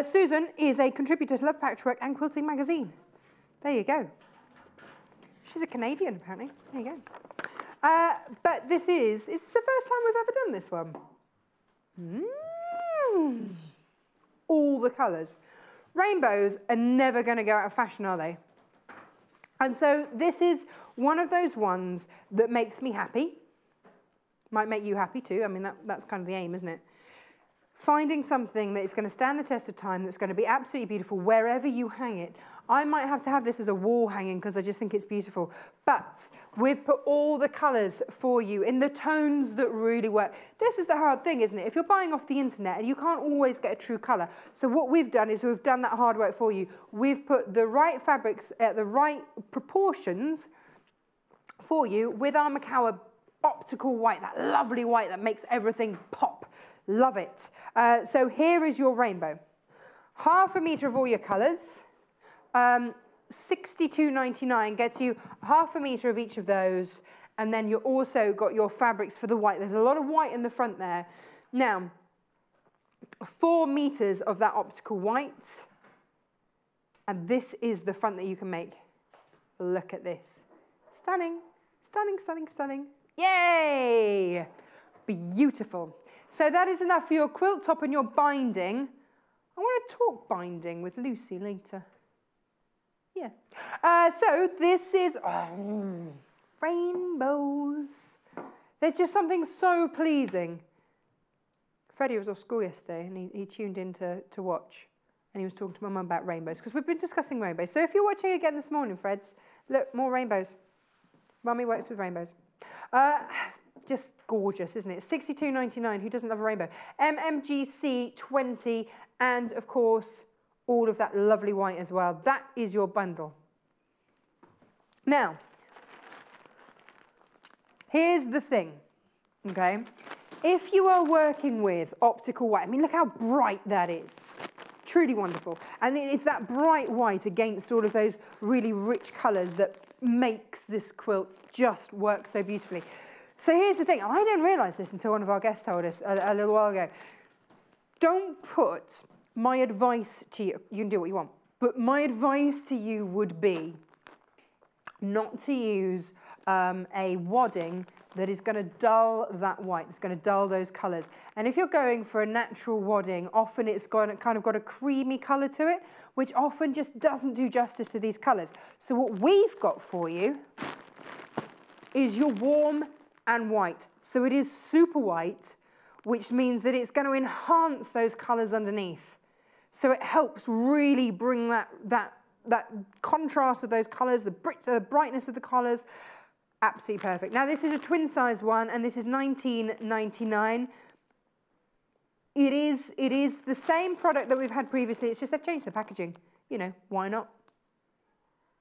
Susan is a contributor to Love Patchwork and Quilting magazine. There you go. She's a Canadian, apparently. There you go. But this is the first time we've ever done this one. All the colours. Rainbows are never going to go out of fashion, are they? And so this is one of those ones that makes me happy. Might make you happy too. I mean, that's kind of the aim, isn't it? Finding something that is going to stand the test of time, that's going to be absolutely beautiful wherever you hang it. I might have to have this as a wall hanging because I just think it's beautiful. But we've put all the colours for you in the tones that really work. This is the hard thing, isn't it? If you're buying off the internet and you can't always get a true colour. So what we've done is we've done that hard work for you. We've put the right fabrics at the right proportions for you with our Makower optical white, that lovely white that makes everything pop. Love it. So here is your rainbow. 1/2 metre of all your colours. $62.99 gets you 1/2 metre of each of those, and then you've also got your fabrics for the white. There's a lot of white in the front there. Now, 4 metres of that optical white, and this is the front that you can make. Look at this. Stunning, stunning, stunning, stunning. Yay! Beautiful. So that is enough for your quilt top and your binding. I want to talk binding with Lucy later. Yeah. So this is rainbows. There's just something so pleasing. Freddie was off school yesterday and he tuned in to watch, and he was talking to my mum about rainbows because we've been discussing rainbows. So if you're watching again this morning, Freds, look, more rainbows. Mummy works with rainbows. Just gorgeous, isn't it? $62.99. Who doesn't love a rainbow? MMGC 20, and of course, all of that lovely white as well. That is your bundle. Now, here's the thing, okay? If you are working with optical white, I mean, look how bright that is. Truly wonderful. And it's that bright white against all of those really rich colours that makes this quilt just work so beautifully. So here's the thing. I didn't realise this until one of our guests told us a little while ago. Don't put my advice to you. You can do what you want. But my advice to you would be not to use a wadding that is going to dull that white, it's going to dull those colours. And if you're going for a natural wadding, often it's kind of got a creamy colour to it, which often just doesn't do justice to these colours. So what we've got for you is your warm and white. So it is super white, which means that it's going to enhance those colours underneath. So it helps really bring that contrast of those colours, the brightness of the colours. Absolutely perfect. Now this is a twin size one, and this is $19.99. It is the same product that we've had previously. It's just they've changed the packaging. You know, why not?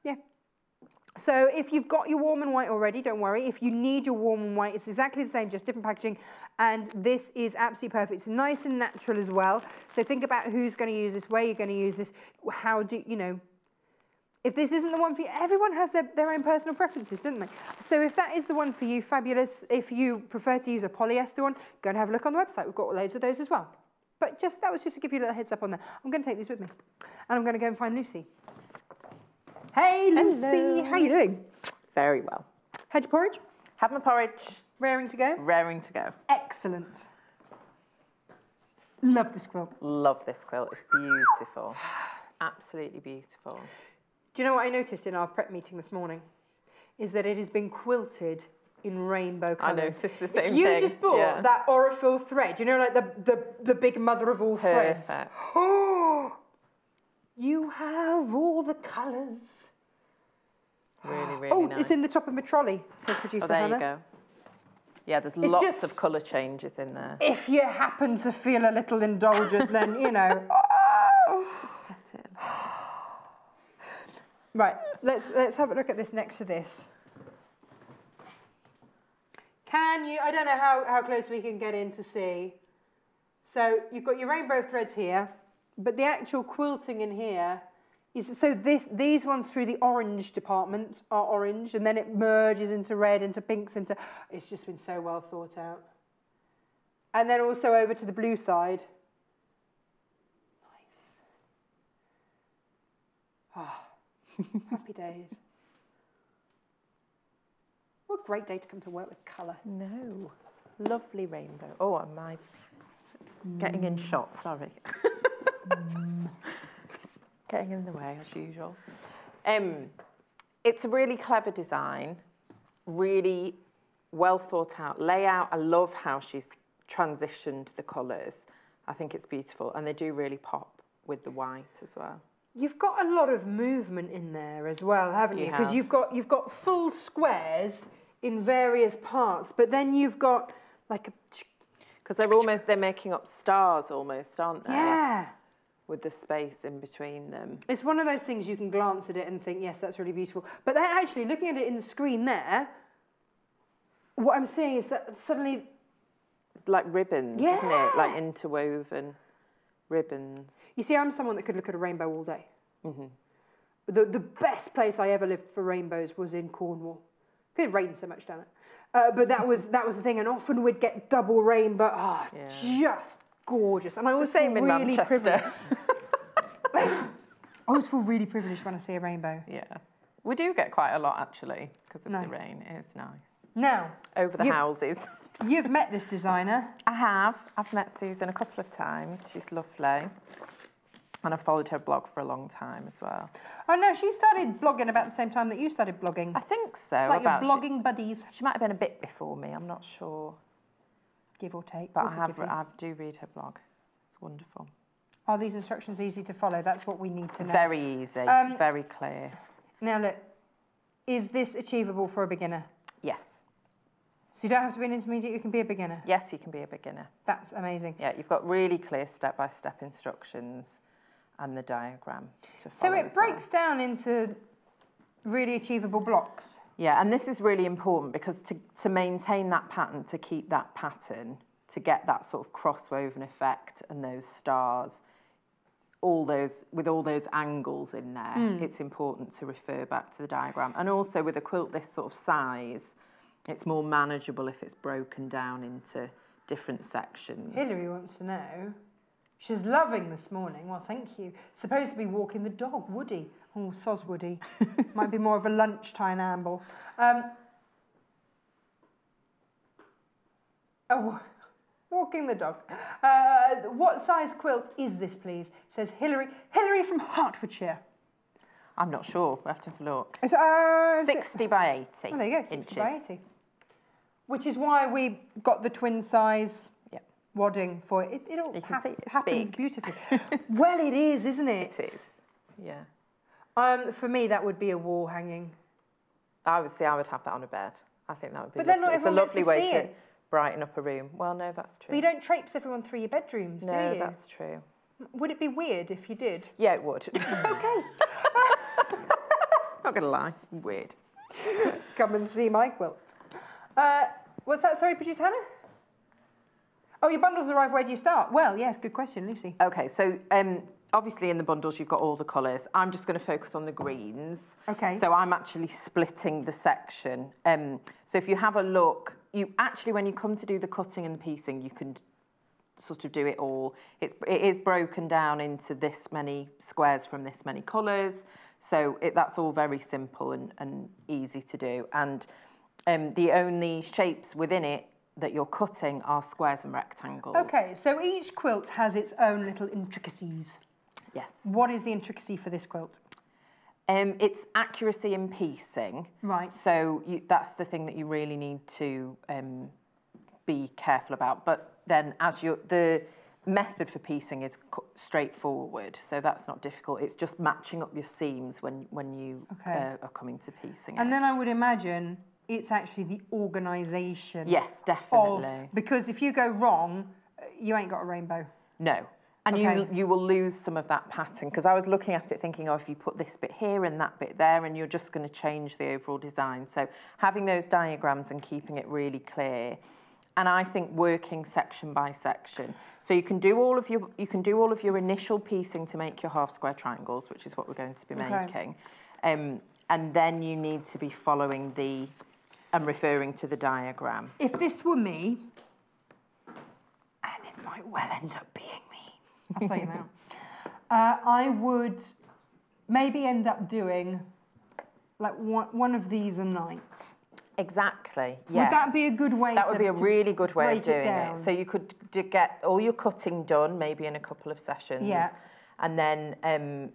Yeah. So if you've got your warm and white already, don't worry. If you need your warm and white, it's exactly the same, just different packaging. And this is absolutely perfect. It's nice and natural as well. So think about who's going to use this, where you're going to use this, how do you know. If this isn't the one for you, everyone has their own personal preferences, don't they? So if that is the one for you, fabulous. If you prefer to use a polyester one, go and have a look on the website. We've got loads of those as well. But that was just to give you a little heads up on that. I'm going to take these with me. And I'm going to go and find Lucy. Hey, Lucy. Hello. How you doing? Very well. Had your porridge? Had my porridge. Raring to go? Raring to go. Excellent. Love this quilt. Love this quilt. It's beautiful. Absolutely beautiful. Do you know what I noticed in our prep meeting this morning? Is that it has been quilted in rainbow colours. I noticed the same thing. You just bought that Aurifil thread, you know, like the big mother of all threads. Oh, you have all the colours. Really, really nice. Oh, it's in the top of my trolley, says producer Hannah. Hannah. You go. Yeah, there's lots of colour changes in there. If you happen to feel a little indulgent, then, you know. Just pet it. Right, let's have a look at this next to this. Can you, I don't know how close we can get in to see. So you've got your rainbow threads here, but the actual quilting in here is, so these ones through the orange department are orange, and then it merges into red, into pinks, it's just been so well thought out. And then also over to the blue side. Nice. Ah. Happy days. What a great day to come to work with colour. No. Lovely rainbow. Oh, am I getting in shot? Sorry. Getting in the way, as usual. It's a really clever design, really well thought out layout. I love how she's transitioned the colours. I think it's beautiful, and they do really pop with the white as well. You've got a lot of movement in there as well, haven't you? Because you've got full squares in various parts, but then you've got like a... Because they're making up stars almost, aren't they? Yeah. With the space in between them. It's one of those things you can glance at it and think, yes, that's really beautiful. But then actually, looking at it in the screen there, what I'm seeing is that suddenly... It's like ribbons, isn't it? Like interwoven ribbons. You see, I'm someone that could look at a rainbow all day. Mm-hmm. The best place I ever lived for rainbows was in Cornwall. It rained so much down there. But that was the thing, and often we'd get double rain, but just gorgeous. And I always feel really privileged. I always feel really privileged when I see a rainbow. Yeah. We do get quite a lot, actually, because of the rain. It's nice. Now, over the houses. You've met this designer. I have. I've met Susan a couple of times. She's lovely. And I followed her blog for a long time as well. Oh no, she started blogging about the same time that you started blogging. I think so. It's like your blogging buddies. She might have been a bit before me, I'm not sure. Give or take. But I do read her blog. It's wonderful. Are these instructions easy to follow? That's what we need to know. Very easy, very clear. Now look, is this achievable for a beginner? Yes. So you don't have to be an intermediate, you can be a beginner? Yes, you can be a beginner. That's amazing. Yeah, you've got really clear step-by-step instructions and the diagram to follow. So it breaks down into really achievable blocks? Yeah, and this is really important because to maintain that pattern, to keep that pattern, to get that sort of cross-woven effect and those stars, with all those angles in there, it's important to refer back to the diagram. And also with a quilt this sort of size, it's more manageable if it's broken down into different sections. Hilary wants to know. She's loving this morning. Well, thank you. Supposed to be walking the dog, Woody. Oh, soz Woody. Might be more of a lunchtime amble. Walking the dog. What size quilt is this, please? Says Hilary. Hilary from Hertfordshire. I'm not sure. We'll have to have a look. 60 by 80. Oh, there you go, 60 inches. by 80. Which is why we got the twin size wadding for it. It all happens beautifully. Well, it is, isn't it? It is, yeah. For me, that would be a wall hanging. I would have that on a bed. I think that would be But then lovely. not It's a everyone lovely gets to way see to it. brighten up a room. Well, no, that's true. But you don't traipse everyone through your bedrooms, do you? No, that's true. Would it be weird if you did? Yeah, it would. Okay. Not gonna lie, weird. Come and see my quilt. What's that? Sorry, producer Hannah? Oh, your bundles arrive. Where do you start? Well, yes, good question, Lucy. Okay, so obviously in the bundles you've got all the colours. I'm just going to focus on the greens. Okay. So I'm actually splitting the section. So if you have a look, you actually, when you come to do the cutting and the piecing, you can sort of do it all. It is broken down into this many squares from this many colours. So that's all very simple and easy to do. And the only shapes within it that you're cutting are squares and rectangles. Okay, so each quilt has its own little intricacies. Yes. What is the intricacy for this quilt? It's accuracy in piecing. Right. So that's the thing that you really need to be careful about. But then the method for piecing is straightforward, so that's not difficult. It's just matching up your seams when you are coming to piecing. And then I would imagine it's actually the organisation. Yes, definitely. Because if you go wrong, you ain't got a rainbow. No. And you will lose some of that pattern, because I was looking at it thinking, oh, if you put this bit here and that bit there, and you're just going to change the overall design. So having those diagrams and keeping it really clear, and I think working section by section. So you can do all of your initial piecing to make your half square triangles, which is what we're going to be making, and then you need to be following and referring to the diagram. If this were me, and it might well end up being me, I'll tell you now, I would maybe end up doing like one of these a night. Exactly, yes. Would that be a good way That would be a really good way of doing it. So you could get all your cutting done, maybe in a couple of sessions. Yeah. And then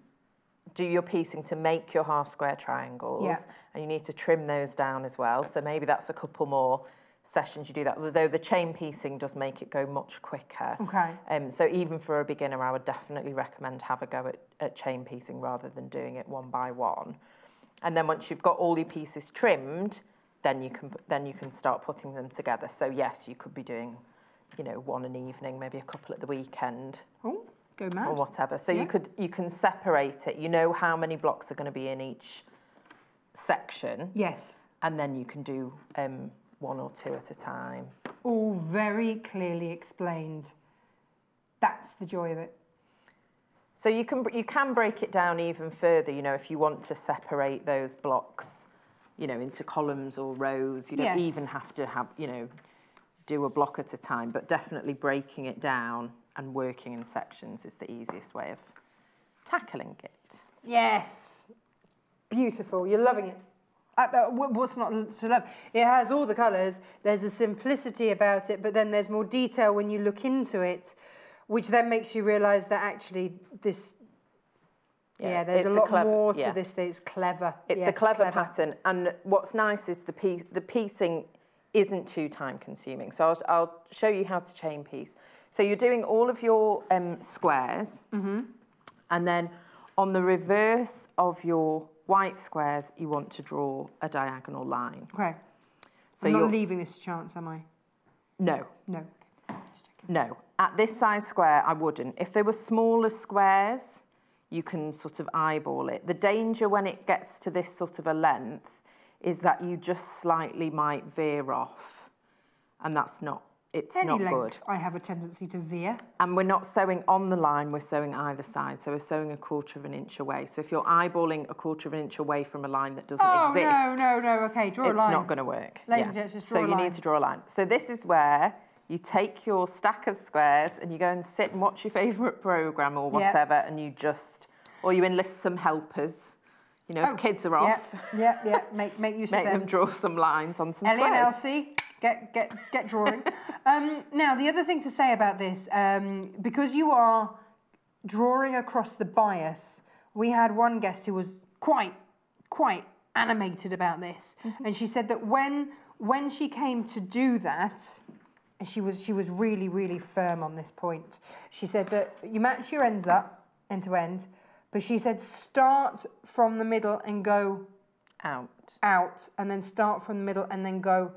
do your piecing to make your half square triangles. Yeah. And you need to trim those down as well. So maybe that's a couple more sessions you do that. Although the chain piecing does make it go much quicker. Okay. So even for a beginner, I would definitely recommend have a go at chain piecing rather than doing it one by one. And then once you've got all your pieces trimmed, then you can start putting them together. So yes, you could be doing, one an evening, maybe a couple at the weekend. Oh, go mad. Or whatever. So you can separate it. You know how many blocks are going to be in each section. Yes. And then you can do one or two at a time. All very clearly explained. That's the joy of it. So you can break it down even further, if you want to separate those blocks, into columns or rows. You don't even have to do a block at a time, but definitely breaking it down and working in sections is the easiest way of tackling it. Yes. Beautiful. You're loving it. What's not to love? It has all the colours. There's a simplicity about it, but then there's more detail when you look into it, which then makes you realise that actually this Yeah, there's a lot more to this. It's clever. It's a clever pattern, and what's nice is the piecing isn't too time consuming. So I'll show you how to chain piece. So you're doing all of your squares, and then on the reverse of your white squares, you want to draw a diagonal line. Okay. So I'm not leaving this to chance, am I? No. No. No. At this size square, I wouldn't. If they were smaller squares, you can sort of eyeball it. The danger when it gets to this sort of a length is that you just slightly might veer off, and that's not, it's not good. I have a tendency to veer. And we're not sewing on the line, we're sewing either side. So we're sewing 1/4 of an inch away. So if you're eyeballing 1/4 of an inch away from a line that doesn't exist. No, okay, draw a line. It's not going to work. Ladies and gents, just draw a line. So you need to draw a line. So this is where you take your stack of squares and you go and sit and watch your favourite programme or whatever, and you just, or you enlist some helpers. You know, if kids are off. Yeah. Make use of them. Make them draw some lines on some Ellie squares. and Elsie, get drawing. Now, the other thing to say about this, because you are drawing across the bias, we had one guest who was quite animated about this, and she said that when she came to do that, and she was really firm on this point. She said that you match your ends up end to end. But she said start from the middle and go out, and then start from the middle and then go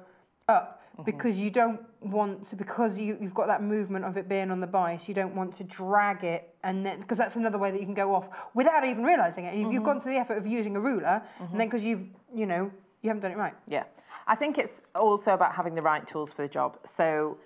up, because you don't want to, because you've got that movement of it being on the bias, you don't want to drag it, and then, because that's another way that you can go off without even realising it. You've gone to the effort of using a ruler, and then because you haven't done it right. Yeah. I think it's also about having the right tools for the job. So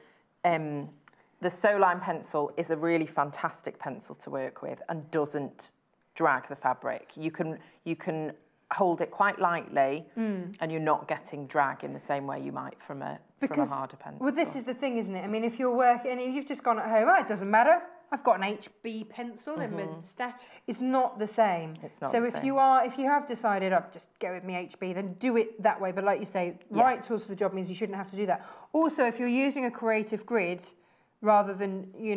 the Sew Line pencil is a really fantastic pencil to work with and doesn't drag the fabric. You can hold it quite lightly, and you're not getting drag in the same way you might from a harder pencil. Well, this is the thing, isn't it? I mean, if you're working and you've just gone at home, it doesn't matter. I've got an HB pencil in my stash. It's not the same. It's not so the same. if you have decided, I'll just go with my HB, then do it that way. But like you say, right tools for the job means you shouldn't have to do that. Also, if you're using a creative grid, rather than, your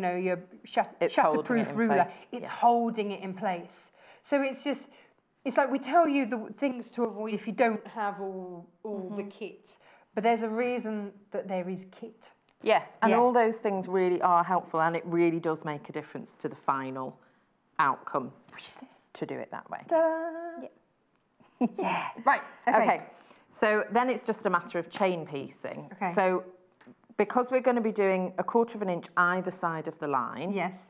shatterproof ruler, it's holding it in place. So it's like we tell you the things to avoid if you don't have all the kit, but there's a reason that there is kit. Yes, and all those things really are helpful, and it really does make a difference to the final outcome. Which is this? To do it that way. Ta-da! Yeah. Right. Okay. So then it's just a matter of chain piecing. Okay. So because we're going to be doing 1/4 of an inch either side of the line, yes,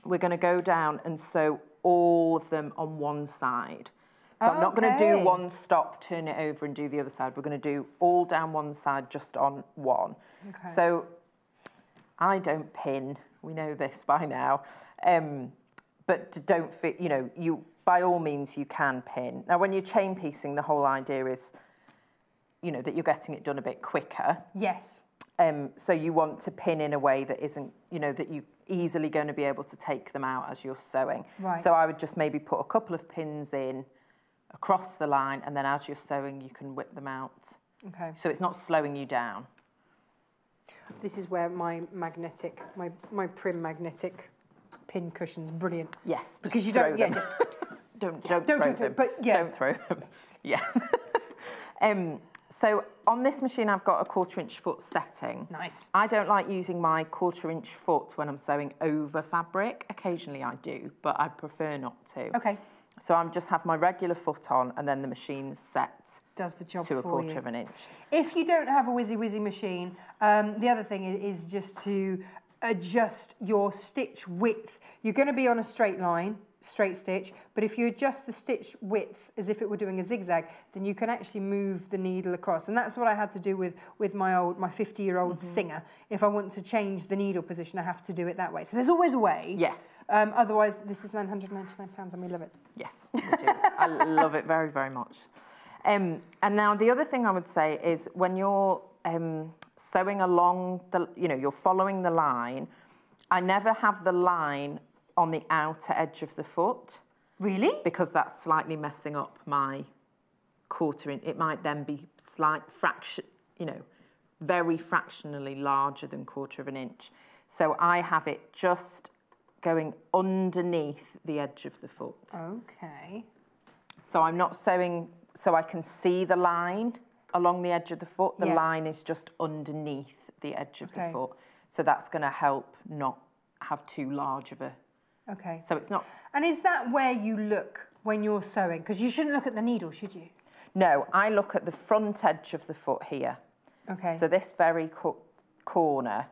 we're going to go down and sew all of them on one side. So I'm not going to do one stop, turn it over and do the other side. We're going to do all down one side, just on one. Okay. So I don't pin. We know this by now. But don't fit, you by all means you can pin. Now when you're chain piecing, the whole idea is, that you're getting it done a bit quicker. Yes. So you want to pin in a way that isn't, that you're easily going to be able to take them out as you're sewing. Right. So I would just maybe put a couple of pins in across the line, and then as you're sewing, you can whip them out. Okay. So it's not slowing you down. This is where my Prim magnetic pin cushion's brilliant. Yes. Because you don't, don't throw them. But don't throw them. Yeah. So on this machine, I've got a 1/4 inch foot setting. Nice. I don't like using my 1/4 inch foot when I'm sewing over fabric. Occasionally I do, but I prefer not to. Okay. So I just have my regular foot on, and then the machine's set. Does the job to for 1/4 of an inch. If you don't have a whizzy machine, the other thing is just to adjust your stitch width. You're going to be on a straight line, straight stitch, but if you adjust the stitch width as if it were doing a zigzag, then you can actually move the needle across. And that's what I had to do with my 50-year-old Singer. If I want to change the needle position, I have to do it that way. So there's always a way. Yes. Otherwise, this is £999 and we love it. Yes, we do. I love it very, very much. And now the other thing I would say is when you're sewing along the, you're following the line, I never have the line on the outer edge of the foot. Really? Because that's slightly messing up my 1/4 inch. It might then be slight fraction, very fractionally larger than 1/4 of an inch. So I have it just going underneath the edge of the foot. Okay. So I'm not sewing, so I can see the line along the edge of the foot. The line is just underneath the edge of the foot. So that's going to help not have too large of a... Okay. So it's not... And is that where you look when you're sewing? Because you shouldn't look at the needle, should you? No, I look at the front edge of the foot here. Okay. So this very corner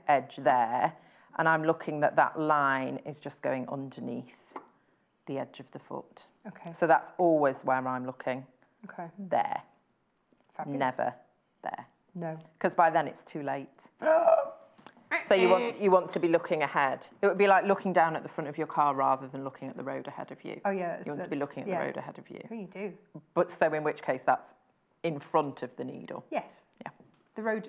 edge there, and I'm looking that line is just going underneath the edge of the foot. Okay. So that's always where I'm looking. Okay. There. Fabulous. Never there. No. Because by then it's too late. So you want to be looking ahead. It would be like looking down at the front of your car rather than looking at the road ahead of you. Oh yeah. You want to be looking at the road ahead of you. Oh, you do. But so in which case that's in front of the needle. Yes. Yeah. The road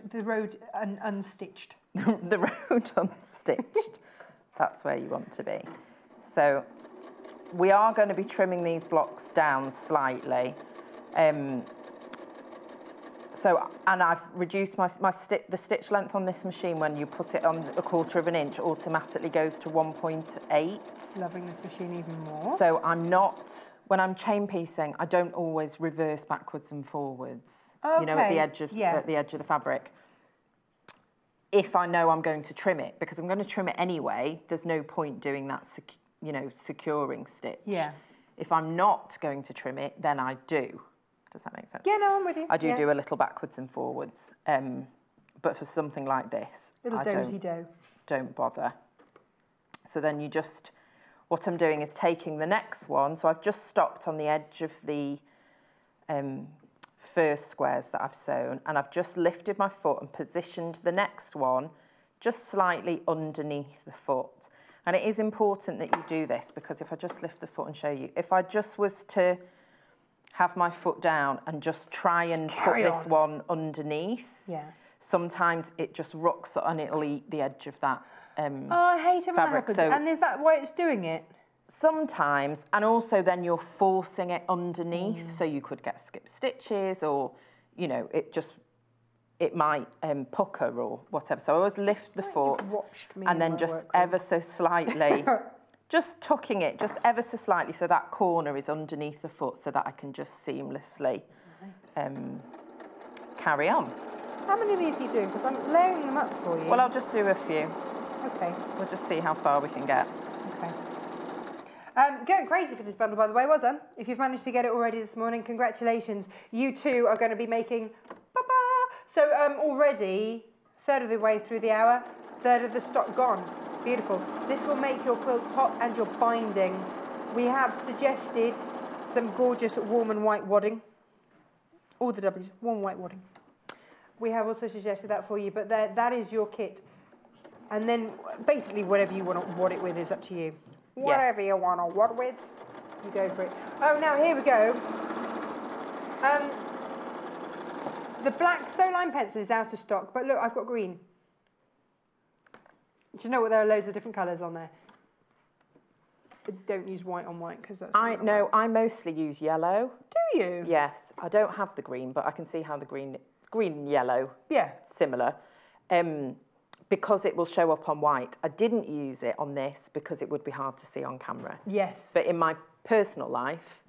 unstitched. The road unstitched. That's where you want to be. So we are going to be trimming these blocks down slightly. And I've reduced the stitch length on this machine. When you put it on 1/4 of an inch, automatically goes to 1.8. Loving this machine even more. So I'm not, when I'm chain piecing, I don't always reverse backwards and forwards. Okay. You know, at the edge of the fabric. If I know I'm going to trim it, because I'm going to trim it anyway, there's no point doing that, securing stitch. Yeah. If I'm not going to trim it, then I do. Does that make sense? Yeah, no, I'm with you. I do a little backwards and forwards. But for something like this, don't bother. So then you just, what I'm doing is taking the next one. So I've just stopped on the edge of the first squares that I've sewn, and I've just lifted my foot and positioned the next one just slightly underneath the foot. And it is important that you do this, because if I just lift the foot and show you, if I just was to have my foot down and just try and put this one underneath, sometimes it just rocks and it'll eat the edge of that I hate it when that happens. So, and is that why it's doing it? Sometimes, and also then you're forcing it underneath, so you could get skip stitches, or, you know, it might pucker or whatever. So I always lift the foot and then just ever so slightly, just tucking it just ever so slightly so that corner is underneath the foot, so that I can just seamlessly carry on. How many of these are you doing? Because I'm layering them up for you. Well, I'll just do a few. Okay. We'll just see how far we can get. Okay. Going crazy for this bundle, by the way. Well done. If you've managed to get it already this morning, congratulations. You too are going to be making... So already, 1/3 of the way through the hour, 1/3 of the stock gone. Beautiful. This will make your quilt top and your binding. We have suggested some gorgeous warm and white wadding. All the W's, warm white wadding. We have also suggested that for you, but that is your kit. And then basically whatever you want to wad it with is up to you. Whatever you want to wad with, you go for it. Oh, now here we go. The black Soline pencil is out of stock, but look, I've got green. Do you know what? There are loads of different colours on there. Don't use white on white, because that's... I mostly use yellow. Do you? Yes. I don't have the green, but I can see how the green and yellow, similar. Because it will show up on white. I didn't use it on this because it would be hard to see on camera. Yes. But in my personal life...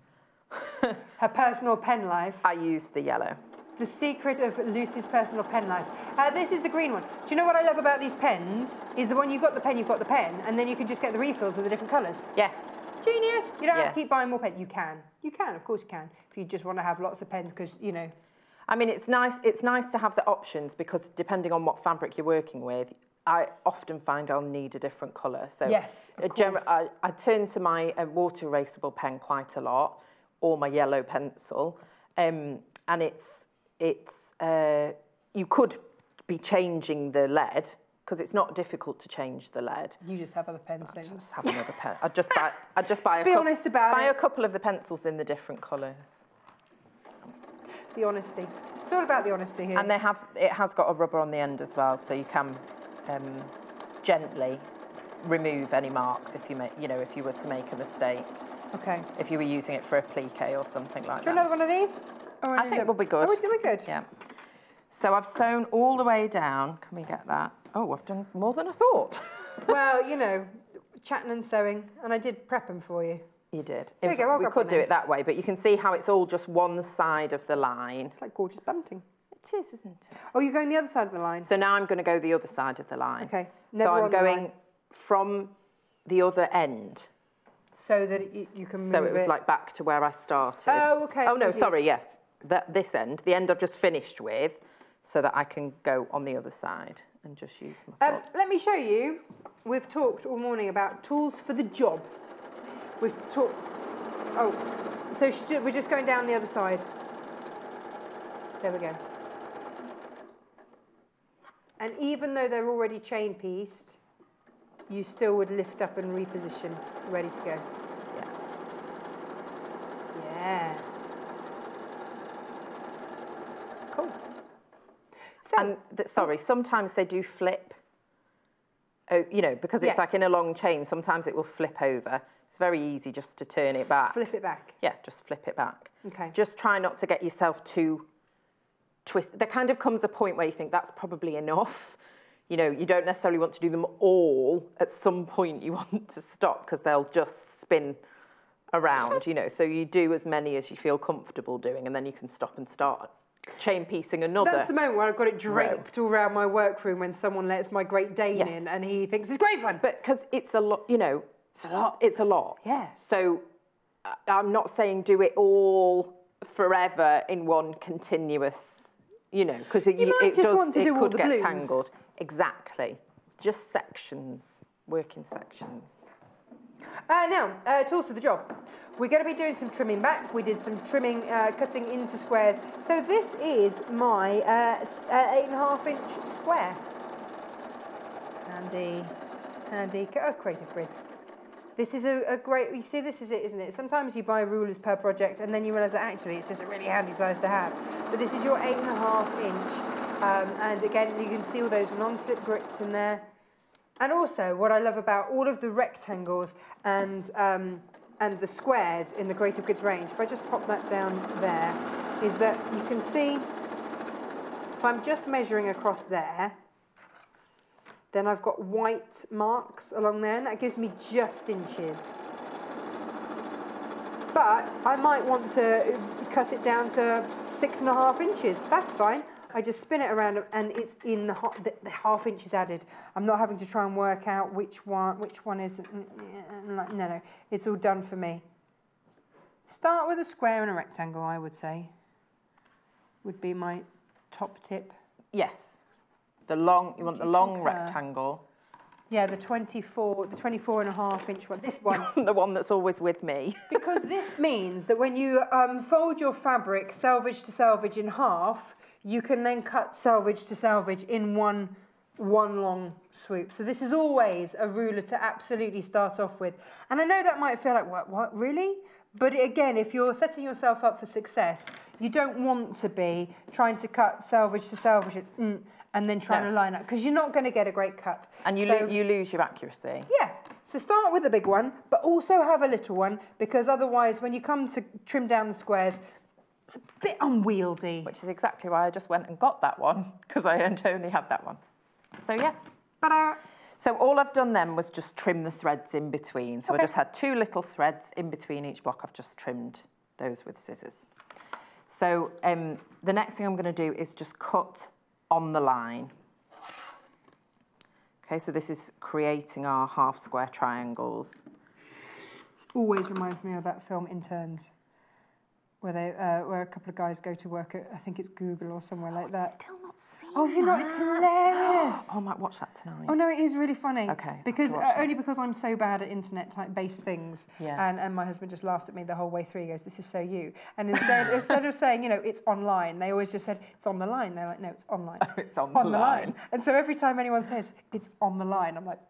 Her personal pen life. I used the yellow. The secret of Lucy's personal pen life. This is the green one. Do you know what I love about these pens? Is that when you've got the pen, and then you can just get the refills of the different colours. Yes. Genius. You don't have to keep buying more pens. You can. You can, of course you can. If you just want to have lots of pens, because, you know... I mean, it's nice to have the options, because depending on what fabric you're working with, I often find I'll need a different colour. So yes, of course. I turn to my water erasable pen quite a lot, or my yellow pencil, and you could be changing the lead, because it's not difficult to change the lead. You just have other pens, don't you? Just have another pen. I'd just buy a couple of the pencils in the different colours. The honesty. It's all about the honesty here. And it has got a rubber on the end as well, so you can gently remove any marks if you were to make a mistake. Okay. If you were using it for a plique or something like that. Do you want another one of these? I think it will be good. Oh, it's really good. Yeah. So I've sewn all the way down. Can we get that? Oh, I've done more than I thought. Well, you know, chatting and sewing, and I did prep them for you. You did. There you go, I'll we grab could one do end. it that way, but you can see how it's all just one side of the line. It's like gorgeous bunting. It is, isn't it? Oh, you're going the other side of the line? So now I'm going to go the other side of the line. Okay. So Never I'm on the going line. from the other end. So that you can move So it was like back to where I started. Oh, okay. Oh, no, with you. sorry, yeah. This end, the end I've just finished with, so that I can go on the other side and just use my foot. Let me show you. We've talked all morning about tools for the job. We've talked... Oh, so we're just going down the other side. There we go. And even though they're already chain pieced, you still would lift up and reposition, ready to go. Yeah. Yeah. Cool. So, And sorry, sometimes they do flip. Oh, you know, because it's Yes. like in a long chain, sometimes it will flip over. It's very easy just to turn it back. flip it back. Yeah, just flip it back. Okay. Just try not to get yourself too twisted. There kind of comes a point where you think that's probably enough. You know, you don't necessarily want to do them all. At some point you want to stop because they'll just spin around, you know. So you do as many as you feel comfortable doing, and then you can stop and start chain piecing another. That's the moment where I've got it draped all around my workroom when someone lets my Great Dane Yes. in and he thinks it's great fun. But because it's a lot, you know. It's a lot. It's a lot. Yeah. So I'm not saying do it all forever in one continuous, you know, because might just want to do all could the get blues. tangled. Exactly. Just sections, working sections. Now, tools for the job. We're going to be doing some trimming back. We did some trimming, cutting into squares. So this is my 8.5-inch square. Handy, creative grids. This is a great, you see, this is it, isn't it? Sometimes you buy rulers per project and then you realise that actually it's just a really handy size to have. But this is your 8.5-inch. And again, you can see all those non-slip grips in there. And also, what I love about all of the rectangles and the squares in the Creative Goods range, if I just pop that down there, is that you can see, if I'm just measuring across there, then I've got white marks along there, and that gives me just inches. But I might want to cut it down to 6.5 inches. That's fine. I just spin it around, and it's in the half inch is added. I'm not having to try and work out which one is. No, it's all done for me. Start with a square and a rectangle, I would say. Would be my top tip. Yes. You want the long rectangle. Yeah, the 24.5-inch one. This one. The one that's always with me. Because this means that when you fold your fabric selvage to selvage in half, you can then cut selvage to selvage in one long swoop. So this is always a ruler to absolutely start off with. And I know that might feel like, what, really? But again, if you're setting yourself up for success, you don't want to be trying to cut selvage to selvage and then trying to line up, because you're not going to get a great cut. And you lose your accuracy. Yeah, so start with a big one, but also have a little one, because otherwise when you come to trim down the squares, it's a bit unwieldy. Which is exactly why I just went and got that one, because I only had that one. So yes. So all I've done then was just trim the threads in between. So I just had 2 little threads in between each block. I've just trimmed those with scissors. So the next thing I'm going to do is just cut on the line. Okay, so this is creating our half square triangles. Always reminds me of that film Interns, where where a couple of guys go to work at, I think it's Google or somewhere like that. Still not seen Oh, have you not? It's hilarious. I might watch that tonight. Oh no, it is really funny. Okay, Because I'll have to watch that. only because I'm so bad at internet-based things, Yes. and my husband just laughed at me the whole way through. He goes, "This is so you." And instead of saying, you know, it's online, they always just said it's on the line. They're like, no, it's online. It's on the line. And so every time anyone says it's on the line, I'm like,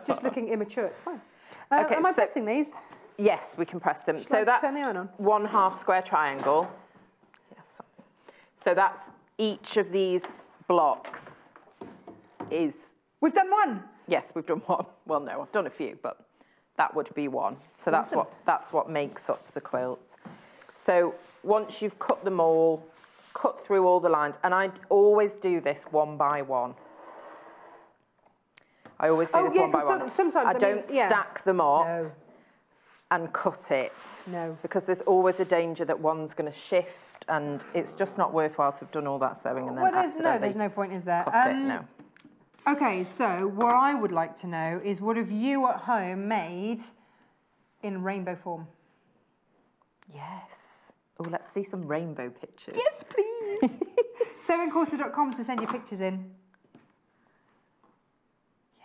just looking immature. It's fine. Okay, am I so- pressing these? Yes, we can press them. I So that's turn the iron on? 1 half square triangle. Yes. So that's each of these blocks is... We've done one. Yes, we've done one. Well, no, I've done a few, but that would be one. So that's what makes up the quilt. So once you've cut them all, cut through all the lines, and I always do this one by one. I always do this one by one. Sometimes I don't stack them up and cut it. No. Because there's always a danger that one's going to shift, and it's just not worthwhile to have done all that sewing and then there's no point, is there? Cut it, no. Okay, so what I would like to know is, what have you at home made in rainbow form? Yes. Oh, let's see some rainbow pictures. Yes, please. Sewingquarter.com to send your pictures in. Yeah.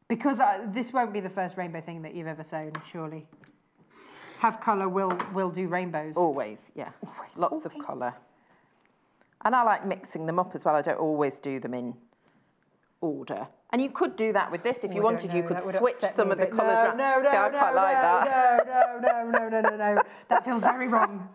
Because this won't be the first rainbow thing that you've ever sewn, surely. Have colour, will do rainbows. Always, yeah. Lots of colour. And I like mixing them up as well. I don't always do them in order. And you could do that with this if you wanted. You could switch some of the colours around. No, I quite like that. No. That feels very wrong.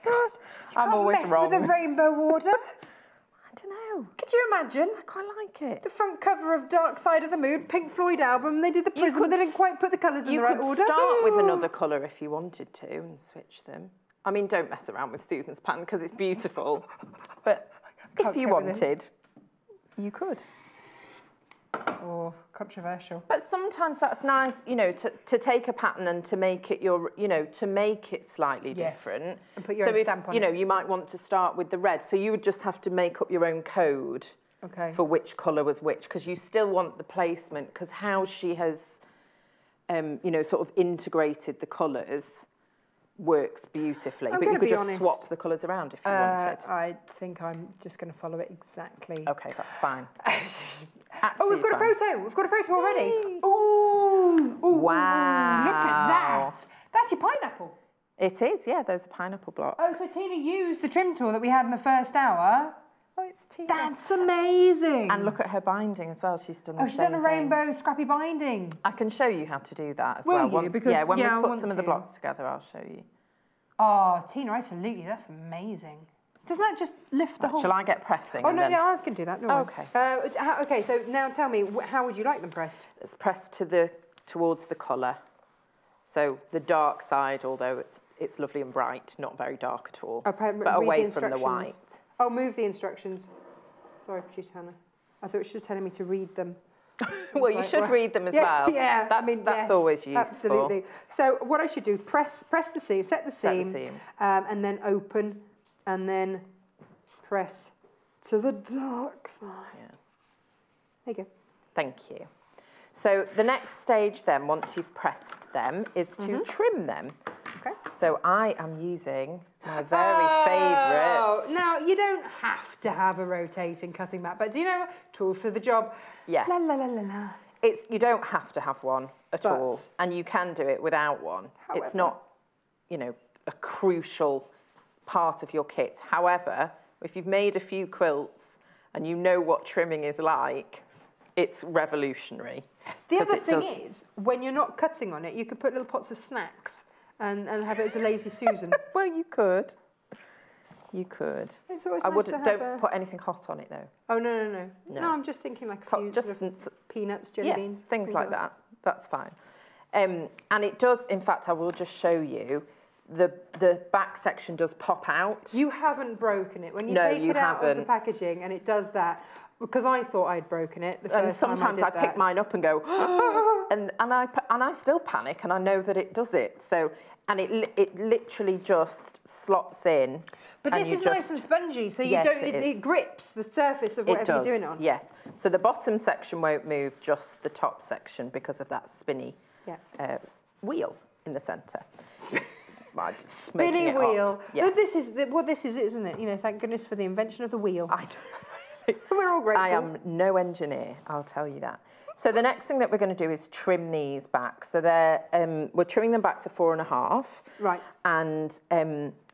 God, I'm always wrong. With a rainbow order. I don't know. Could you imagine? I quite like it. The front cover of Dark Side of the Moon, Pink Floyd album. They did the prism. They didn't quite put the colours in the right order. You could start with another colour if you wanted to and switch them. I mean, don't mess around with Susan's pattern because it's beautiful. But if you wanted, you could. Or controversial. But sometimes that's nice, you know, to take a pattern and to make it your, you know, to make it slightly different. And put your own stamp on it. You know, you might want to start with the red. So you would just have to make up your own code for which colour was which, because you still want the placement, because how she has, you know, sort of integrated the colours works beautifully. But you could just swap the colours around if you wanted. I think I'm just going to follow it exactly. Okay, that's fine. Oh, we've got a photo. We've got a photo already. Ooh. Wow. Look at that. That's your pineapple. It is, yeah, those are pineapple blocks. Oh, so Tina used the trim tool that we had in the first hour. Oh, it's Tina. That's amazing. And look at her binding as well. She's done the same she's done a rainbow scrappy binding. I can show you how to do that as well. When we put some of the blocks together, I'll show you. Oh, Tina, absolutely. That's amazing. Doesn't that just lift the whole... Shall I get pressing? Oh, no, yeah, I can do that. Okay. Okay, so now tell me, how would you like them pressed? It's pressed towards the collar. So the dark side, although it's lovely and bright, not very dark at all, but away from the white. Oh, move the instructions. Sorry, Producer Hannah. I thought she was telling me to read them. Well, you should read them as well. Yeah, that's always useful. Absolutely. So what I should do, press the seam, set the seam. And then open, and then press to the dark side. Yeah. There you go. Thank you. So the next stage then, once you've pressed them, is to trim them. Okay. So I am using my very favourite. Now, you don't have to have a rotating cutting mat, but do you know, tool for the job. Yes. La la la la la. You don't have to have one at all, and you can do it without one. However, it's not, you know, a crucial part of your kit. However, if you've made a few quilts and you know what trimming is like, it's revolutionary. The other thing is, when you're not cutting on it, you could put little pots of snacks and have it as a lazy Susan. Well, you could. You could. It's always nice to have don't put anything hot on it though. Oh no. No, I'm just thinking like a few just peanuts, jelly beans. Things like that. That's fine. And it does, in fact, I will just show you, the back section does pop out. You haven't broken it. When you take it out of the packaging and it does that, because I thought I'd broken it the first time sometimes I pick mine up and go, and I still panic, and I know that it does it. So, and it literally just slots in. But this is nice and spongy, so you don't. It grips the surface of whatever you're doing it on. Yes. So the bottom section won't move, just the top section, because of that spinny wheel in the centre. Spinny wheel. Yes. This is what this is, isn't it? You know, thank goodness for the invention of the wheel. I know. We're all grateful. I am no engineer, I'll tell you that. So the next thing that we're going to do is trim these back. So we're trimming them back to 4.5. Right. And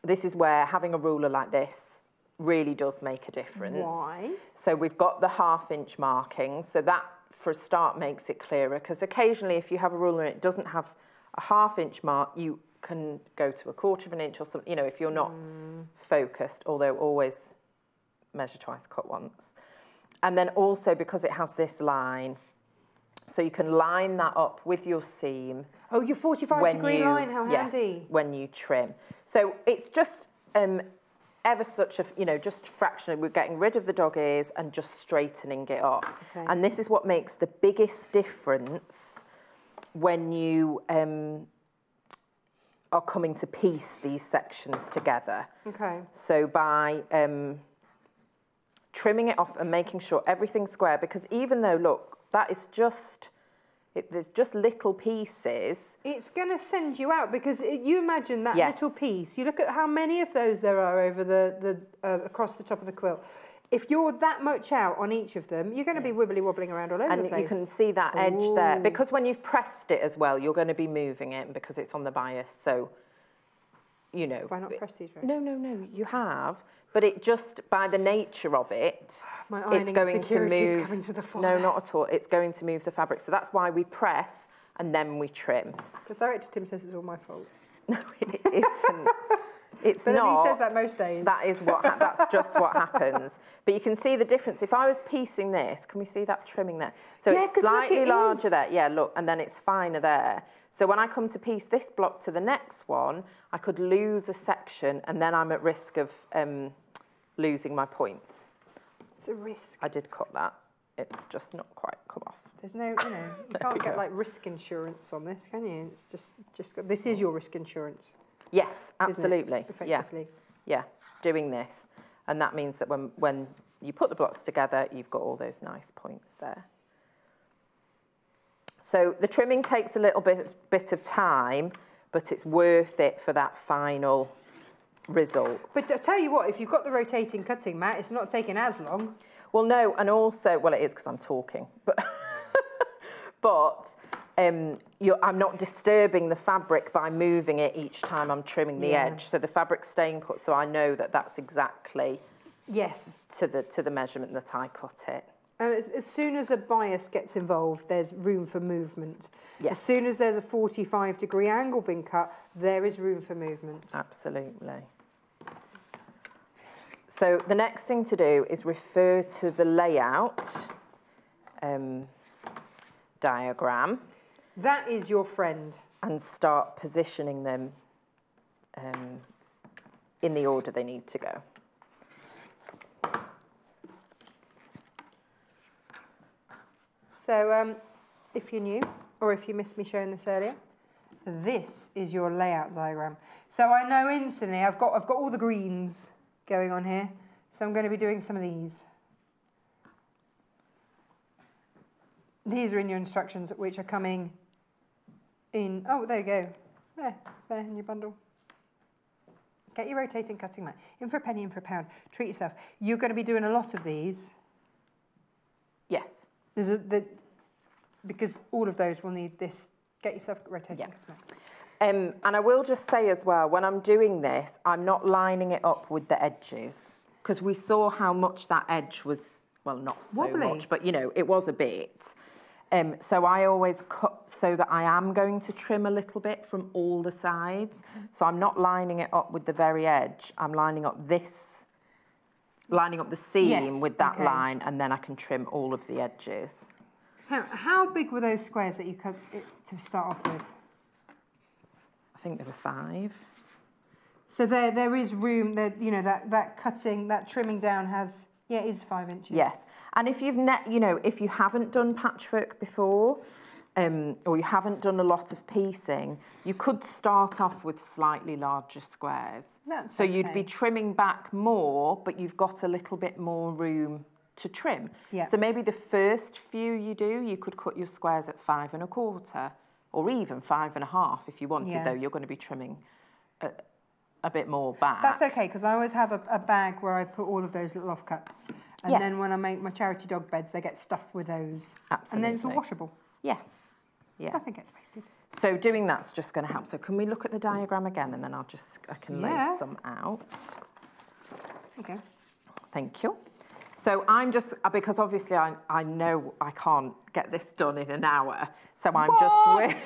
this is where having a ruler like this really does make a difference. Why? So we've got the 1/2 inch markings. So that, for a start, makes it clearer. Because occasionally, if you have a ruler and it doesn't have a 1/2 inch mark, you can go to a 1/4 inch or something, you know, if you're not focused, although always measure twice, cut once. And then also because it has this line, so you can line that up with your seam. Oh, your 45-degree line, how handy. Yes, when you trim. So it's just ever such a, you know, just fractionally, we're getting rid of the dog ears and just straightening it up. Okay. And this is what makes the biggest difference when you are coming to piece these sections together. Okay. So by trimming it off and making sure everything's square, because even though, look, that is just, there's just little pieces. It's going to send you out because you imagine that Yes. little piece. You look at how many of those there are over the across the top of the quilt. If you're that much out on each of them, you're going to be wibbly wobbling around all over the And place. you can see that edge there. Because when you've pressed it as well, you're going to be moving it because it's on the bias. So, you know. Why not press these right? No, you have. But it just, by the nature of it, My it's ironing going to insecurity is move. coming to the fore. No, not at all. It's going to move the fabric. So that's why we press and then we trim. Because Director Tim says it's all my fault. No, it isn't. It's But not. he says that most days. That is what. That's just what happens. But you can see the difference. If I was piecing this, can we see that trimming there? So Yeah, it's 'cause look, slightly it larger is. there. Yeah, look, and then it's finer there. So when I come to piece this block to the next one, I could lose a section, and then I'm at risk of losing my points. It's a risk. I did cut that. It's just not quite come off. There's no, you know, you can't get like risk insurance on this, can you? It's just this is your risk insurance. Yes, isn't it? absolutely. Yeah. Effectively. Yeah, doing this. And that means that when you put the blocks together, you've got all those nice points there. So the trimming takes a little bit of time, but it's worth it for that final result. But I tell you what, if you've got the rotating cutting mat, it's not taking as long. Well, no, and also, well, it is because I'm talking, but but I'm not disturbing the fabric by moving it each time I'm trimming the edge. So the fabric's staying put, so I know that that's exactly Yes. to the measurement that I cut it. And as soon as a bias gets involved, there's room for movement. Yes. As soon as there's a 45-degree angle being cut, there is room for movement. Absolutely. So the next thing to do is refer to the layout diagram. That is your friend. And start positioning them in the order they need to go. So if you're new, or if you missed me showing this earlier, this is your layout diagram. So I know instantly I've got all the greens going on here. So I'm going to be doing some of these. These are in your instructions, which are coming in. Oh, there you go. There in your bundle. Get your rotating cutting mat. In for a penny, in for a pound. Treat yourself. You're going to be doing a lot of these. Yes. Because all of those will need this. Get yourself a rotating cutting mat. And I will just say as well, when I'm doing this, I'm not lining it up with the edges. Because we saw how much that edge was, well, not so wobbly. much, but, you know, it was a bit. So I always cut so that I am going to trim a little bit from all the sides. So I'm not lining it up with the very edge. I'm lining up this, lining up the seam with that line, and then I can trim all of the edges. How big were those squares that you cut to start off with? I think there were 5. So there is room. You know, that cutting, that trimming down has, it is 5 inches. Yes, and if you've if you haven't done patchwork before, or you haven't done a lot of piecing, you could start off with slightly larger squares. So you'd be trimming back more, but you've got a little bit more room to trim. Yeah. So maybe the first few you do, you could cut your squares at 5 1/4, or even 5 1/2 if you wanted. Though you're going to be trimming a bit more back. That's okay, because I always have a bag where I put all of those little offcuts. And then when I make my charity dog beds, they get stuffed with those. Absolutely. And then it's all washable. Yes. Yeah. Nothing gets wasted. So doing that's just going to help. So can we look at the diagram again, and then I can lay some out. Okay. Thank you. So I'm just, because obviously I know I can't get this done in an hour. So I'm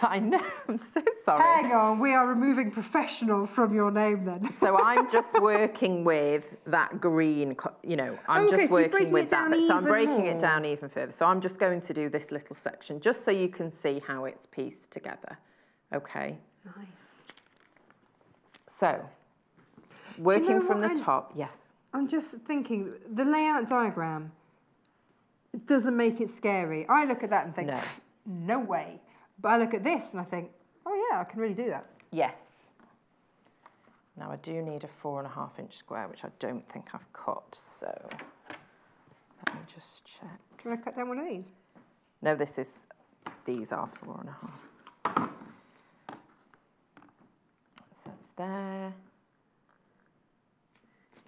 I know, I'm so sorry. Hang on, we are removing professional from your name then. So I'm just working with that green, you know, I'm just working with that. So I'm breaking it down even further. So I'm just going to do this little section just so you can see how it's pieced together. Okay. Nice. So working know from what the top, yes. I'm just thinking, the layout diagram doesn't make it scary. I look at that and think, No. no way. But I look at this and I think, oh yeah, I can really do that. Yes. Now I do need a 4.5-inch square, which I don't think I've cut, so let me just check. Can I cut down one of these? No, these are 4.5. So it's there.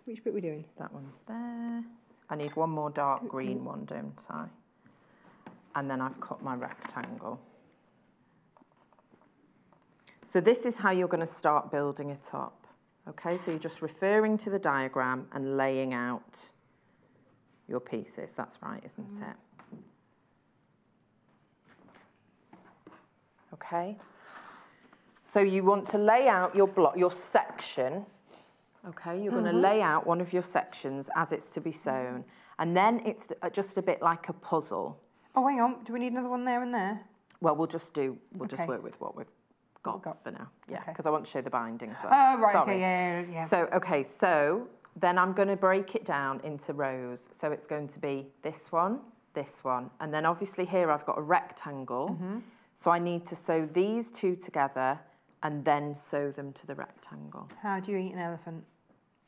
Which bit are we doing? That one's there. I need one more dark green one, don't I? And then I've cut my rectangle. So this is how you're going to start building it up. Okay, so you're just referring to the diagram and laying out your pieces. That's right, isn't it? Okay. So you want to lay out your block, your section. Okay, you're going to lay out one of your sections as it's to be sewn. And then it's just a bit like a puzzle. Oh, hang on. Do we need another one there and there? Well, we'll just work with what we've got for now. Yeah, because I want to show the binding as well. Oh, right, Sorry. okay, yeah. So then I'm going to break it down into rows. So it's going to be this one, and then obviously here I've got a rectangle. So I need to sew these two together and then sew them to the rectangle. How do you eat an elephant?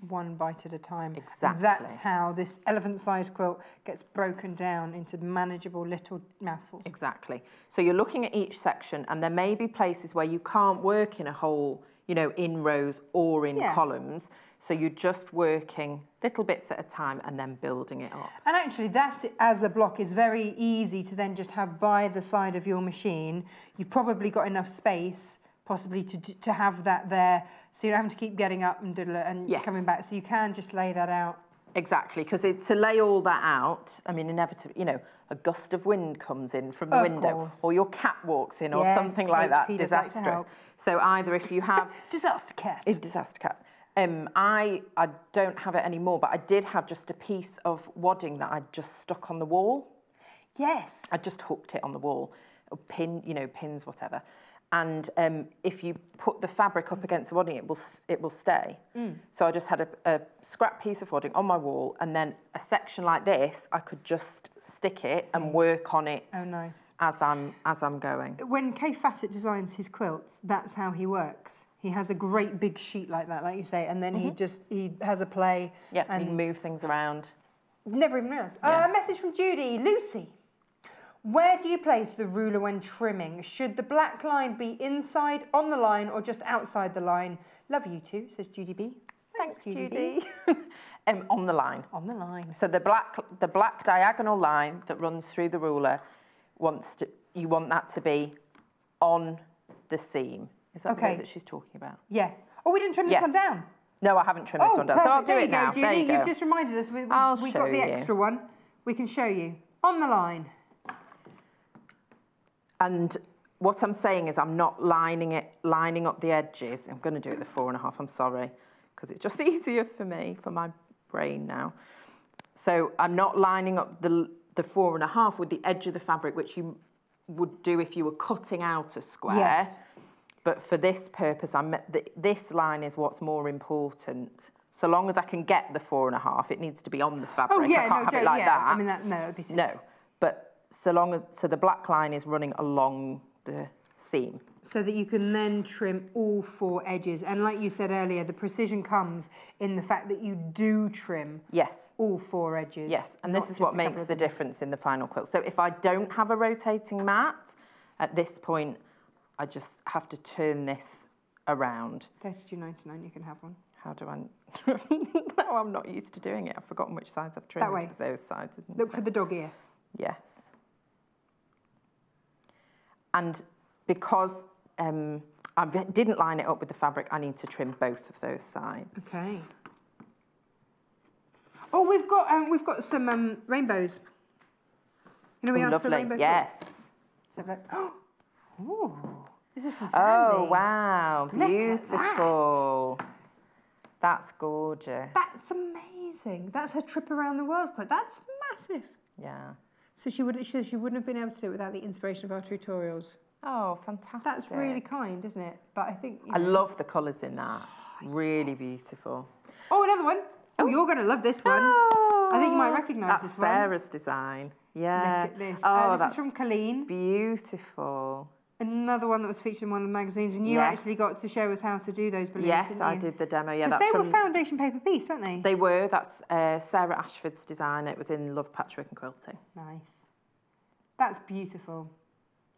One bite at a time. Exactly. That's how this elephant-sized quilt gets broken down into manageable little mouthfuls. Exactly. So you're looking at each section, and there may be places where you can't work in a whole, you know, in rows or in columns. So you're just working little bits at a time and then building it up. And actually that, as a block, is very easy to then just have by the side of your machine. You've probably got enough space possibly to have that there, so you don't have to keep getting up and coming back. So you can just lay that out. Exactly, because to lay all that out, I mean, inevitably, you know, a gust of wind comes in from the window, or your cat walks in, or something like that. Disastrous. So either if you have disaster cat. Disaster cat. I don't have it anymore, but I did have just a piece of wadding that I'd just stuck on the wall. Yes. I just hooked it on the wall, or pins, whatever. And if you put the fabric up against the wadding, it will stay. So I just had a scrap piece of wadding on my wall, and then a section like this, I could just stick it and work on it. Oh, nice. As I'm going. When Kay Fassett designs his quilts, that's how he works. He has a great big sheet like that, like you say, and then he has a play. Yeah, and he move things around. Never even realised. A message from Judy. Lucy. Where do you place the ruler when trimming? Should the black line be inside on the line or just outside the line? Love you too, says Judy B. Thanks Judy. On the line. On the line. So the black diagonal line that runs through the ruler, you want that to be on the seam. Is that the way that she's talking about? Yeah. Oh, we didn't trim this one down. No, I haven't trimmed this one down. So I'll do it now. There you go, Judy. You've just reminded us. We got the extra one. We can show you. On the line. And what I'm saying is I'm not lining up the edges. I'm going to do it the 4.5, I'm sorry, because it's just easier for me, for my brain now. So I'm not lining up the 4.5 with the edge of the fabric, which you would do if you were cutting out a square. Yes. But for this purpose, this line is what's more important. So long as I can get the 4.5, it needs to be on the fabric. Oh, yeah, I can't have it like that. I mean, that'd be silly. No, but so the black line is running along the seam. So that you can then trim all 4 edges. And like you said earlier, the precision comes in the fact that you do trim all 4 edges. Yes, and this is what makes the difference in the final quilt. So if I don't have a rotating mat, at this point, I just have to turn this around. $32.99, you can have one. How do I... No, I'm not used to doing it. I've forgotten which sides I've trimmed. That way. It's those sides, isn't it? Look for the dog ear. Yes. And because I didn't line it up with the fabric, I need to trim both of those sides. Okay. Oh, we've got some rainbows. You know, we asked for rainbow. Yes. Oh, this is from Sandy. Oh wow, beautiful. That's gorgeous. That's amazing. That's her trip around the world quote. That's massive. Yeah. So she wouldn't have been able to do it without the inspiration of our tutorials. Oh, fantastic. That's really kind, isn't it? But I think... I love the colours in that. Really beautiful. Oh, another one. Oh, you're going to love this one. Oh, I think you might recognise this one. That's Sarah's design. Yeah. Look at this. Oh, this is from Colleen. Beautiful. Another one that was featured in one of the magazines, and you actually got to show us how to do those balloons. Yes, I did the demo. Yeah, because that's they were foundation paper piece, weren't they? They were. That's Sarah Ashford's design. It was in Love Patchwork and Quilting. Nice. That's beautiful.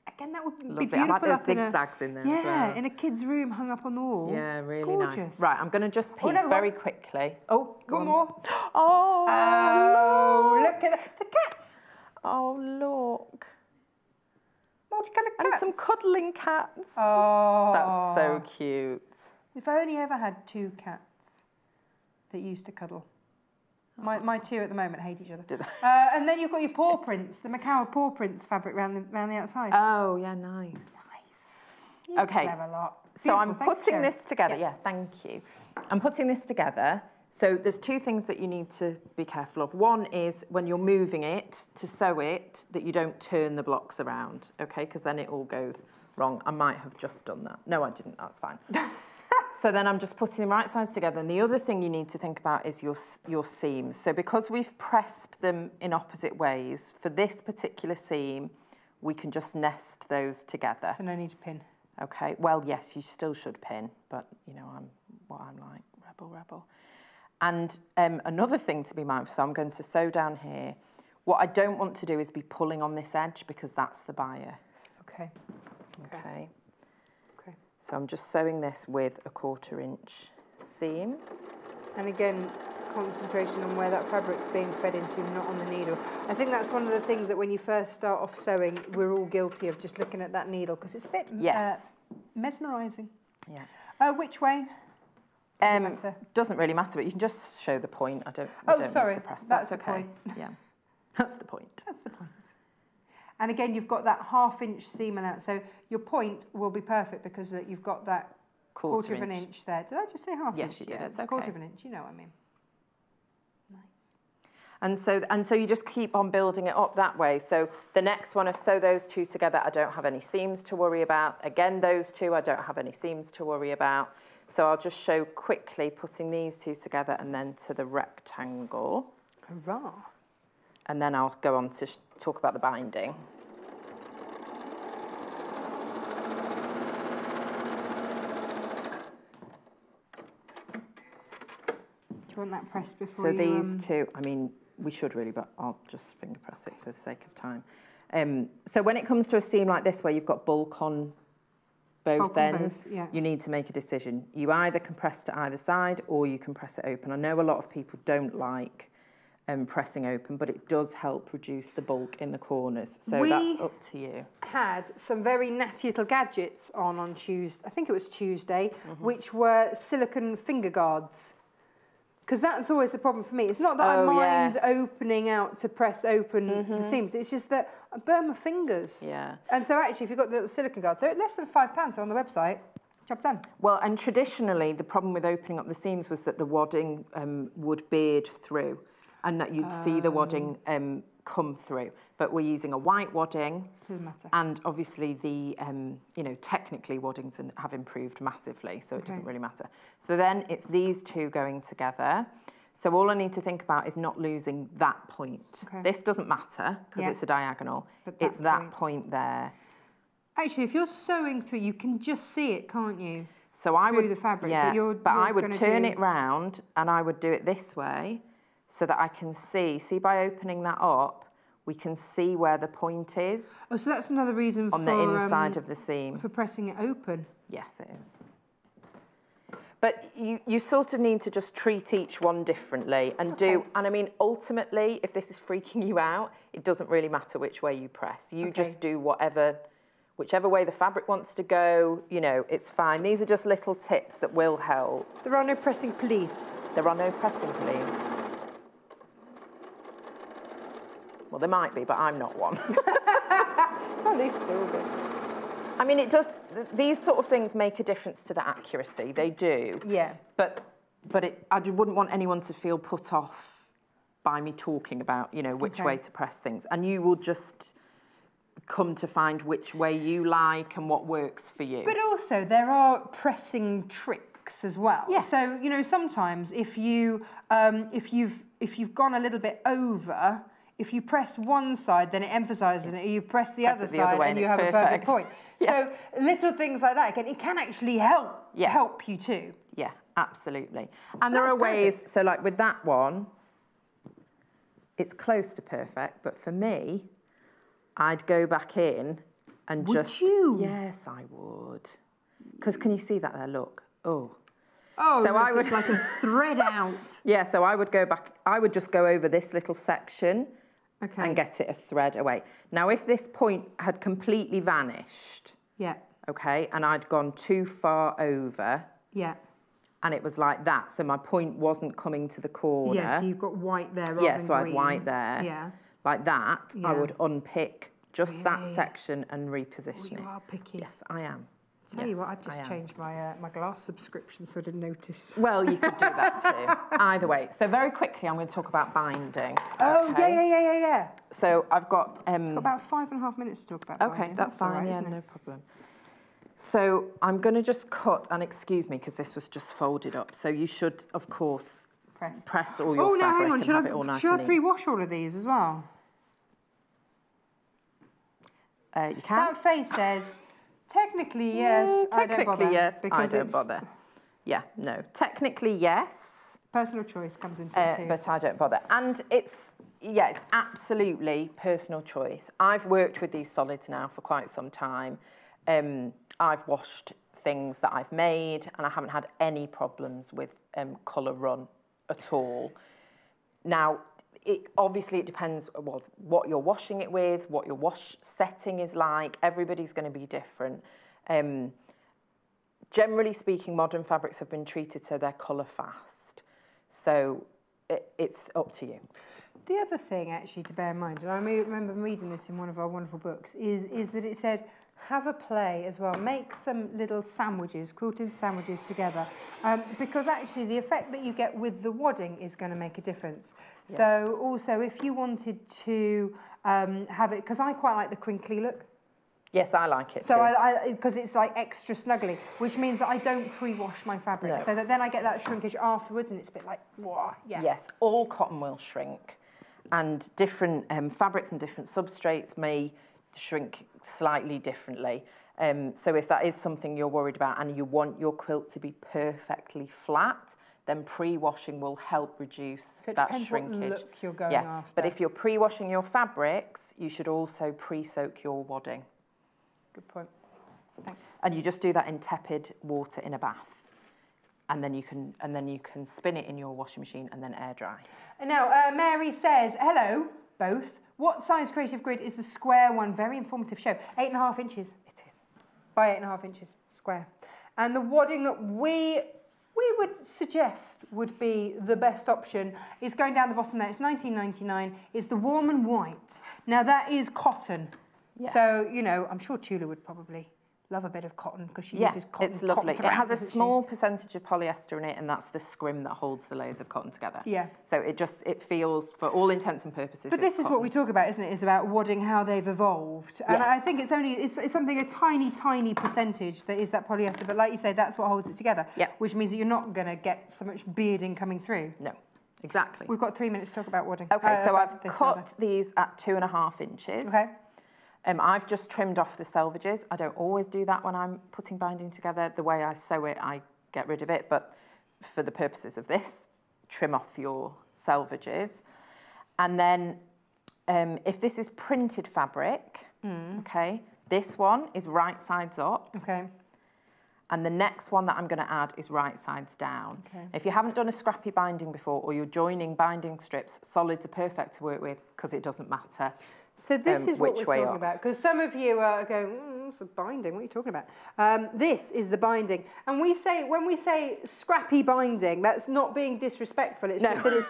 Again, that would be Lovely. beautiful. I like those zigzags in there as well. In a kid's room hung up on the wall. Yeah, really Gorgeous. nice. Right, I'm going to just piece very quickly. Oh, one more. Oh, look at the cats. Oh, look. Multicolored cats. And some cuddling cats. Oh. That's so cute. If I only ever had 2 cats that used to cuddle. My 2 at the moment hate each other. Do they? And then you've got your paw prints, the Makower paw prints fabric round the outside. Oh, yeah, nice. You okay. clever lot. So Beautiful. I'm putting this together. Yeah, thank you. I'm putting this together. So there's 2 things that you need to be careful of. One is when you're moving it to sew it, that you don't turn the blocks around, okay? Because then it all goes wrong. I might have just done that. No, I didn't. That's fine. So then I'm just putting the right sides together. And the other thing you need to think about is your seams. So because we've pressed them in opposite ways, for this particular seam, we can just nest those together. So no need to pin. Okay, well, yes, you still should pin, but, you know, I'm like, rebel. And another thing to be mindful, so I'm going to sew down here. What I don't want to do is be pulling on this edge because that's the bias. Okay. So I'm just sewing this with a 1/4 inch seam. And again, concentration on where that fabric's being fed into, not on the needle. I think that's one of the things that when you first start off sewing, we're all guilty of just looking at that needle because it's a bit mesmerising. Yeah. Which way? Doesn't really matter, but you can just show the point. I don't sorry. need to press. That's okay. the point. Yeah, that's the point. That's the point. And again, you've got that 1/2 inch seam out, so your point will be perfect because you've got that 1/4 of an inch there. Did I just say 1/2 inch? Yes, you did. It's okay. 1/4 of an inch. You know what I mean. Nice. And so you just keep on building it up that way. So the next one, if sew those 2 together, I don't have any seams to worry about. Again, those 2, I don't have any seams to worry about. So I'll just show quickly putting these 2 together and then to the rectangle. Hurrah. And then I'll go on to talk about the binding. Do you want that pressed before So these 2, I mean, we should really, but I'll just finger press it for the sake of time. So when it comes to a seam like this where you've got bulk on both ends, you need to make a decision. You either compress to either side or you can press it open. I know a lot of people don't like pressing open, but it does help reduce the bulk in the corners. So that's up to you. Had some very natty little gadgets on Tuesday, I think it was Tuesday, which were silicone finger guards. Because that's always the problem for me. It's not that I mind opening out to press open the seams. It's just that I burn my fingers. Yeah. And so actually, if you've got the little silicone guards, they're less than £5, so on the website, job done. Well, and traditionally, the problem with opening up the seams was that the wadding would beard through and that you'd see the wadding come through. But we're using a white wadding. Doesn't matter. And obviously the, you know, technically waddings have improved massively, so it doesn't really matter. So then it's these 2 going together. So all I need to think about is not losing that point. This doesn't matter because it's a diagonal. But it's that point there. Actually, if you're sewing through, you can just see it, can't you? So I would, the fabric, yeah, but I would turn it round and I would do it this way so that I can see by opening that up, we can see where the point is. Oh, so that's another reason on the inside of the seam. For pressing it open. Yes, it is. But you sort of need to just treat each one differently and and I mean, ultimately, if this is freaking you out, it doesn't really matter which way you press. You just do whichever way the fabric wants to go, you know, it's fine. These are just little tips that will help. There are no pressing please. There are no pressing please. Well, there might be, but I'm not one. I mean, it does. These sort of things make a difference to the accuracy. They do. Yeah. But I wouldn't want anyone to feel put off by me talking about, you know, which way to press things. And you will just come to find which way you like and what works for you. But also, there are pressing tricks. backs as well. Yes. So, you know, sometimes if you've gone a little bit over, if you press one side, then it emphasises it. You press the other side, and you have a perfect point. Yes. So little things like that, again, it can actually help you too. Yeah, absolutely. And there are ways, so like with that one, it's close to perfect, but for me, I'd go back in and Would you? Yes, I would. Because can you see that there? Look. Oh. Oh, so look, I would it's like a thread out. Yeah, so I would go back. I would just go over this little section and get it a thread away. Now, if this point had completely vanished, okay, and I'd gone too far over, and it was like that, so my point wasn't coming to the corner. Yeah, so you've got white there rather than so I green. had white there. Like that, I would unpick just that section and reposition it. You are picky. Yes, I am. Tell you what, I've just changed my my glass subscription, so I didn't notice. Well, you could do that too. Either way. So very quickly, I'm going to talk about binding. Oh, okay? yeah. So I've got... about 5.5 minutes to talk about binding. Okay, that's fine, right, no problem. So I'm going to just cut, and excuse me, because this was just folded up. So you should, of course, press all your fabric and have it all nice and neat. Should I pre-wash all of these as well? You can. That face says... Technically, yes. Technically, yes. Because I don't bother. Yeah, no. Technically, yes. Personal choice comes into it too. But I don't bother. And it's absolutely personal choice. I've worked with these solids now for quite some time. I've washed things that I've made, and I haven't had any problems with colour run at all. Now, obviously it depends what you're washing it with, what your wash setting is like. Everybody's going to be different. Generally speaking, modern fabrics have been treated so they're colour fast. So it's up to you. The other thing actually to bear in mind, and I remember reading this in one of our wonderful books, is that it said, have a play as well. Make some little sandwiches, quilted sandwiches together. Because actually the effect that you get with the wadding is going to make a difference. Yes. So also if you wanted to have it, because I quite like the crinkly look. Yes, I like it so too. Because it's like extra snuggly, which means that I don't pre-wash my fabric. So that then I get that shrinkage afterwards and it's a bit like, whoa, Yes, all cotton will shrink. And different fabrics and different substrates may shrink slightly differently. So if that is something you're worried about and you want your quilt to be perfectly flat, then pre-washing will help reduce that shrinkage. What look you're going after. But if you're pre-washing your fabrics, you should also pre-soak your wadding. Good point. Thanks. And you just do that in tepid water in a bath. And then you can spin it in your washing machine and then air dry. And now Mary says, hello, both. What size creative grid is the square one? Very informative show. 8.5 inches. It is. By 8.5 inches square. And the wadding that we would suggest would be the best option is going down the bottom there. It's $19.99. It's the warm and white. Now that is cotton. Yes. So, you know, I'm sure Tula would probably love a bit of cotton because she uses cotton. It's lovely. Cotton it has a small percentage of polyester in it, and that's the scrim that holds the layers of cotton together. Yeah. So it feels, for all intents and purposes. But this is what we talk about, isn't it? Is about wadding, how they've evolved. And I think it's something, a tiny percentage that is that polyester. But like you say, that's what holds it together. Yeah. Which means that you're not going to get so much bearding coming through. No. Exactly. We've got 3 minutes to talk about wadding. Okay, so I've cut these at 2.5 inches. Okay. I've just trimmed off the selvages. I don't always do that when I'm putting binding together. The way I sew it, I get rid of it. But for the purposes of this, trim off your selvages. And then if this is printed fabric, okay, this one is right sides up. Okay. And the next one that I'm going to add is right sides down. Okay. If you haven't done a scrappy binding before, or you're joining binding strips, solids are perfect to work with because it doesn't matter. So this is what we're talking about, because some of you are going, it's a binding, what are you talking about? This is the binding. And when we say scrappy binding, that's not being disrespectful, it's just that it's,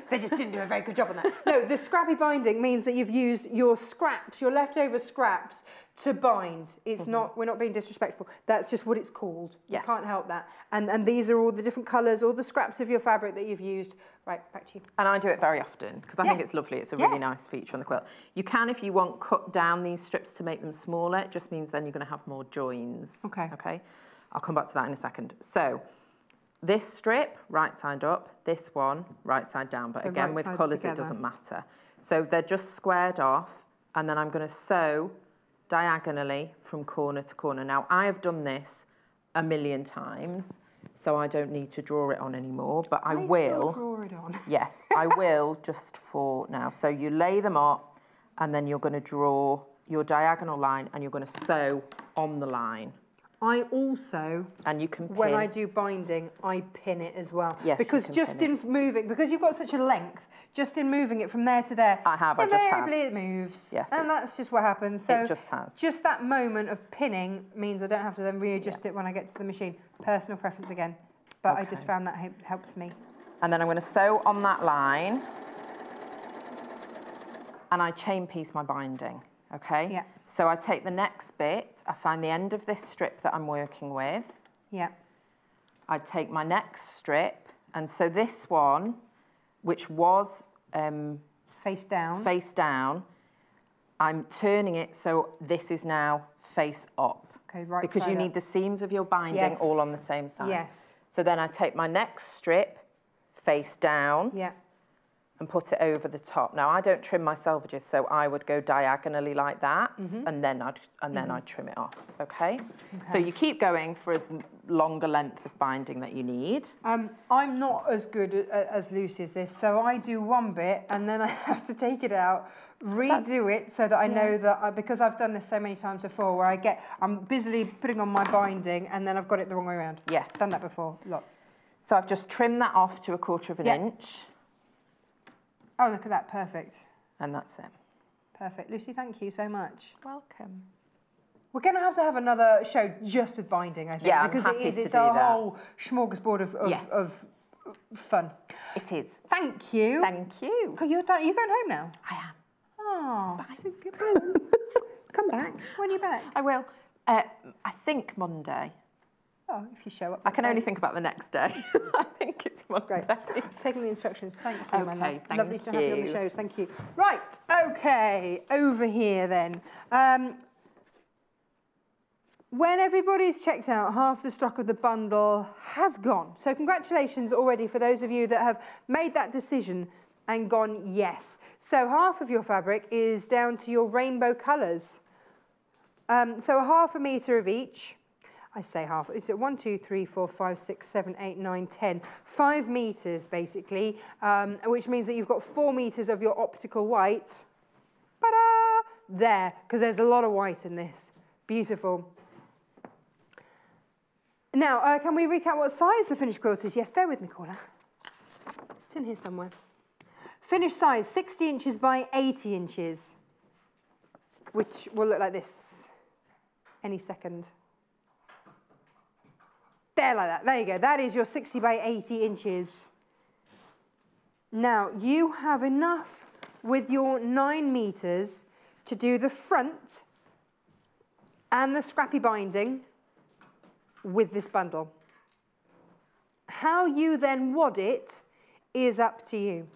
they just didn't do a very good job on that. No, the scrappy binding means that you've used your scraps, your leftover scraps, to bind. It's not, we're not being disrespectful, that's just what it's called. Yes. You can't help that. And these are all the different colours, all the scraps of your fabric that you've used. Right, back to you. And I do it very often, because I think it's lovely. It's a really nice feature on the quilt. You can, if you want, cut down these strips to make them smaller. It just means then you're going to have more joins. Okay. Okay. I'll come back to that in a second. So this strip, right side up, this one, right side down. But So again, right with sides colours, together. it doesn't matter. So they're just squared off, and then I'm going to sew diagonally from corner to corner. Now, I have done this a million times, so I don't need to draw it on anymore, but I will. Still draw it on. Yes, I will just for now. So you lay them up, and then you're going to draw your diagonal line, and you're going to sew on the line. I also, And you can pin. when I do binding, I pin it as well. Yes, you because can just pin in moving, because you've got such a length, just in moving it from there to there, I just have. invariably it moves. Yes, and that's just what happens. So it just has. Just that moment of pinning means I don't have to then readjust it when I get to the machine. Personal preference again, but I just found that helps me. And then I'm going to sew on that line, and I chain piece my binding. Okay? Yeah. So I take the next bit, I find the end of this strip that I'm working with. Yeah. I take my next strip, and so this one, which was Face down. face down, I'm turning it so this is now face up. Okay, right Because side you up. need the seams of your binding all on the same side. Yes. So then I take my next strip, face down, Yeah. and put it over the top. Now I don't trim my selvages, so I would go diagonally like that, and then I'd trim it off. Okay? So you keep going for as long a length of binding that you need. I'm not as good as Lucy as this, so I do one bit and then I have to take it out, redo it so that I know that, because I've done this so many times before where I'm busily putting on my binding and then I've got it the wrong way around. Yes. Done that before, lots. So I've just trimmed that off to 1/4 of an inch, Oh, look at that, perfect. and that's it. Perfect. Lucy, thank you so much. Welcome. We're going to have another show just with binding, I think. Yeah, I'm because happy it's to a do that. whole smorgasbord of fun. It is. Thank you. Thank you. Oh, you're done. You're going home now? I am. Oh, come back. When are you back? I will. I think Monday. Oh, if you show up. I can only think about the next day. I think it's Monday. Great. Taking the instructions. Thank you, my love. Okay, thank Lovely to have you on the you. shows. Thank you. Right. Okay. Over here then. When everybody's checked out, half the stock of the bundle has gone. So congratulations already for those of you that have made that decision and gone yes. So half of your fabric is down to your rainbow colours. So 1/2 metre of each. I say half. It's 1, 2, 3, 4, 5, 6, 7, 8, 9, 10. 5 metres basically, which means that you've got 4 metres of your optical white. Ta-da! There, because there's a lot of white in this. Beautiful. Now, can we recap what size the finished quilt is? Yes, bear with me, Caller. It's in here somewhere. Finished size, 60 inches by 80 inches, which will look like this any second. There, like that. There you go. That is your 60 by 80 inches. Now, you have enough with your 9 metres to do the front and the scrappy binding with this bundle. How you then wad it is up to you.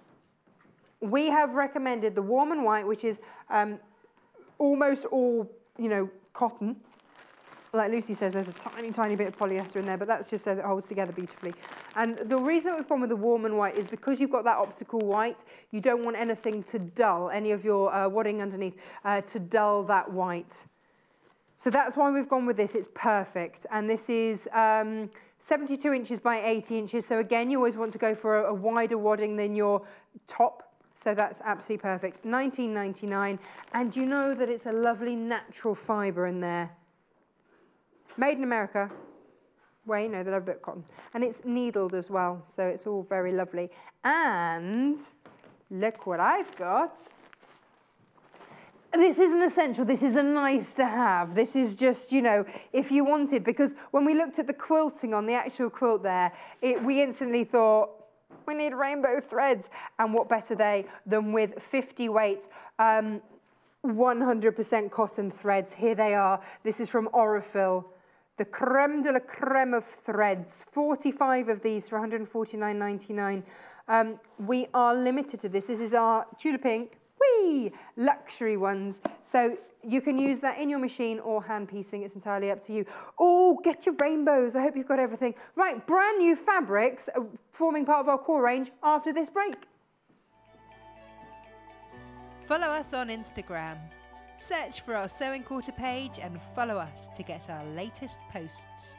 We have recommended the warm and white, which is almost all, cotton. Like Lucy says, there's a tiny, tiny bit of polyester in there, but that's just so that it holds together beautifully. And the reason we've gone with the warm and white is because you've got that optical white, you don't want anything to dull, any of your wadding underneath, to dull that white. So that's why we've gone with this. It's perfect. And this is 72 inches by 80 inches. So again, you always want to go for a wider wadding than your top. So that's absolutely perfect. $19.99. And you know that it's a lovely natural fibre in there. Made in America. Well, you know, they love a bit of cotton. And it's needled as well. So it's all very lovely. And look what I've got. This isn't essential, this is a nice to have. This is just, if you wanted, because when we looked at the quilting on the actual quilt there, we instantly thought, we need rainbow threads. And what better than with 50 weight, 100% cotton threads. Here they are. This is from Aurifil, the creme de la creme of threads. 45 of these for $149.99. We are limited to this. This is our Tula Pink luxury ones. So You can use that in your machine or hand piecing. It's entirely up to you. Oh, get your rainbows. I hope you've got everything. Right, brand new fabrics forming part of our core range after this break. Follow us on Instagram. Search for our Sewing Quarter page and follow us to get our latest posts.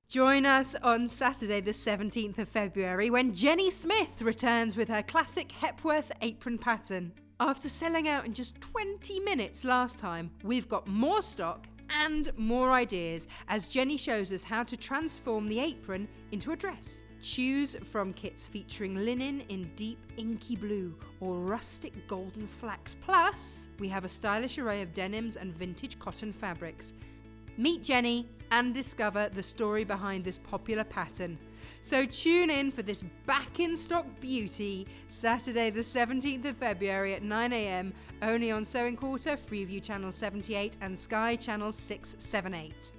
Join us on Saturday the 17th of February when Jenny Smith returns with her classic Hepworth apron pattern. After selling out in just 20 minutes last time, we've got more stock and more ideas as Jenny shows us how to transform the apron into a dress. Choose from kits featuring linen in deep inky blue or rustic golden flax. Plus, we have a stylish array of denims and vintage cotton fabrics. Meet Jenny and discover the story behind this popular pattern. So tune in for this back in stock beauty Saturday the 17th of February at 9 AM only on Sewing Quarter, Freeview Channel 78 and Sky Channel 678.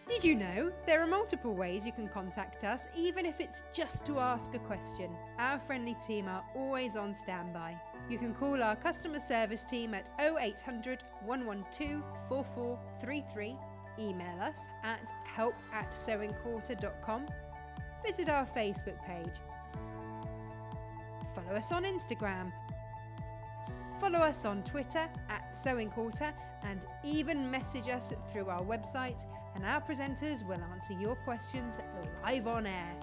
Did you know there are multiple ways you can contact us, even if it's just to ask a question? Our friendly team are always on standby. You can call our customer service team at 0800 112 4433, email us at help@sewingquarter.com, visit our Facebook page, follow us on Instagram, follow us on Twitter @sewingquarter, and even message us through our website, and our presenters will answer your questions live on air.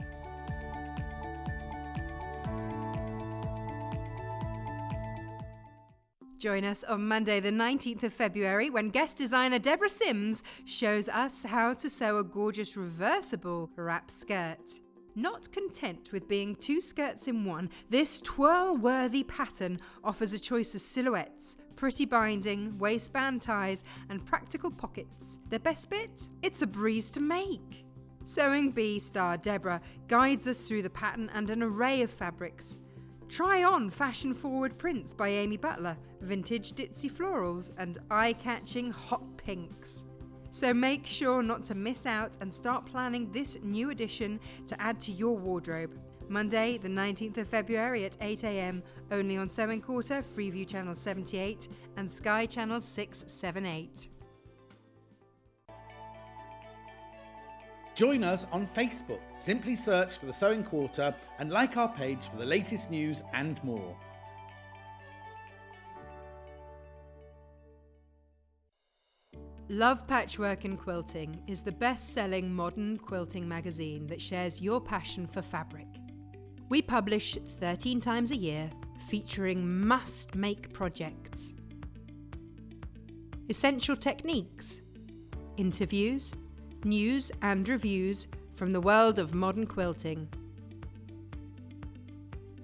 Join us on Monday the 19th of February when guest designer Deborah Sims shows us how to sew a gorgeous reversible wrap skirt. Not content with being two skirts in one, this twirl-worthy pattern offers a choice of silhouettes, pretty binding, waistband ties and practical pockets. The best bit? It's a breeze to make. Sewing Bee star Deborah guides us through the pattern and an array of fabrics. Try on fashion-forward prints by Amy Butler, vintage ditzy florals and eye-catching hot pinks. So make sure not to miss out and start planning this new addition to add to your wardrobe. Monday the 19th of February at 8 AM only on Sewing Quarter, Freeview Channel 78 and Sky Channel 678. Join us on Facebook. Simply search for the Sewing Quarter and like our page for the latest news and more. Love Patchwork and Quilting is the best-selling modern quilting magazine that shares your passion for fabric. We publish 13 times a year, featuring must-make projects, essential techniques, interviews, news and reviews from the world of modern quilting.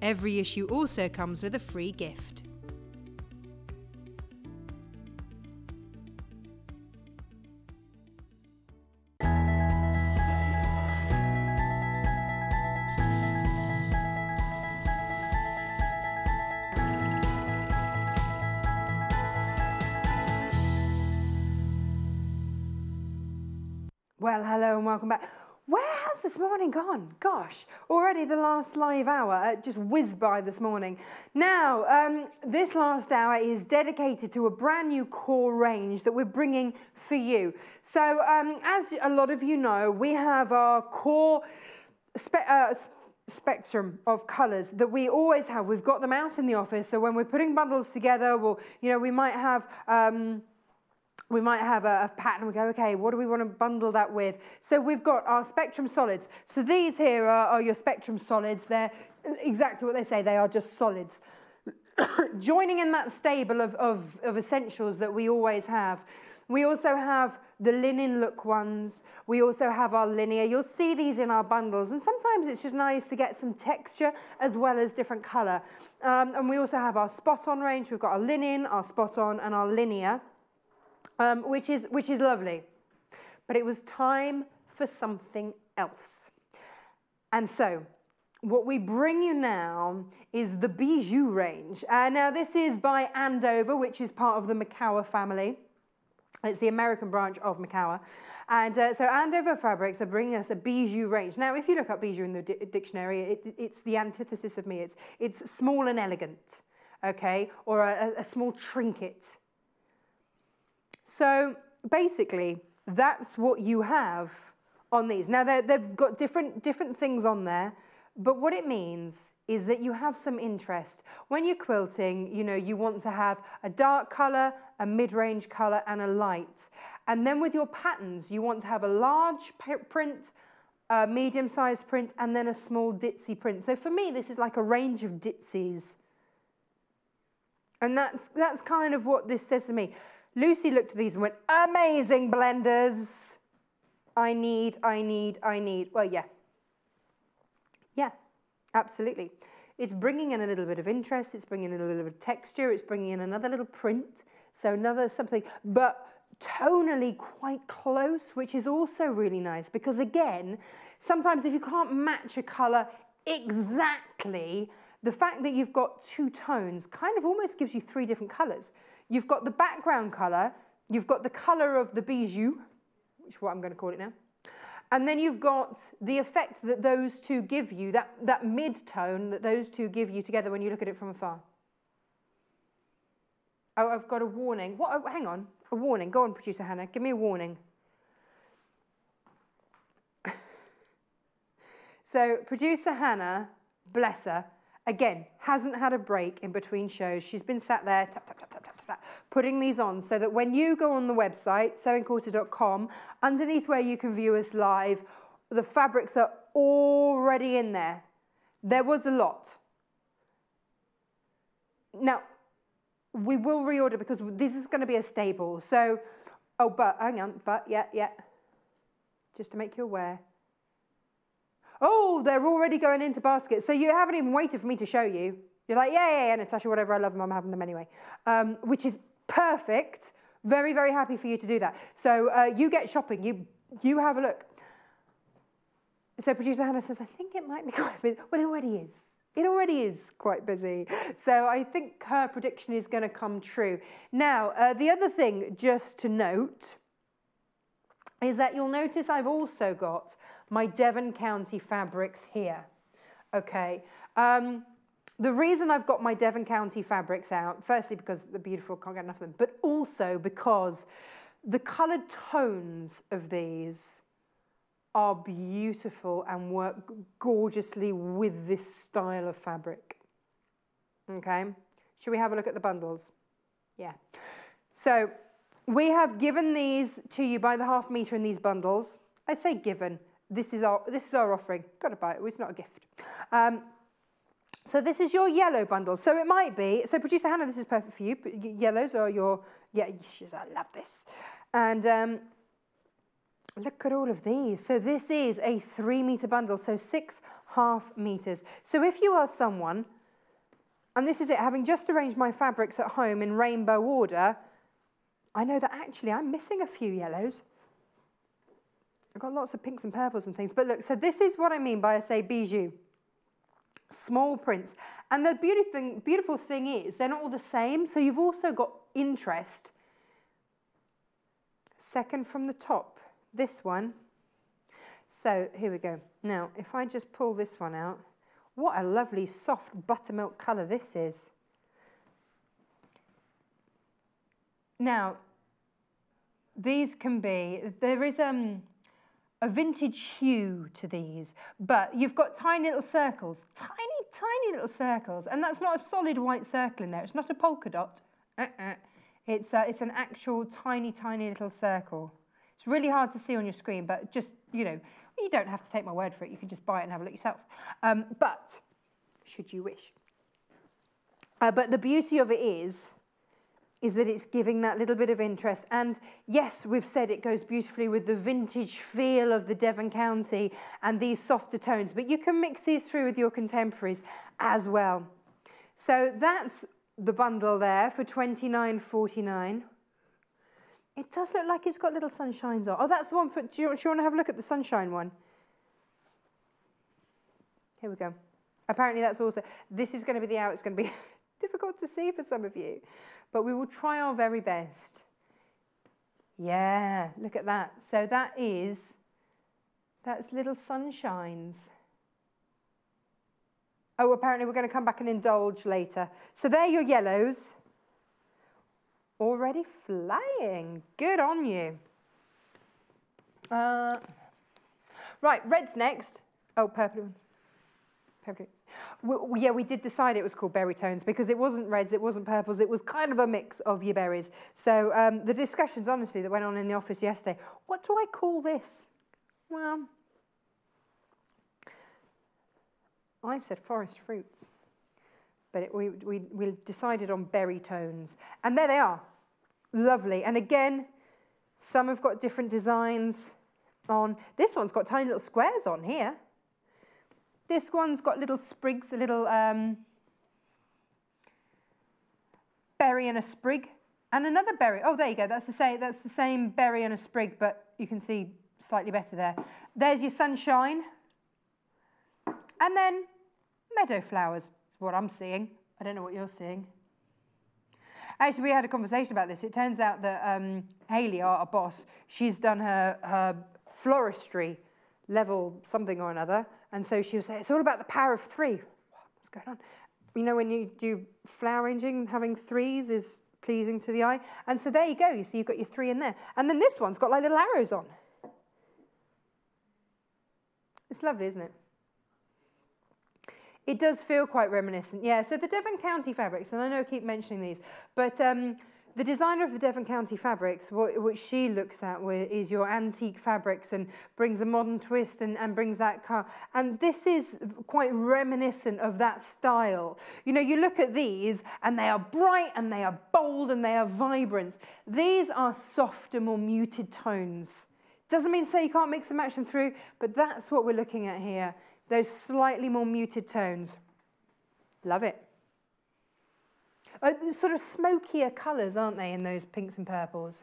Every issue also comes with a free gift. Well, hello and welcome back. Where has this morning gone? Gosh, already the last live hour just whizzed by this morning. Now, this last hour is dedicated to a brand new core range that we're bringing for you. So, as a lot of you know, we have our core spectrum of colours that we always have. We've got them out in the office, so when we're putting bundles together, we might have a pattern. We go, okay, what do we want to bundle that with? So we've got our Spectrum Solids. So these here are your Spectrum Solids. They're exactly what they say. They are just solids. Joining in that stable of essentials that we always have. We also have the linen look ones. We also have our linear. You'll see these in our bundles. And sometimes it's just nice to get some texture as well as different colour. And we also have our spot on range. We've got our linen, our spot on and our linear. Which is lovely. But it was time for something else. And so, what we bring you now is the Bijoux range. Now, this is by Andover, which is part of the Makower family. It's the American branch of Makower. And so Andover Fabrics are bringing us a Bijoux range. Now, if you look up Bijoux in the dictionary, it's the antithesis of me. It's small and elegant, okay, or a small trinket. So basically, that's what you have on these. Now, they've got different things on there, but what it means is that you have some interest. When you're quilting, you know, you want to have a dark colour, a mid-range colour, and a light. And then with your patterns, you want to have a large print, a medium-sized print, and then a small ditzy print. So for me, this is like a range of ditsies. And that's kind of what this says to me. Lucy looked at these and went, amazing blenders. I need. Well, yeah. Yeah, absolutely. It's bringing in a little bit of interest. It's bringing in a little bit of texture. It's bringing in another little print. So another something, but tonally quite close, which is also really nice because again, sometimes if you can't match a colour exactly, the fact that you've got two tones kind of almost gives you three different colours. You've got the background colour, you've got the colour of the Bijoux, which is what I'm going to call it now, and then you've got the effect that those two give you, that mid-tone that those two give you together when you look at it from afar. Oh, I've got a warning. What? Oh, hang on. A warning. Go on, Producer Hannah. Give me a warning. So, Producer Hannah, bless her, again, hasn't had a break in between shows. She's been sat there, tap, tap, tap, tap, tap, tap, putting these on so that when you go on the website, sewingquarter.com, underneath where you can view us live, the fabrics are already in there. There was a lot. Now, we will reorder because this is going to be a staple. So, oh, but, hang on, but, yeah. Just to make you aware. Oh, they're already going into baskets. So you haven't even waited for me to show you. You're like, yeah, Natasha, whatever, I love them, I'm having them anyway. Which is perfect. Very, very happy for you to do that. So you get shopping, you have a look. So Producer Hannah says, I think it might be quite busy. Well, it already is. It already is quite busy. So I think her prediction is going to come true. Now, the other thing just to note is that you'll notice I've also got my Devon County fabrics here. Okay. The reason I've got my Devon County fabrics out, firstly because they're beautiful, can't get enough of them, but also because the coloured tones of these are beautiful and work gorgeously with this style of fabric. Okay, should we have a look at the bundles? Yeah. So we have given these to you by the ½ metre in these bundles. I say given. This is our offering. Got to buy it. It's not a gift. So this is your yellow bundle. So it might be. So Producer Hannah, this is perfect for you. Yellows are your. Yeah, I love this. And look at all of these. So this is a 3 metre bundle, so 6½ metres. So if you are someone, and this is it, having just arranged my fabrics at home in rainbow order, I know that actually I'm missing a few yellows. I've got lots of pinks and purples and things. But look, so this is what I mean by, I say, Bijoux. Small prints. And the beautiful thing is, they're not all the same, so you've also got interest. Second from the top. This one. So here we go. Now, if I just pull this one out, what a lovely soft buttermilk colour this is. Now, these can be, there is a vintage hue to these, but you've got tiny little circles, tiny little circles, and that's not a solid white circle in there. It's not a polka dot. It's an actual tiny little circle. It's really hard to see on your screen, but just, you know, you don't have to take my word for it. You can just buy it and have a look yourself. But, should you wish. But the beauty of it is that it's giving that little bit of interest. And yes, we've said it goes beautifully with the vintage feel of the Devon County and these softer tones, but you can mix these through with your contemporaries as well. So that's the bundle there for $29.49. It does look like it's got little sunshines on. Oh, that's the one for, do you want to have a look at the sunshine one? Here we go. Apparently that's also, this is going to be the hour, it's going to be difficult to see for some of you, but we will try our very best. Yeah, look at that. So that's little sunshines. Oh, apparently we're going to come back and indulge later. So there are your yellows. Already flying. Good on you. Right, red's next. Oh, purple ones. Purple. Yeah, we did decide it was called berry tones because it wasn't reds, it wasn't purples, it was kind of a mix of your berries. So the discussions, honestly, that went on in the office yesterday, what do I call this? Well, I said forest fruits, but we decided on berry tones. And there they are. Lovely. And again, some have got different designs on. This one's got tiny little squares on here. This one's got little sprigs, a little berry and a sprig, and another berry. Oh, there you go. That's the same berry and a sprig, but you can see slightly better there. There's your sunshine, and then meadow flowers is what I'm seeing. I don't know what you're seeing. Actually, we had a conversation about this. It turns out that Hayley, our boss, she's done her floristry level something or another, and so she was saying it's all about the power of three. What's going on? You know, when you do flower arranging, having threes is pleasing to the eye. And so there you go. You see, you've got your three in there, and then this one's got like little arrows on. It's lovely, isn't it? It does feel quite reminiscent, yeah. So the Devon County fabrics, and I know I keep mentioning these, but the designer of the Devon County fabrics, what she looks at is your antique fabrics and brings a modern twist and brings that car. And this is quite reminiscent of that style. You know, you look at these and they are bright and they are bold and they are vibrant. These are softer, more muted tones. Doesn't mean to say you can't mix and match them through, but that's what we're looking at here. Those slightly more muted tones. Love it. Sort of smokier colours, aren't they, in those pinks and purples?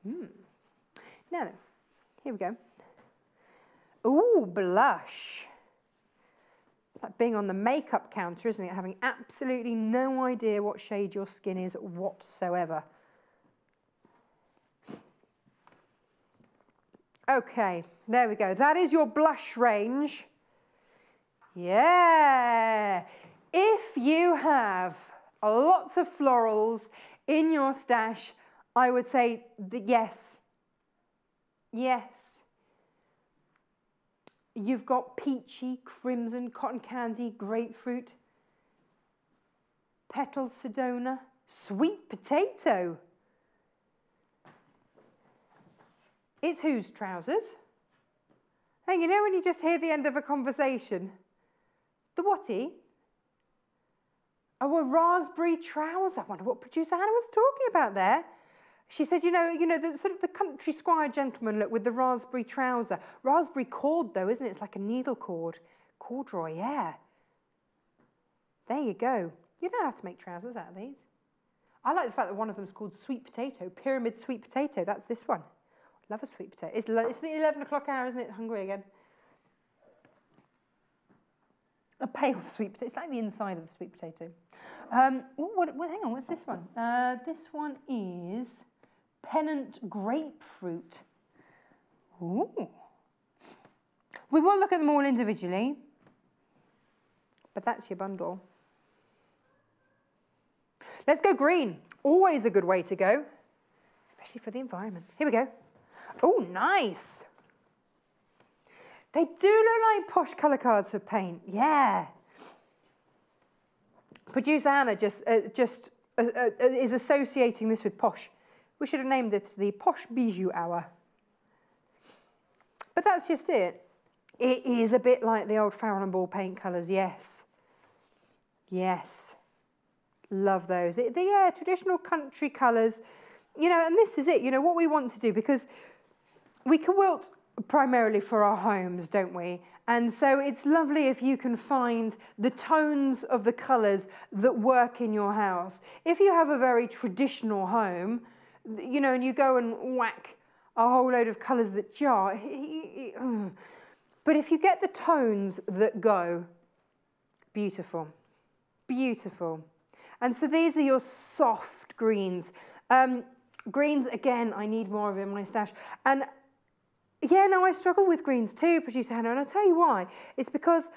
Now then, here we go. Ooh, blush. It's like being on the makeup counter, isn't it? Having absolutely no idea what shade your skin is whatsoever. Okay, there we go. That is your blush range. Yeah. If you have lots of florals in your stash, I would say yes. Yes. You've got peachy, crimson, cotton candy, grapefruit, petal sedona, sweet potato. It's whose trousers? And you know when you just hear the end of a conversation? The whaty? Oh, a raspberry trouser. I wonder what producer Hannah was talking about there. She said, you know, the sort of the country squire gentleman look with the raspberry trouser. Raspberry cord though, isn't it? It's like a needle cord. Corduroy, yeah. There you go. You know how to make trousers out of these. I like the fact that one of them is called sweet potato, pyramid sweet potato. That's this one. Love a sweet potato. It's the 11 o'clock hour, isn't it? Hungry again. A pale sweet potato. It's like the inside of the sweet potato. Hang on, what's this one? This one is pennant grapefruit. Ooh. We will look at them all individually, but that's your bundle. Let's go green. Always a good way to go, especially for the environment. Here we go. Oh, nice. They do look like posh colour cards for paint. Yeah. Producer Hannah just is associating this with posh. We should have named it the Posh Bijoux Hour. But that's just it. It is a bit like the old Farrow & Ball paint colours, yes. Yes. Love those. The traditional country colours. You know, and this is it. You know, what we want to do, because we quilt primarily for our homes, don't we? And so it's lovely if you can find the tones of the colours that work in your house. If you have a very traditional home, you know, and you go and whack a whole load of colours that jar, but if you get the tones that go, beautiful, beautiful. And so these are your soft greens. Greens, again, I need more of in my stash. And yeah, no, I struggle with greens too, Producer Hannah, and I'll tell you why. It's because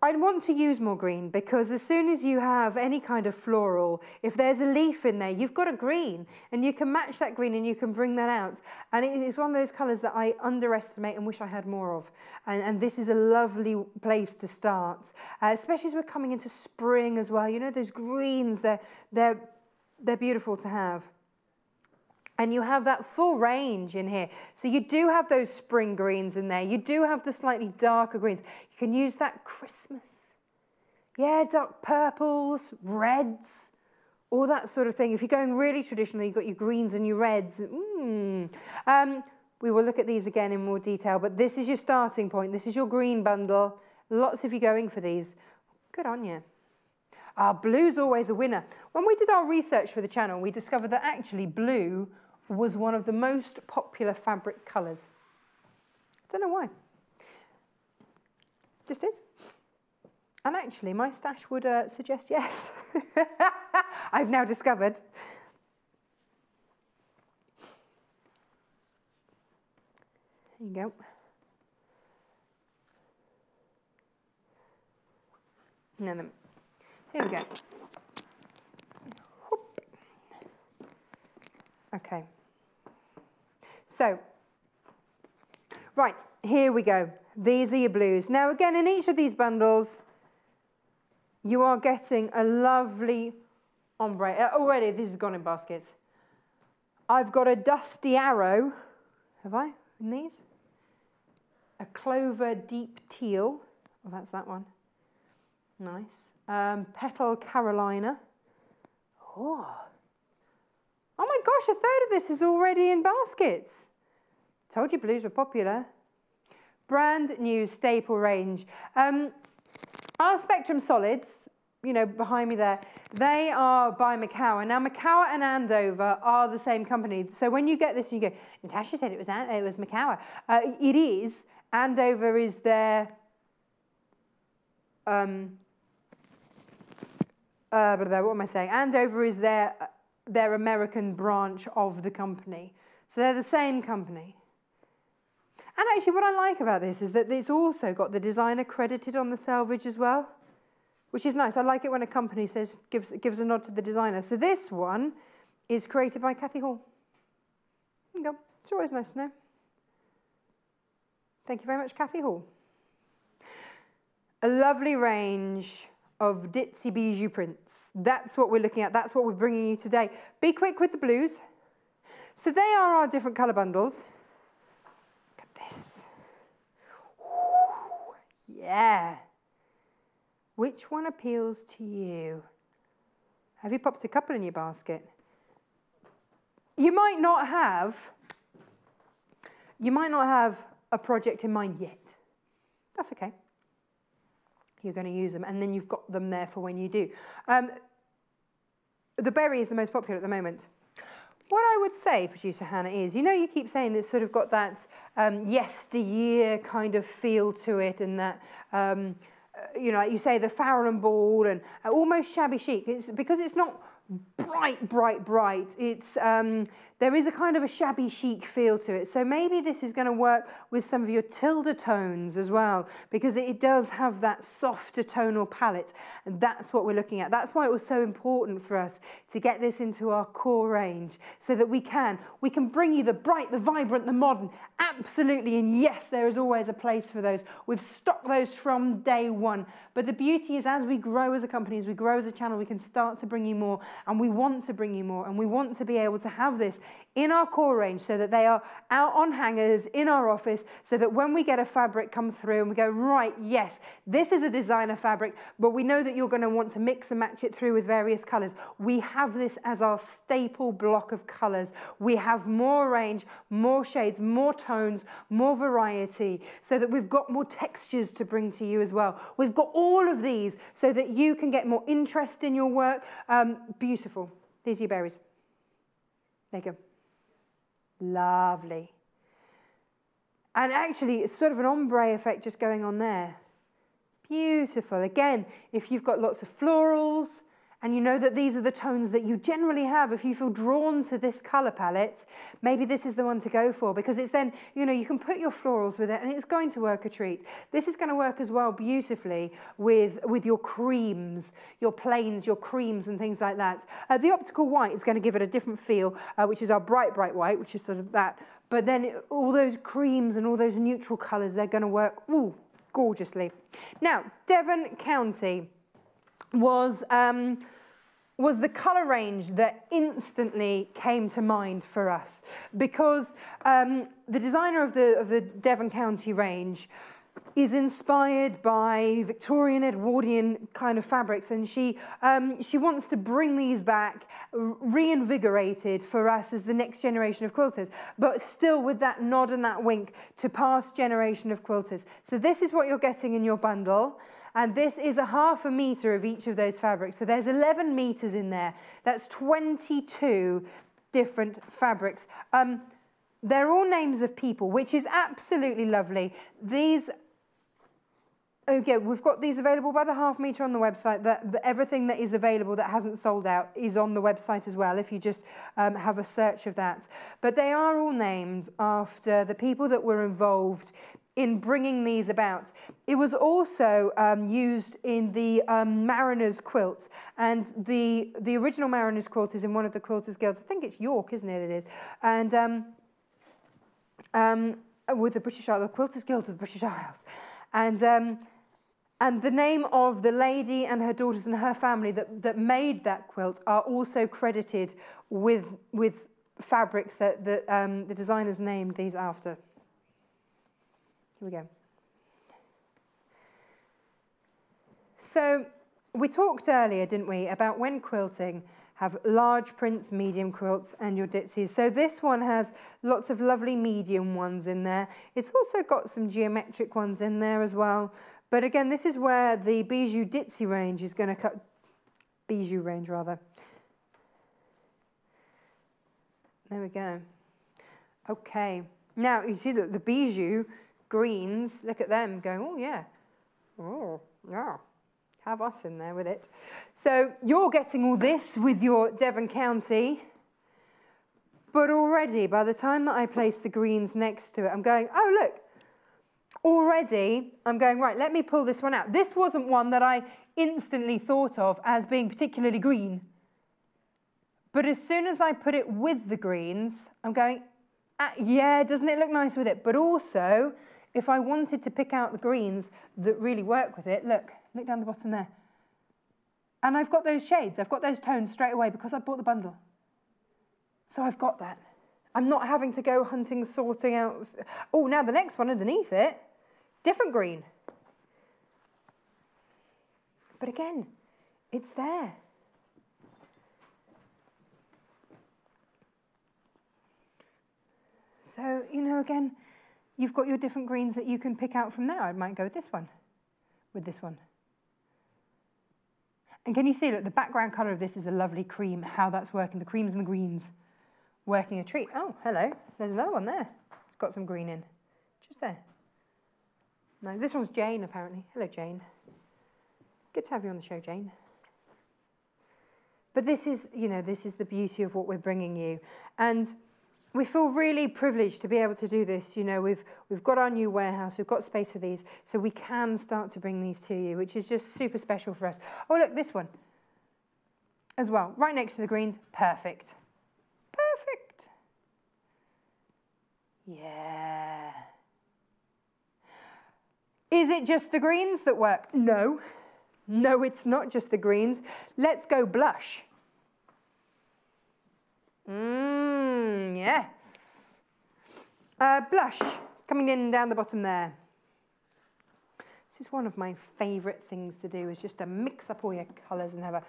I want to use more green, because as soon as you have any kind of floral, if there's a leaf in there, you've got a green, and you can match that green and you can bring that out. And it's one of those colours that I underestimate and wish I had more of. And this is a lovely place to start, especially as we're coming into spring as well. You know, those greens, they're beautiful to have. And you have that full range in here. So you do have those spring greens in there. You do have the slightly darker greens. You can use that Christmas. Yeah, dark purples, reds, all that sort of thing. If you're going really traditional, you've got your greens and your reds. We will look at these again in more detail, but this is your starting point. This is your green bundle. Lots of you going for these. Good on you. Blue's always a winner. When we did our research for the channel, we discovered that actually blue was one of the most popular fabric colours. Don't know why. Just is. And actually, my stash would suggest yes. I've now discovered. There you go. And then, here we go. Okay. So, right, here we go. These are your blues. Now again, in each of these bundles, you are getting a lovely ombre. Already, this has gone in baskets. I've got a dusty arrow, have I, in these? A clover deep teal. Oh, that's that one. Nice. Petal Carolina. Oh my gosh, a third of this is already in baskets. Told you blues were popular. Brand new staple range. Our Spectrum Solids, you know, behind me there, they are by Makower. Now, Makower and Andover are the same company. So when you get this, you go, Natasha said it was Makower. It is. Andover is their... what am I saying? Andover is their American branch of the company. So they're the same company. And actually what I like about this is that it's also got the designer credited on the selvage as well, which is nice. I like it when a company says gives a nod to the designer. So this one is created by Kathy Hall. There you go. It's always nice to know. Thank you very much, Kathy Hall. A lovely range of ditzy bijou prints. That's what we're looking at. That's what we're bringing you today. Be quick with the blues. So they are our different colour bundles. Look at this. Ooh, yeah. Which one appeals to you? Have you popped a couple in your basket? You might not have a project in mind yet. That's okay. You're going to use them, and then you've got them there for when you do. The berry is the most popular at the moment. What I would say, Producer Hannah, is, you know, you keep saying it's sort of got that yesteryear kind of feel to it, and that, you know, like you say, the Farrell and Ball, and almost shabby chic. It's because it's not bright. It's there is a kind of a shabby chic feel to it. So maybe this is going to work with some of your Tilda tones as well, because it does have that softer tonal palette, and that's what we're looking at. That's why it was so important for us to get this into our core range, so that we can bring you the bright, the vibrant, the modern, absolutely. And yes, there is always a place for those. We've stocked those from day one. But the beauty is, as we grow as a company, as we grow as a channel, we can start to bring you more, and we want to bring you more, and we want to be able to have this in our core range, so that they are out on hangers in our office, so that when we get a fabric come through and we go, right, yes, this is a designer fabric, but we know that you're going to want to mix and match it through with various colours. We have this as our staple block of colours. We have more range, more shades, more tones, more variety, so that we've got more textures to bring to you as well. We've got all of these so that you can get more interest in your work. Beautiful. These are your berries. There you go. Lovely. And actually, it's sort of an ombre effect just going on there. Beautiful. Again, if you've got lots of florals and you know that these are the tones that you generally have, if you feel drawn to this colour palette, maybe this is the one to go for, because it's then, you know, you can put your florals with it and it's going to work a treat. This is going to work as well beautifully with your creams, your plains, your creams and things like that. The optical white is going to give it a different feel, which is our bright white, which is sort of that. But then all those creams and all those neutral colours, they're going to work gorgeously. Now, Devon County was the colour range that instantly came to mind for us, because the designer of the Devon County range is inspired by Victorian, Edwardian kind of fabrics, and she wants to bring these back reinvigorated for us as the next generation of quilters, but still with that nod and that wink to past generation of quilters. So this is what you're getting in your bundle, and this is a ½ metre of each of those fabrics. So there's 11 metres in there. That's 22 different fabrics. They're all names of people, which is absolutely lovely. These, okay, we've got these available by the ½ metre on the website. Everything that is available that hasn't sold out is on the website as well, if you just have a search of that. But they are all named after the people that were involved in bringing these about. It was also used in the Mariner's quilt, and the original Mariner's quilt is in one of the Quilters Guilds. I think it's York, isn't it? It is. And with the British Isles, the Quilters Guild of the British Isles, and the name of the lady and her daughters and her family that made that quilt are also credited with fabrics that the designers named these after. Here we go. So we talked earlier, didn't we, about when quilting, have large prints, medium quilts, and your ditsies. So this one has lots of lovely medium ones in there. It's also got some geometric ones in there as well. But again, this is where the Bijoux ditzy range is going to cut, Bijoux range rather. There we go. Okay. Now, you see that the Bijoux greens, look at them going, oh yeah, have us in there with it. So you're getting all this with your Devon County, but already by the time that I place the greens next to it, I'm going, oh look, already I'm going, right, let me pull this one out. This wasn't one that I instantly thought of as being particularly green, but as soon as I put it with the greens, I'm going, yeah, doesn't it look nice with it? But also, if I wanted to pick out the greens that really work with it, look down the bottom there. And I've got those shades, I've got those tones straight away because I bought the bundle. So I've got that. I'm not having to go hunting, sorting out. Oh, now the next one underneath it, different green. But again, it's there. So, you know, again, you've got your different greens that you can pick out from there. I might go with this one, And can you see, look, the background colour of this is a lovely cream, how that's working, the creams and the greens, working a treat. Oh, hello, there's another one there. It's got some green in, just there. No, this one's Jane, apparently. Hello, Jane. Good to have you on the show, Jane. But this is, you know, this is the beauty of what we're bringing you. And we feel really privileged to be able to do this. You know, we've got our new warehouse, we've got space for these, so we can start to bring these to you, which is just super special for us. Oh, look, this one as well, right next to the greens. Perfect. Perfect. Yeah. Is it just the greens that work? No. No, it's not just the greens. Let's go blush. Yes. Blush, coming in down the bottom there. This is one of my favourite things to do, is just to mix up all your colours and have a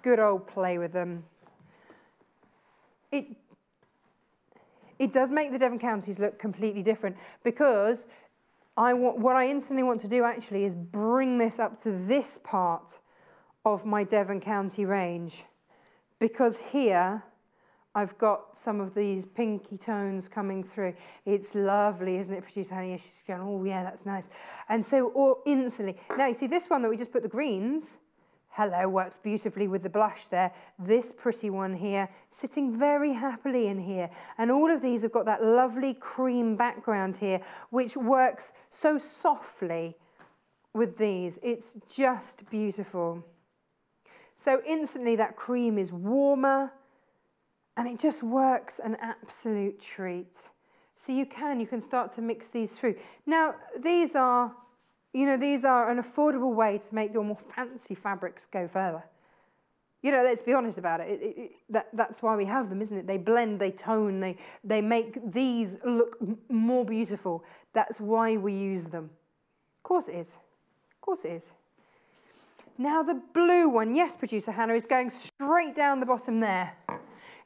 good old play with them. It does make the Devon counties look completely different, because what I instantly want to do actually is bring this up to this part of my Devon County range, because here I've got some of these pinky tones coming through. It's lovely, isn't it, Producer Honey? She's going, oh yeah, that's nice. And so instantly, now you see this one that we just put the greens, Hello, works beautifully with the blush there. This pretty one here, sitting very happily in here. And all of these have got that lovely cream background here, which works so softly with these. It's just beautiful. So instantly that cream is warmer and it just works an absolute treat. So you can start to mix these through. Now, these are, you know, these are an affordable way to make your more fancy fabrics go further. You know, let's be honest about it. That's why we have them, isn't it? They blend, they tone, they make these look more beautiful. That's why we use them. Of course it is. Of course it is. Now the blue one, yes, Producer Hannah, is going straight down the bottom there.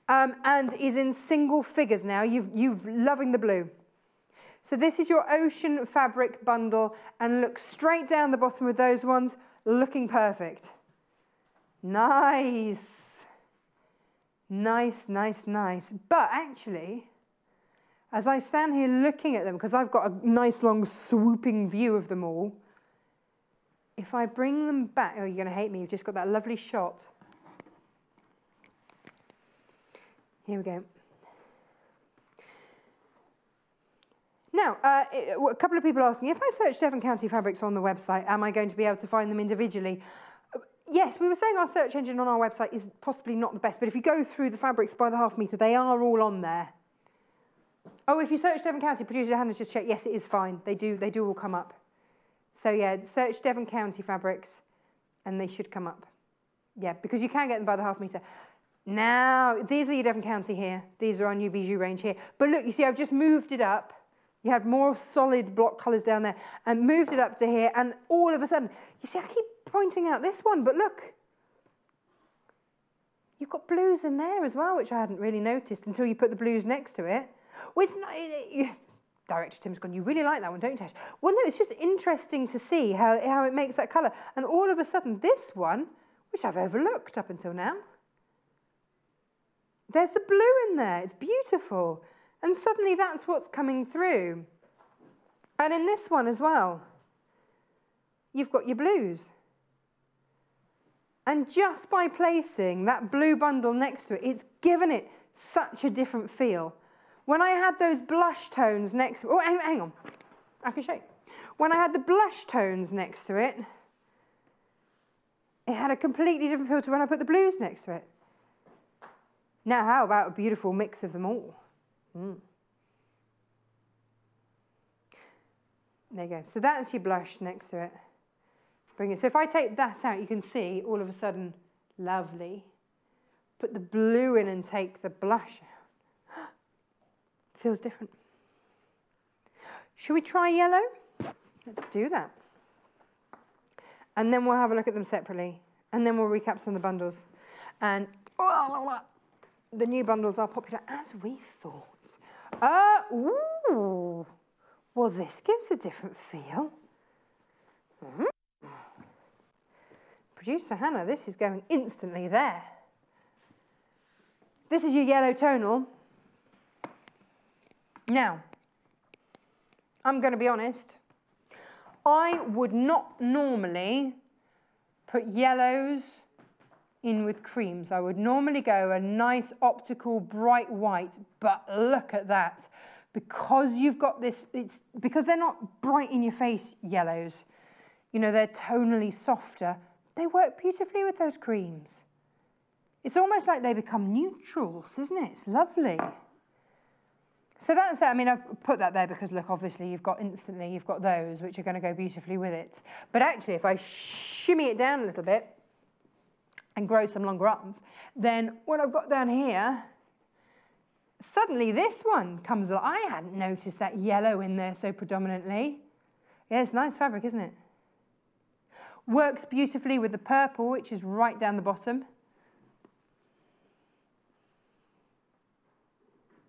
And is in single figures now. You've loving the blue. So this is your ocean fabric bundle, and look straight down the bottom with those ones, looking perfect. Nice. Nice, nice, nice. But actually, as I stand here looking at them, because I've got a nice long swooping view of them all, if I bring them back, oh, you're going to hate me, you've just got that lovely shot. Here we go. Now, a couple of people asking, if I search Devon County fabrics on the website, am I going to be able to find them individually? Yes, we were saying our search engine on our website is possibly not the best, but if you go through the fabrics by the half metre, they are all on there. Oh, if you search Devon County, Producer Hannah's just checked, yes, it is fine. They do all come up. So yeah, search Devon County fabrics and they should come up. Yeah, because you can get them by the half metre. Now, these are your Devon County here. These are our new Bijoux range here. But look, you see, I've just moved it up. You had more solid block colours down there and moved it up to here. And all of a sudden, you see, I keep pointing out this one, but look. You've got blues in there as well, which I hadn't really noticed until you put the blues next to it. Well, it's not... Director Tim's gone, you really like that one, don't you, Tash? Well, no, it's just interesting to see how it makes that colour. And all of a sudden, this one, which I've overlooked up until now, there's the blue in there. It's beautiful. And suddenly that's what's coming through. And in this one as well, you've got your blues. And just by placing that blue bundle next to it, it's given it such a different feel. When I had those blush tones next to it, oh, hang on, I can show you. When I had the blush tones next to it, it had a completely different feel to when I put the blues next to it. Now, how about a beautiful mix of them all? There you go. So that's your blush next to it. Bring it. So if I take that out, you can see all of a sudden, lovely. Put the blue in and take the blush out. Feels different. Should we try yellow? Let's do that. And then we'll have a look at them separately. And then we'll recap some of the bundles. And the new bundles are popular as we thought. Ooh. Well, this gives a different feel. Producer Hannah, this is going instantly there. This is your yellow tonal. Now, I'm going to be honest. I would not normally put yellows in with creams. I would normally go a nice optical bright white, but look at that. Because you've got this, because they're not bright in your face yellows, you know, they're tonally softer, they work beautifully with those creams. It's almost like they become neutrals, isn't it? It's lovely. So that's that. I mean, I've put that there because, look, obviously you've got those which are going to go beautifully with it. But actually, if I shimmy it down a little bit and grow some longer arms, then what I've got down here, suddenly this one comes along. I hadn't noticed that yellow in there so predominantly. Yeah, it's nice fabric, isn't it? Works beautifully with the purple, which is right down the bottom.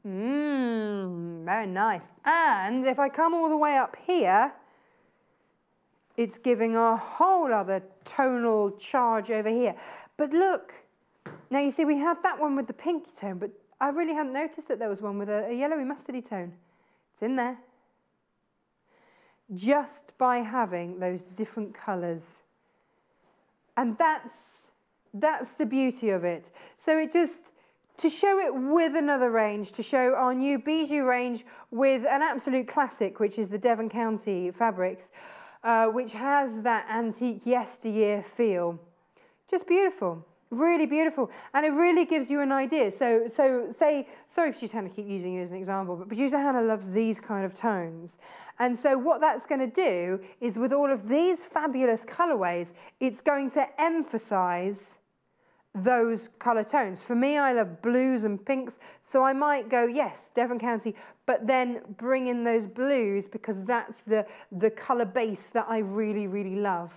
Very nice. And if I come all the way up here, it's giving a whole other tonal charge over here. But look, now you see we had that one with the pinky tone, but I really hadn't noticed that there was one with a yellowy mustardy tone. It's in there. Just by having those different colours And that's the beauty of it. So it just, to show it with another range, to show our new Bijoux range with an absolute classic, which is the Devon County fabrics, which has that antique yesteryear feel. Just beautiful, really beautiful. And it really gives you an idea. So say, sorry Producer Hannah, keep using you as an example, but Producer Hannah loves these kind of tones. And so what that's going to do is with all of these fabulous colorways, it's going to emphasize those color tones. For me, I love blues and pinks, so I might go, yes, Devon County, but then bring in those blues because that's the color base that I really, really love.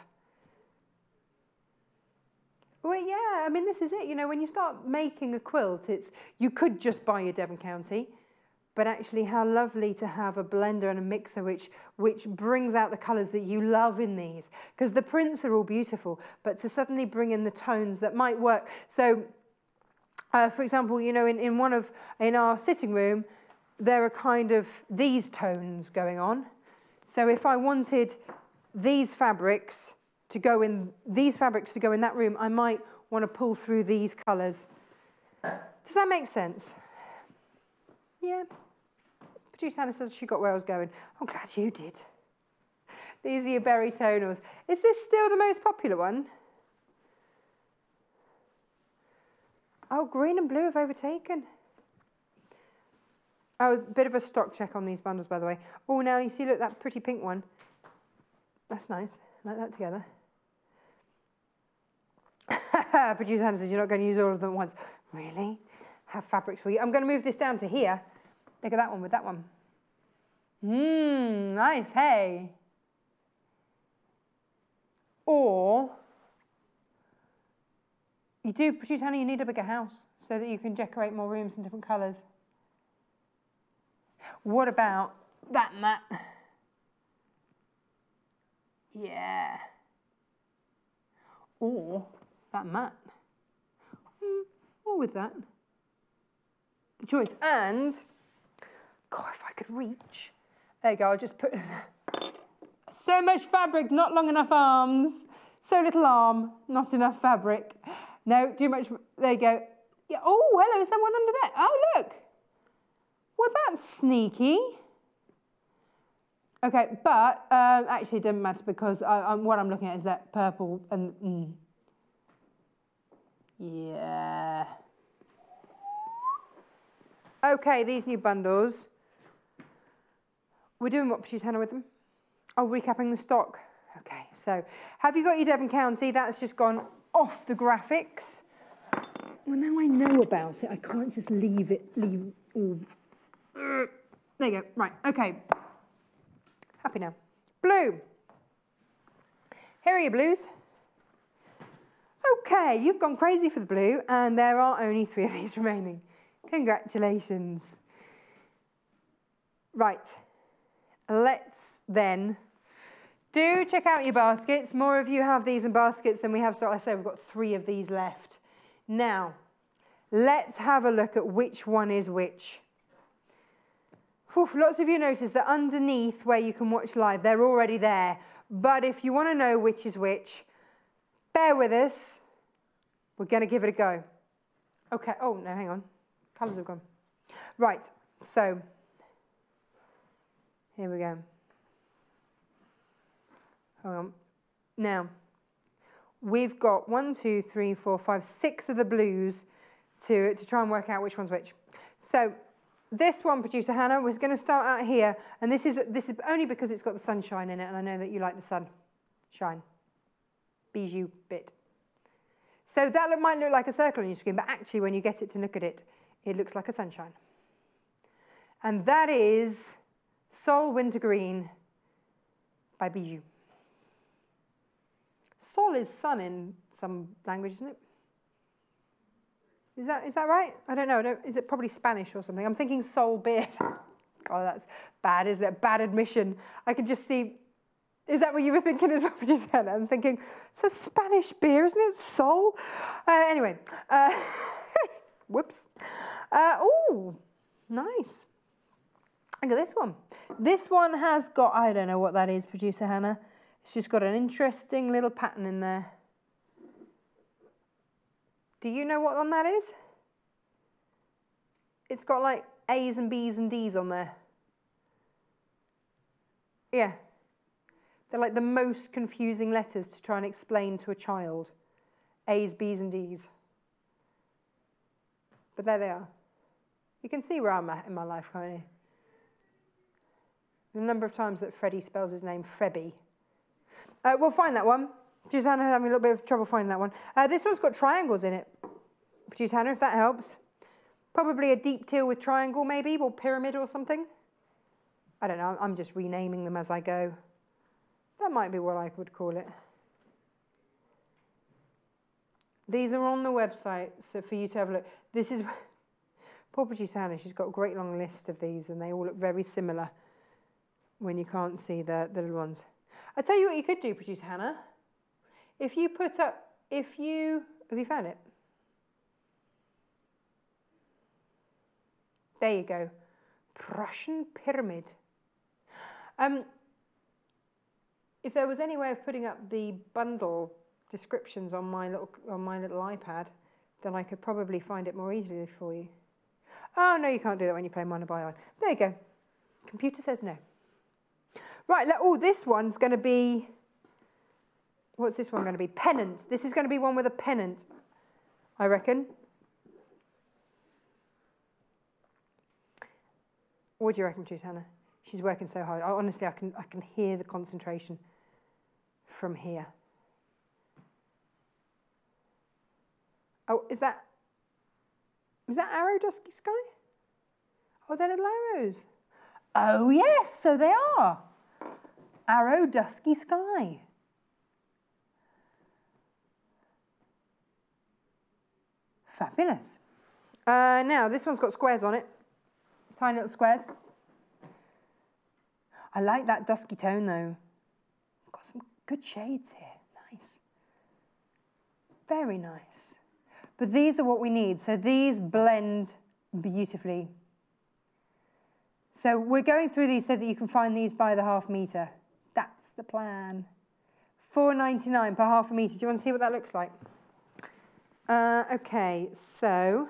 Well, yeah, I mean, this is it. You know, when you start making a quilt, you could just buy your Devon County, but actually how lovely to have a blender and a mixer which brings out the colours that you love in these. Because the prints are all beautiful, but to suddenly bring in the tones that might work. So, for example, you know, in our sitting room, there are kind of these tones going on. So if I wanted these fabrics to go in that room, I might want to pull through these colours. Does that make sense? Yeah. Producer Hannah says she got where I was going. I'm glad you did. These are your berry tonals. Is this still the most popular one? Oh, green and blue have overtaken. Oh, a bit of a stock check on these bundles, by the way. Oh, now you see, look, that pretty pink one. That's nice. I like that together. Producer Hannah says you're not going to use all of them at once. Really? Have fabrics for you. I'm going to move this down to here. Look at that one with that one. Nice, hey. Or you do, Producer Hannah, you need a bigger house so that you can decorate more rooms in different colours. What about that and that? Yeah. Or that matte. Or with that. The choice. And, God, if I could reach. There you go, I'll just put so much fabric, not long enough arms. So little arm, not enough fabric. No, too much, there you go. Yeah. Oh, hello, is there one under there? Oh, look. Well, that's sneaky. Okay, but actually it doesn't matter because what I'm looking at is that purple and yeah. Okay, these new bundles. We're doing what, Producer Hannah, with them? Oh, recapping the stock. Okay, so have you got your Devon County? That's just gone off the graphics. Well, now I know about it, I can't just leave all. There you go, right, okay. Happy now. Blue. Here are your blues. Okay, you've gone crazy for the blue, and there are only 3 of these remaining. Congratulations. Right, let's then do check out your baskets. More of you have these in baskets than we have, so I say we've got 3 of these left. Now, let's have a look at which one is which. Oof, lots of you notice that underneath where you can watch live, they're already there. But if you want to know which is which, bear with us. We're going to give it a go. Okay, oh, no, hang on. Colours have gone. Right, so here we go. Hold on. Now, we've got 1, 2, 3, 4, 5, 6 of the blues to try and work out which one's which. So this one, Producer Hannah, was going to start out here, and this is only because it's got the sunshine in it, and I know that you like the sunshine. Bijoux bit. So that might look like a circle on your screen, but actually when you get it to look at it, it looks like a sunshine. And that is Sol Winter Green by Bijoux. Sol is sun in some language, isn't it? Is that right? I don't know. Is it probably Spanish or something? I'm thinking Sol beer. God, that's bad, isn't it? Bad admission. I can just see. Is that what you were thinking as well, Producer Hannah? I'm thinking, it's a Spanish beer, isn't it? Sol? Anyway. Whoops. Oh, nice. Look at this one. This one has got, I don't know what that is, Producer Hannah. It's just got an interesting little pattern in there. Do you know what one that is? It's got like A's and B's and D's on there. Yeah. They're like the most confusing letters to try and explain to a child. A's, B's and D's. But there they are. You can see where I'm at in my life, can't you? The number of times that Freddie spells his name Frebby. We'll find that one. Producer Hannah having a little bit of trouble finding that one. This one's got triangles in it. Producer Hannah, if that helps. Probably a deep teal with triangle maybe, or pyramid or something. I don't know, I'm just renaming them as I go. That might be what I would call it. These are on the website, so for you to have a look. This is, poor Producer Hannah, she's got a great long list of these and they all look very similar when you can't see the little ones. I'll tell you what you could do, Producer Hannah. If you put up, have you found it? There you go, Prussian pyramid. If there was any way of putting up the bundle descriptions on my little iPad, then I could probably find it more easily for you. Oh no, you can't do that when you play Minor by Eye. There you go. Computer says no. Right, oh, this one's going to be. What's this one going to be? Pennant. This is going to be one with a pennant, I reckon. What do you reckon, Producer Hannah? She's working so hard. Honestly, I can hear the concentration from here. Oh, is that arrow dusky sky? Oh, they're little arrows. Oh yes, so they are. Arrow dusky sky. Fabulous. Now, this one's got squares on it. Tiny little squares. I like that dusky tone though. Got some good shades here. Nice. Very nice. But these are what we need. So these blend beautifully. So we're going through these so that you can find these by the half metre. That's the plan. $4.99 per half a metre. Do you want to see what that looks like? Okay, so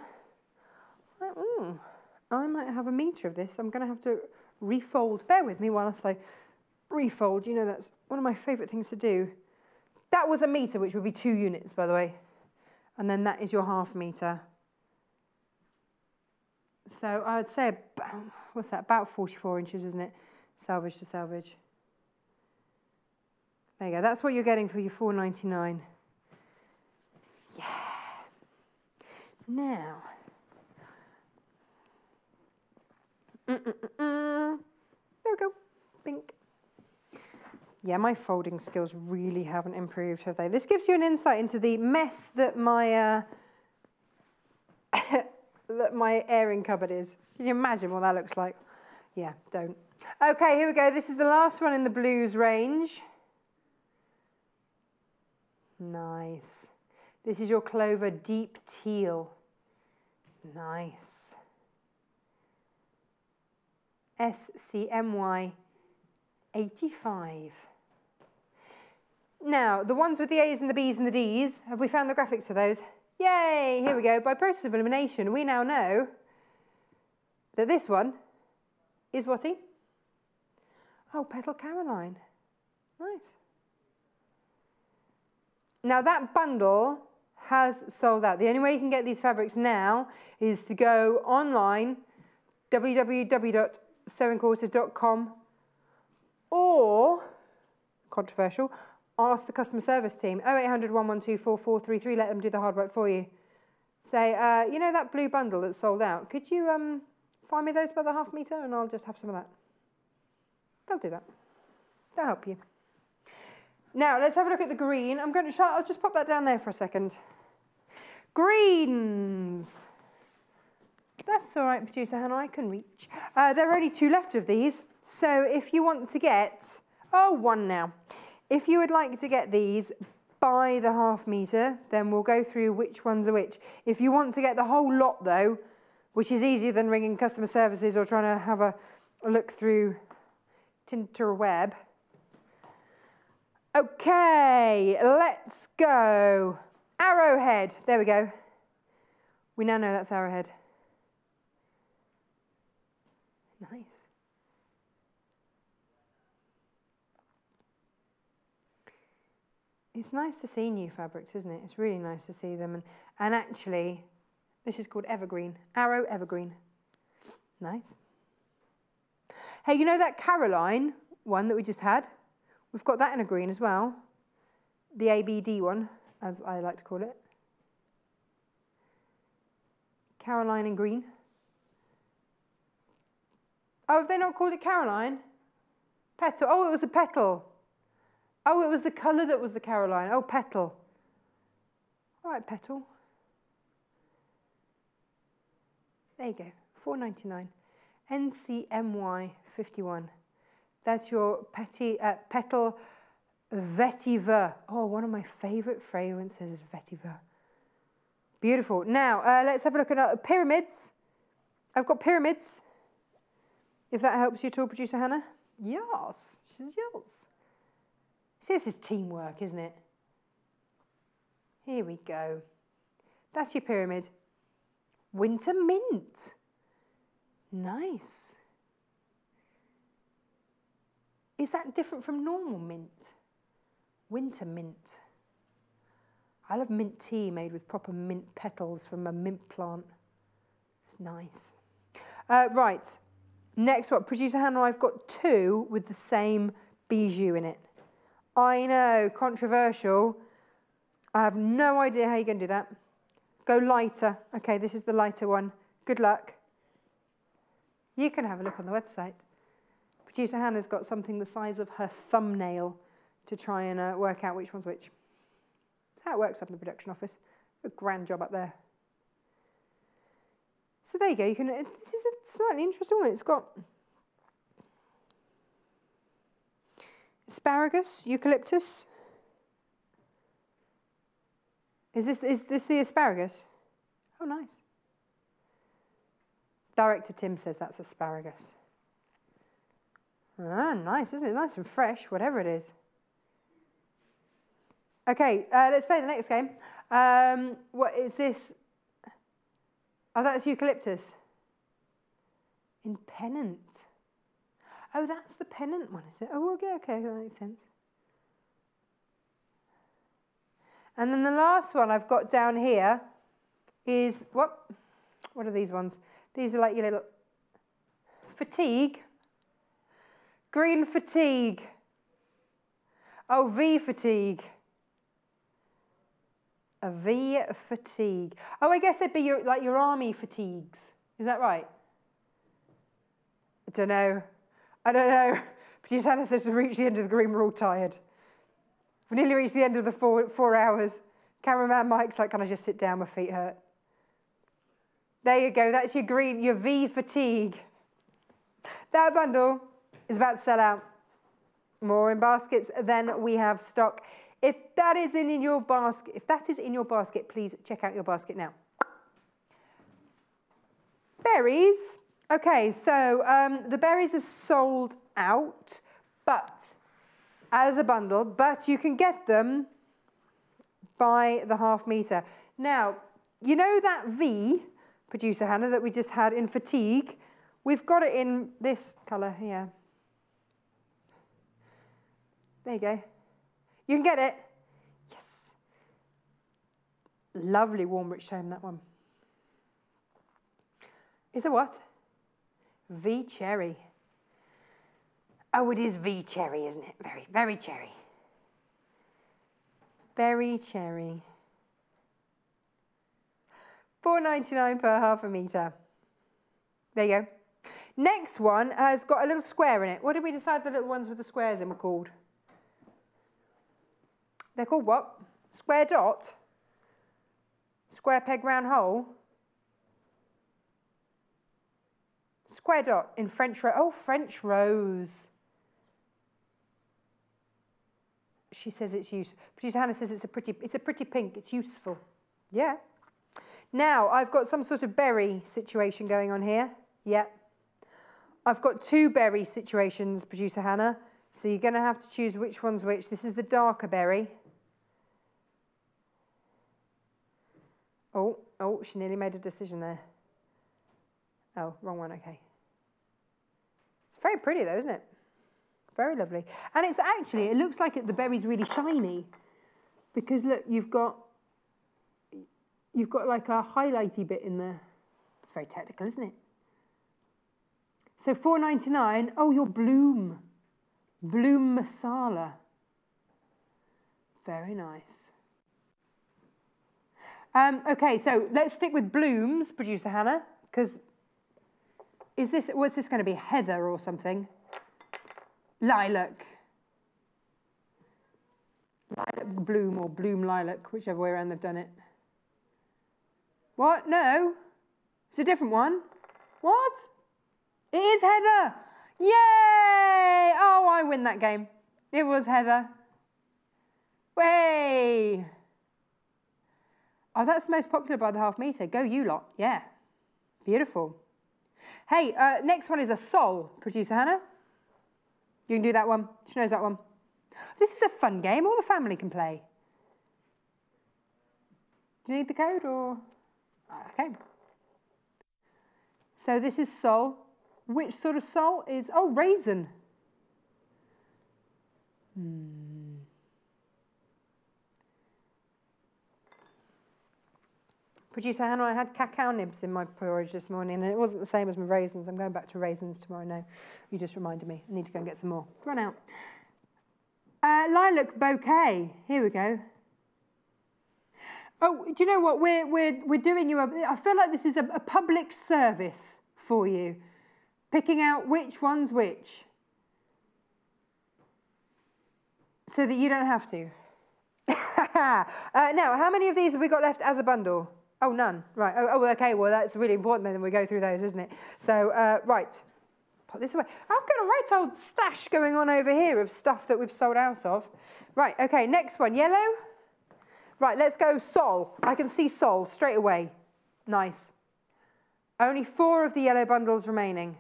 I might have a metre of this. I'm going to have to refold. Bear with me while I refold. You know, that's one of my favourite things to do. That was a metre, which would be 2 units, by the way. And then that is your half metre. So I would say, about, what's that, about 44 inches, isn't it? Salvage to salvage. There you go. That's what you're getting for your $4.99. Yeah. Now. There we go. Bink. Yeah, my folding skills really haven't improved, have they? This gives you an insight into the mess that my that my airing cupboard is. Can you imagine what that looks like? Yeah, don't. Okay, here we go. This is the last one in the blues range. Nice. This is your Clover Deep Teal. Nice. SCMY 85. Now, the ones with the A's and the B's and the D's, have we found the graphics for those? Yay! Here we go. By process of elimination, we now know that this one is whatty? Oh, Petal Caroline. Nice. Now, that bundle has sold out. The only way you can get these fabrics now is to go online, www.sewingquarters.com, or, controversial, ask the customer service team, 0800 112 4433, let them do the hard work for you. Say, you know that blue bundle that's sold out, could you find me those by the half metre and I'll just have some of that. They'll do that. They'll help you. Now, let's have a look at the green. I'll just pop that down there for a second. Greens. That's all right, Producer Hannah, I can reach. There are only 2 left of these. So if you want to get, 1 now. If you would like to get these by the half metre, then we'll go through which ones are which. If you want to get the whole lot though, which is easier than ringing customer services or trying to have a look through Tinterweb. Okay, let's go. Arrowhead, there we go. We now know that's arrowhead. Nice. It's nice to see new fabrics, isn't it? It's really nice to see them. And actually, this is called evergreen. Arrow evergreen. Nice. Hey, you know that Caroline one that we just had? We've got that in a green as well. The ABD one, as I like to call it. Caroline in green. Oh, have they not called it Caroline? Petal. Oh, it was a petal. Oh, it was the colour that was the Caroline. Oh, petal. All right, petal. There you go. $4.99. NCMY 51. That's your petal vetiver. Oh, one of my favourite fragrances is vetiver. Beautiful. Now, let's have a look at pyramids. I've got pyramids. If that helps you at all, Producer Hannah. Yes, she's yours. See, this is teamwork, isn't it? Here we go. That's your pyramid. Winter mint. Nice. Is that different from normal mint? Winter mint. I love mint tea made with proper mint petals from a mint plant. It's nice. Right. Next one. Producer Hannah, I've got two with the same bijou in it. I know, controversial. I have no idea how you're going to do that. Go lighter. Okay, this is the lighter one. Good luck. You can have a look on the website. Producer Hannah's got something the size of her thumbnail to try and work out which one's which. That's how it works up in the production office. A grand job up there. So there you go. You can. This is a slightly interesting one. It's got asparagus, eucalyptus. Is this the asparagus? Oh, nice. Director Tim says that's asparagus. Ah, nice, isn't it? Nice and fresh, whatever it is. Okay, let's play the next game. What is this? Oh, that's eucalyptus. In pennant. Oh, that's the pennant one, is it? Oh, okay, that makes sense. And then the last one I've got down here is, what are these ones? These are like your little fatigue. Green fatigue. Oh, V fatigue. A V fatigue. Oh, I guess it'd be like your army fatigues. Is that right? I don't know. Producer Hannah says we've reached the end of the green, we're all tired. We've nearly reached the end of the 4 hours. Cameraman Mike's like, can I just sit down? My feet hurt. There you go. That's your green, your V fatigue. That bundle is about to sell out. More in baskets than we have stock. If that is in your basket, please check out your basket now. Berries. Okay, so the berries have sold out, but as a bundle, but you can get them by the ½ metre. Now, you know that V, Producer Hannah, that we just had in fatigue? We've got it in this colour here. There you go. You can get it. Yes. Lovely warm rich tone, that one. Is it what? V cherry. Oh, it is V cherry, isn't it? Very, very cherry. Very cherry. $4.99 per ½ metre. There you go. Next one has got a little square in it. What did we decide the little ones with the squares in were called? They're called what? Square dot? Square peg round hole? Square dot in French rose. Oh, French rose. She says it's useful. Producer Hannah says it's a pretty pink. It's useful. Yeah. Now, I've got some sort of berry situation going on here. Yeah. I've got 2 berry situations, Producer Hannah. So you're going to have to choose which one's which. This is the darker berry. Oh, Oh, she nearly made a decision there. Oh, wrong one, okay. It's very pretty though, isn't it? Very lovely. And it's actually, it looks like the berry's really shiny because look, you've got like a highlighty bit in there. It's very technical, isn't it? So $4.99. Oh, your Bloom Masala. Very nice. Okay, so let's stick with blooms, producer Hannah, because what's this going to be? Heather or something? Lilac. Lilac bloom or bloom lilac, whichever way around they've done it. What? No? It's a different one. What? It is Heather. Yay! Oh, I win that game. It was Heather. Way! Oh, that's the most popular by the half metre. Go you lot. Yeah. Beautiful. Hey, next one is a sol, producer Hannah. You can do that one. She knows that one. This is a fun game. All the family can play. Do you need the code or? Okay. So this is sol. Which sort of sol is? Oh, raisin. Producer Hannah, I had cacao nibs in my porridge this morning, and it wasn't the same as my raisins. I'm going back to raisins tomorrow now. You just reminded me. I need to go and get some more. Run out. Lilac bouquet. Here we go. Oh, do you know what? We're doing you I feel like this is a public service for you. Picking out which one's which. So that you don't have to. Now, how many of these have we got left as a bundle? Oh, none. Right. Oh, okay. Well, that's really important then we go through those, isn't it? So, right. Put this away. I've got a right old stash going on over here of stuff that we've sold out of. Right. Okay. Next one. Yellow. Right. Let's go sol. I can see sol straight away. Nice. Only 4 of the yellow bundles remaining.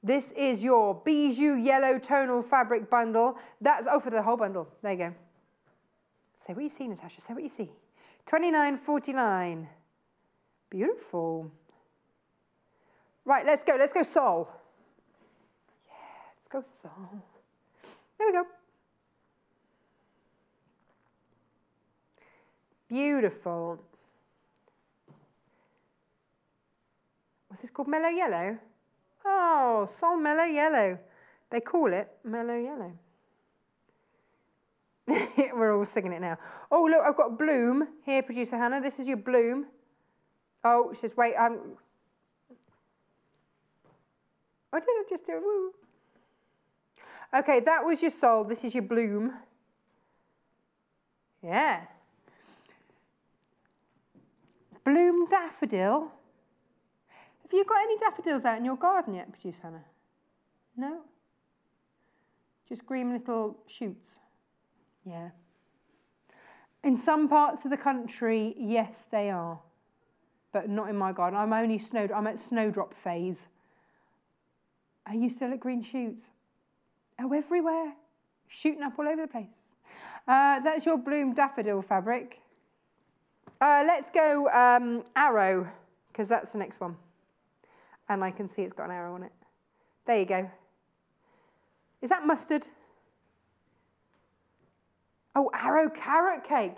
This is your Bijoux yellow tonal fabric bundle. That's, oh, for the whole bundle. There you go. Say what you see, Natasha. Say what you see. $29.49. Beautiful. Right, let's go. Let's go sol. Yeah, let's go sol. There we go. Beautiful. What's this called? Mellow yellow? Oh, sol mellow yellow. They call it mellow yellow. We're all singing it now. Oh, look, I've got bloom here, producer Hannah. This is your bloom. Oh, just wait. Oh, did I just do it? Woo. Okay, that was your sol. This is your bloom. Yeah. Bloom daffodil. Have you got any daffodils out in your garden yet, producer Hannah? No? Just green little shoots. Yeah. In some parts of the country, yes, they are. But not in my garden. I'm at snowdrop phase. Are you still at green shoots? Oh, everywhere. Shooting up all over the place. That's your bloom daffodil fabric. Let's go arrow, because that's the next one. And I can see it's got an arrow on it. There you go. Is that mustard? Oh, arrow carrot cake.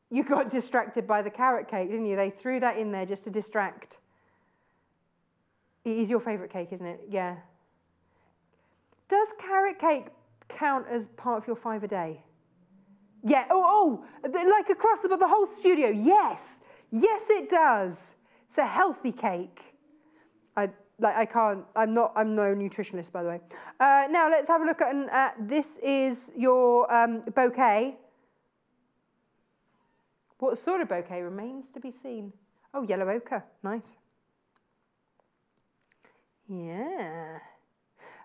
You got distracted by the carrot cake, didn't you? They threw that in there just to distract. It is your favourite cake, isn't it? Yeah. Does carrot cake count as part of your 5 a day? Yeah. Oh, like across the whole studio. Yes. Yes, it does. It's a healthy cake. I'm no nutritionist, by the way. Now let's have a look at, this is your bouquet. What sort of bouquet remains to be seen? Oh, yellow ochre, nice. Yeah.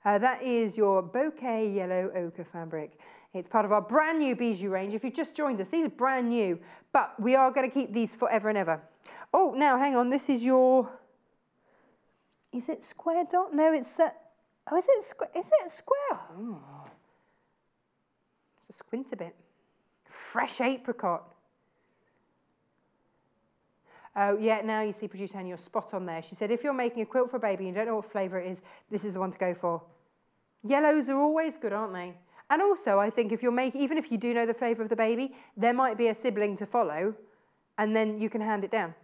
That is your bouquet yellow ochre fabric. It's part of our brand new Bijoux range. If you've just joined us, these are brand new, but we are going to keep these forever and ever. Oh, now hang on, this is your... Is it square dot? No, it's oh, is it square? Is it square? Oh. It's a squint a bit. Fresh apricot. Oh, yeah, now you see producer Hannah, you're spot on there. She said, if you're making a quilt for a baby and you don't know what flavour it is, this is the one to go for. Yellows are always good, aren't they? And also, I think if you're making, even if you do know the flavour of the baby, there might be a sibling to follow, and then you can hand it down.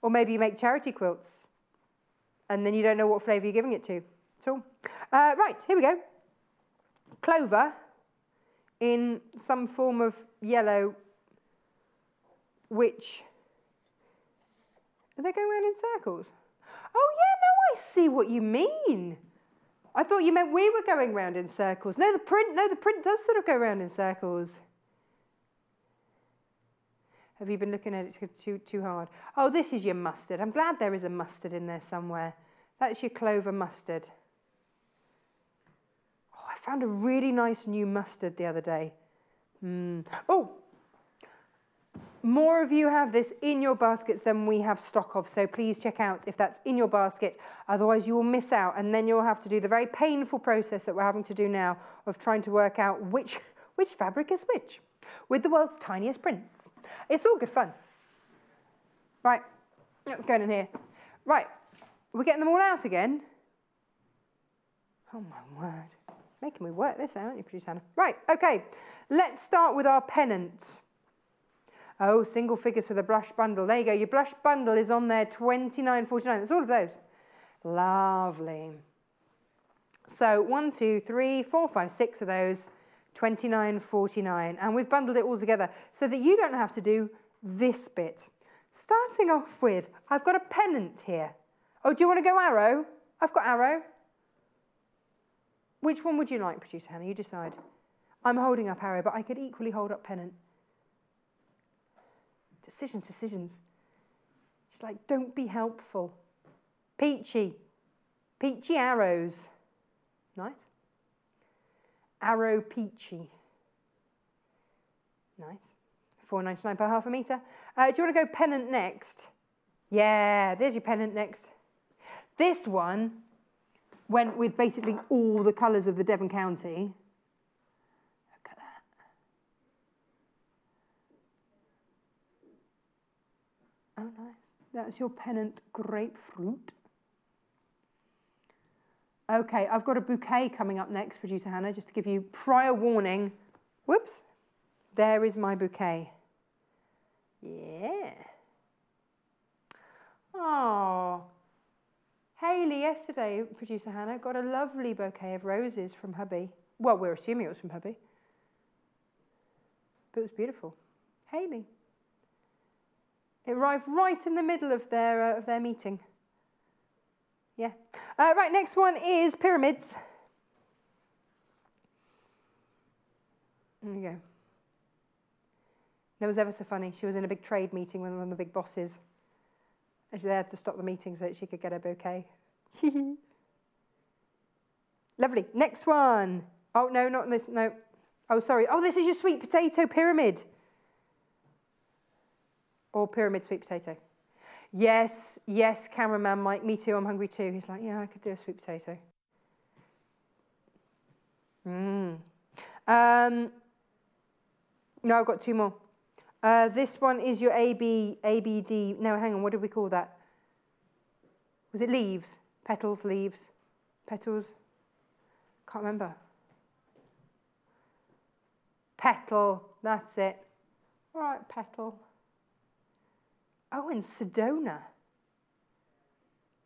Or maybe you make charity quilts, and then you don't know what flavour you're giving it to at all. Right, here we go. Clover in some form of yellow, which... Are they going around in circles? Oh, yeah, no, I see what you mean. I thought you meant we were going round in circles. No, the print does sort of go round in circles. Have you been looking at it too hard? Oh, this is your mustard. I'm glad there is a mustard in there somewhere. That's your clover mustard. Oh, I found a really nice new mustard the other day. Oh, more of you have this in your baskets than we have stock of, so please check out if that's in your basket. Otherwise, you will miss out, and then you'll have to do the very painful process that we're having to do now of trying to work out which fabric is which, with the world's tiniest prints. It's all good fun. Right, let's go in here. Right, we're getting them all out again. Oh my word, making me work this out, aren't you, producer Hannah? Right, okay, let's start with our pennant. Oh, single figures for the blush bundle. There you go. Your blush bundle is on there, $29.49. That's all of those. Lovely. So 1, 2, 3, 4, 5, 6 of those, $29.49. And we've bundled it all together so that you don't have to do this bit. Starting off with, I've got a pennant here. Oh, do you want to go arrow? I've got arrow. Which one would you like, producer Hannah? You decide. I'm holding up arrow, but I could equally hold up pennant. Decisions. She's like, don't be helpful. Peachy arrows. Nice. Arrow peachy. Nice. $4.99 per half a metre. Do you want to go pennant next? Yeah, there's your pennant next. This one went with basically all the colours of the Devon County. Oh, nice. That's your pennant grapefruit. Okay, I've got a bouquet coming up next, producer Hannah, just to give you prior warning. Whoops. There is my bouquet. Yeah. Oh. Hayley yesterday, producer Hannah, got a lovely bouquet of roses from hubby. Well, we're assuming it was from hubby. But it was beautiful. Hayley. It arrived right in the middle of their meeting. Yeah. Right, next one is pyramids. There you go. That was ever so funny. She was in a big trade meeting with one of the big bosses. And she had to stop the meeting so that she could get her bouquet. Lovely. Next one. Oh, no, not this. No. Oh, sorry. Oh, this is your sweet potato pyramid. Or pyramid sweet potato. Yes, cameraman Mike, me too, I'm hungry too. He's like, yeah, I could do a sweet potato. No, I've got two more. This one is your ABD. No, hang on, what did we call that? Was it leaves? Petals, leaves, petals? Can't remember. Petal, that's it. All right, petal. Oh, and Sedona.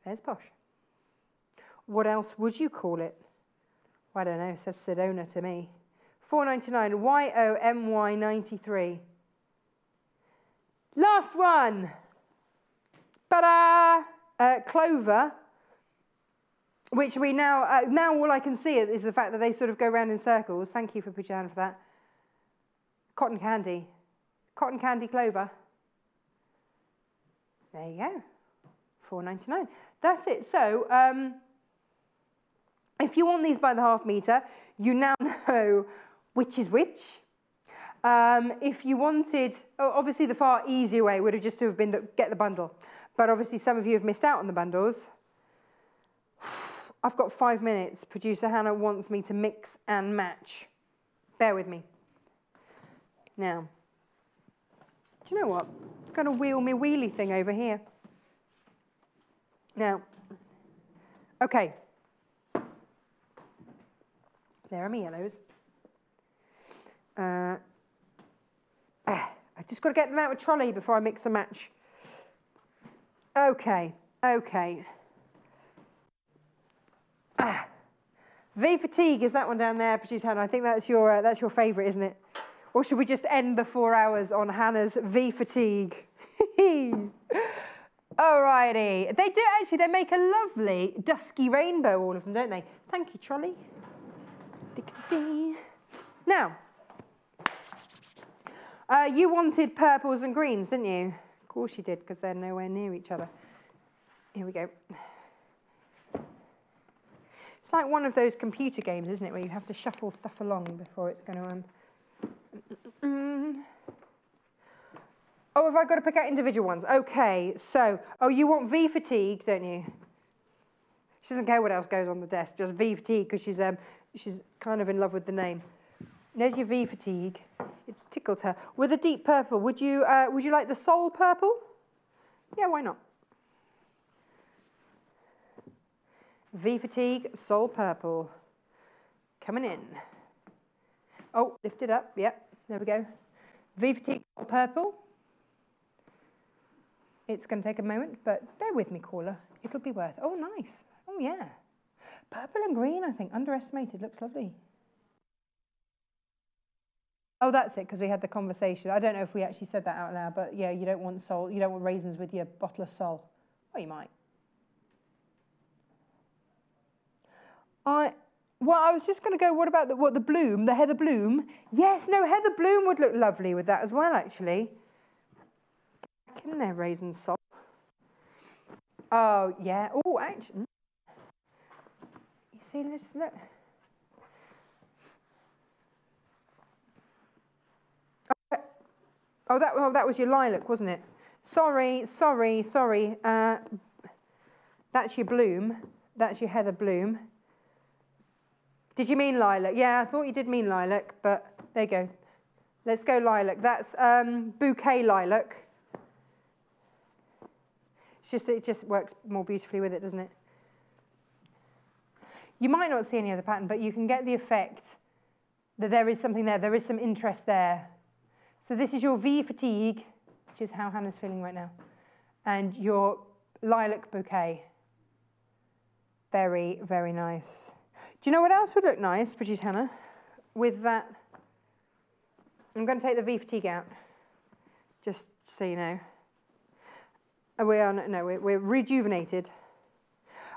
There's posh. What else would you call it? Well, I don't know. It says Sedona to me. $4.99. YOMY93. Last one. Ta-da! Clover. Which we now all I can see is the fact that they sort of go round in circles. Thank you for putting your hand for that. Cotton candy. Cotton candy clover. There you go, $4.99. That's it. So if you want these by the half metre, you now know which is which. If you wanted, obviously the far easier way would have just to have been get the bundle. But obviously some of you have missed out on the bundles. I've got 5 minutes. Producer Hannah wants me to mix and match. Bear with me. Now, do you know what? going to wheel my wheelie thing over here. Now, okay. There are my yellows. I just got to get them out of trolley before I mix and match. Okay, okay. V Fatigue is that one down there, Producer Hannah. I think that's your favourite, isn't it? Or should we just end the 4 hours on Hannah's V Fatigue? Alrighty. They do actually, they make a lovely dusky rainbow, all of them, don't they? Thank you, trolley. Now, you wanted purples and greens, didn't you? Of course you did, because they're nowhere near each other. Here we go. It's like one of those computer games, isn't it, where you have to shuffle stuff along before it's going to... Oh, have I got to pick out individual ones? Okay, so, oh, you want V Fatigue, don't you? She doesn't care what else goes on the desk, just V Fatigue, because she's kind of in love with the name. There's your V Fatigue. It's tickled her. With a deep purple, would you like the Soul purple? Yeah, why not? V Fatigue, Soul purple. Coming in. Oh, lift it up. Yep, there we go. V Fatigue, Soul purple. It's going to take a moment, but bear with me, caller. It'll be worth. Oh, nice. Oh, yeah. Purple and green, I think. Underestimated. Looks lovely. Oh, that's it, because we had the conversation. I don't know if we actually said that out loud, but yeah, you don't want Sol. You don't want raisins with your bottle of Sol. Well, you might. Well, I was just going to go, what about the bloom, the heather bloom? Yes, no, heather bloom would look lovely with that as well, actually. Get back in there, raisin Sol. Oh, yeah. Oh, actually. You see, let's look. Oh, that was your lilac, wasn't it? Sorry. That's your bloom. That's your heather bloom. Did you mean lilac? Yeah, I thought you did mean lilac, but there you go. Let's go lilac. That's bouquet lilac. It just works more beautifully with it, doesn't it? You might not see any other pattern, but you can get the effect that there is something there. There is some interest there. So this is your V Fatigue, which is how Hannah's feeling right now, and your lilac bouquet. Very, very nice. Do you know what else would look nice, Producer Hannah, with that? I'm going to take the V Fatigue out, just so you know. We're rejuvenated.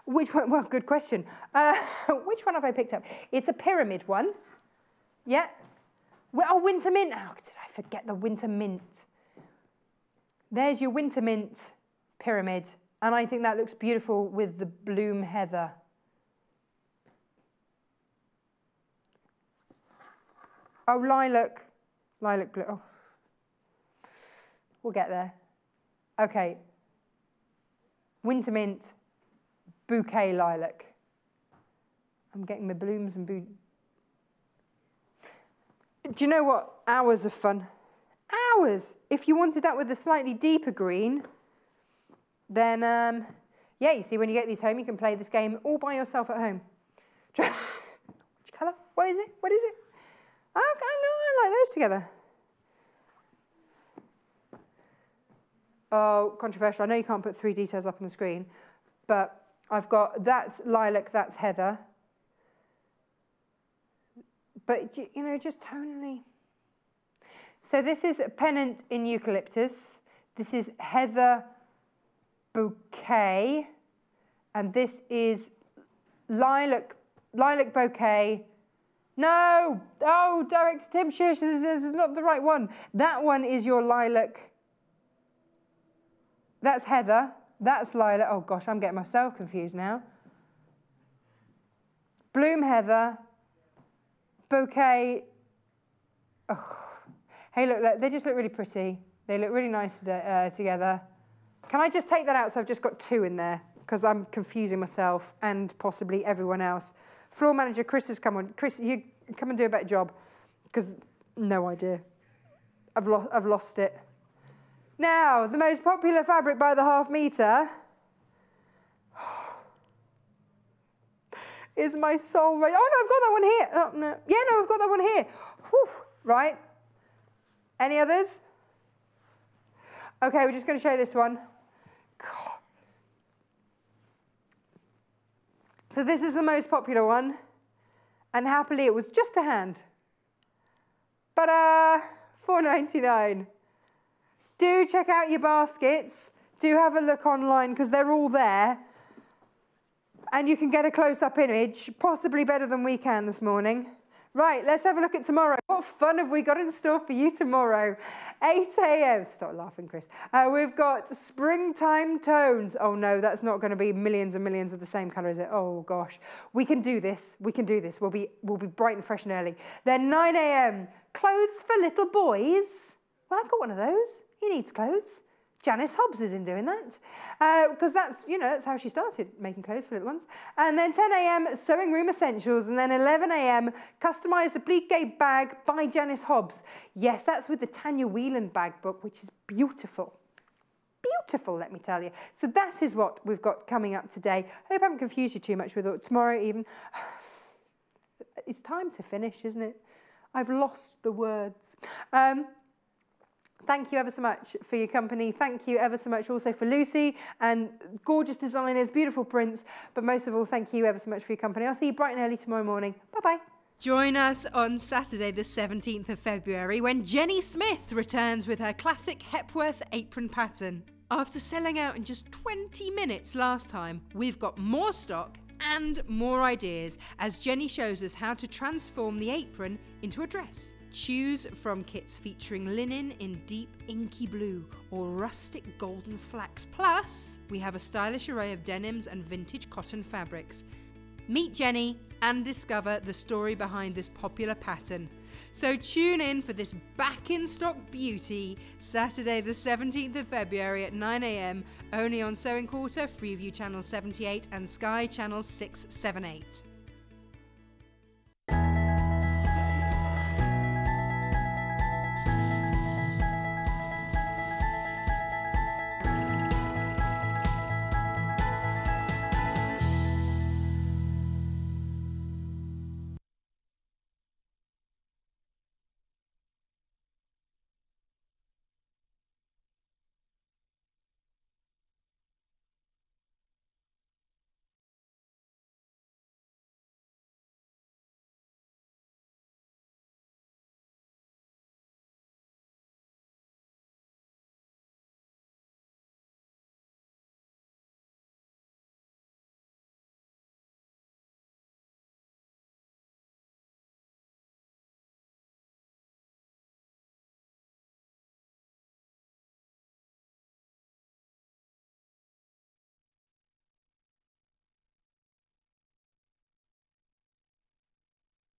Which one? Well, good question. Which one have I picked up? It's a pyramid one. Yeah. Oh, winter mint. How did I forget the winter mint? There's your winter mint pyramid, and I think that looks beautiful with the bloom heather. Oh, lilac blue. Oh. We'll get there. Okay. Winter mint, bouquet lilac. I'm getting my blooms and Do you know what? Hours of fun. Hours! If you wanted that with a slightly deeper green, then, yeah, you see, when you get these home, you can play this game all by yourself at home. Which colour? What is it? What is it? Okay, no, I like those together. Oh, controversial. I know you can't put 3 details up on the screen, but I've got, that's lilac, that's heather. But, you know, just tonally. So this is pennant in eucalyptus. This is heather bouquet. And this is lilac bouquet. No! Oh, Director Tim, shush, this is not the right one. That one is your lilac. That's heather. That's lilac. Oh, gosh, I'm getting myself confused now. Bloom heather. Bouquet. Oh. Hey, look, they just look really pretty. They look really nice together. Can I just take that out so I've just got 2 in there? Because I'm confusing myself and possibly everyone else. Floor manager Chris has come on. Chris, you come and do a better job. Because no idea. I've lost it. Now, the most popular fabric by the half metre is my soul range. Oh no, I've got that one here. Oh no. Yeah, no, I've got that one here. Whew. Right. Any others? Okay, we're just going to show this one. God. So this is the most popular one. And happily it was just a hand. But $4.99. Do check out your baskets. Do have a look online because they're all there. And you can get a close-up image, possibly better than we can this morning. Right, let's have a look at tomorrow. What fun have we got in store for you tomorrow? 8 a.m. Stop laughing, Chris. We've got springtime tones. Oh no, that's not going to be millions and millions of the same colour, is it? Oh gosh, we can do this. We can do this. We'll be bright and fresh and early. Then 9 a.m. Clothes for little boys. Well, I've got one of those. He needs clothes. Janice Hobbs is in doing that because that's, you know, that's how she started making clothes for little ones. And then 10 a.m. sewing room essentials, and then 11 a.m. customised applique bag by Janice Hobbs. Yes, that's with the Tanya Whelan bag book, which is beautiful. Beautiful, let me tell you. So that is what we've got coming up today. I hope I haven't confused you too much with it. Tomorrow even. It's time to finish, isn't it? I've lost the words. Thank you ever so much for your company. Thank you ever so much also for Lucy and gorgeous designers, beautiful prints. But most of all, thank you ever so much for your company. I'll see you bright and early tomorrow morning. Bye-bye. Join us on Saturday the 17th of February when Jenny Smith returns with her classic Hepworth apron pattern. After selling out in just 20 minutes last time, we've got more stock and more ideas as Jenny shows us how to transform the apron into a dress. Choose from kits featuring linen in deep inky blue or rustic golden flax. Plus, we have a stylish array of denims and vintage cotton fabrics. Meet Jenny and discover the story behind this popular pattern. So tune in for this back in stock beauty Saturday the 17th of February at 9 a.m. only on Sewing Quarter, Freeview Channel 78 and Sky Channel 678.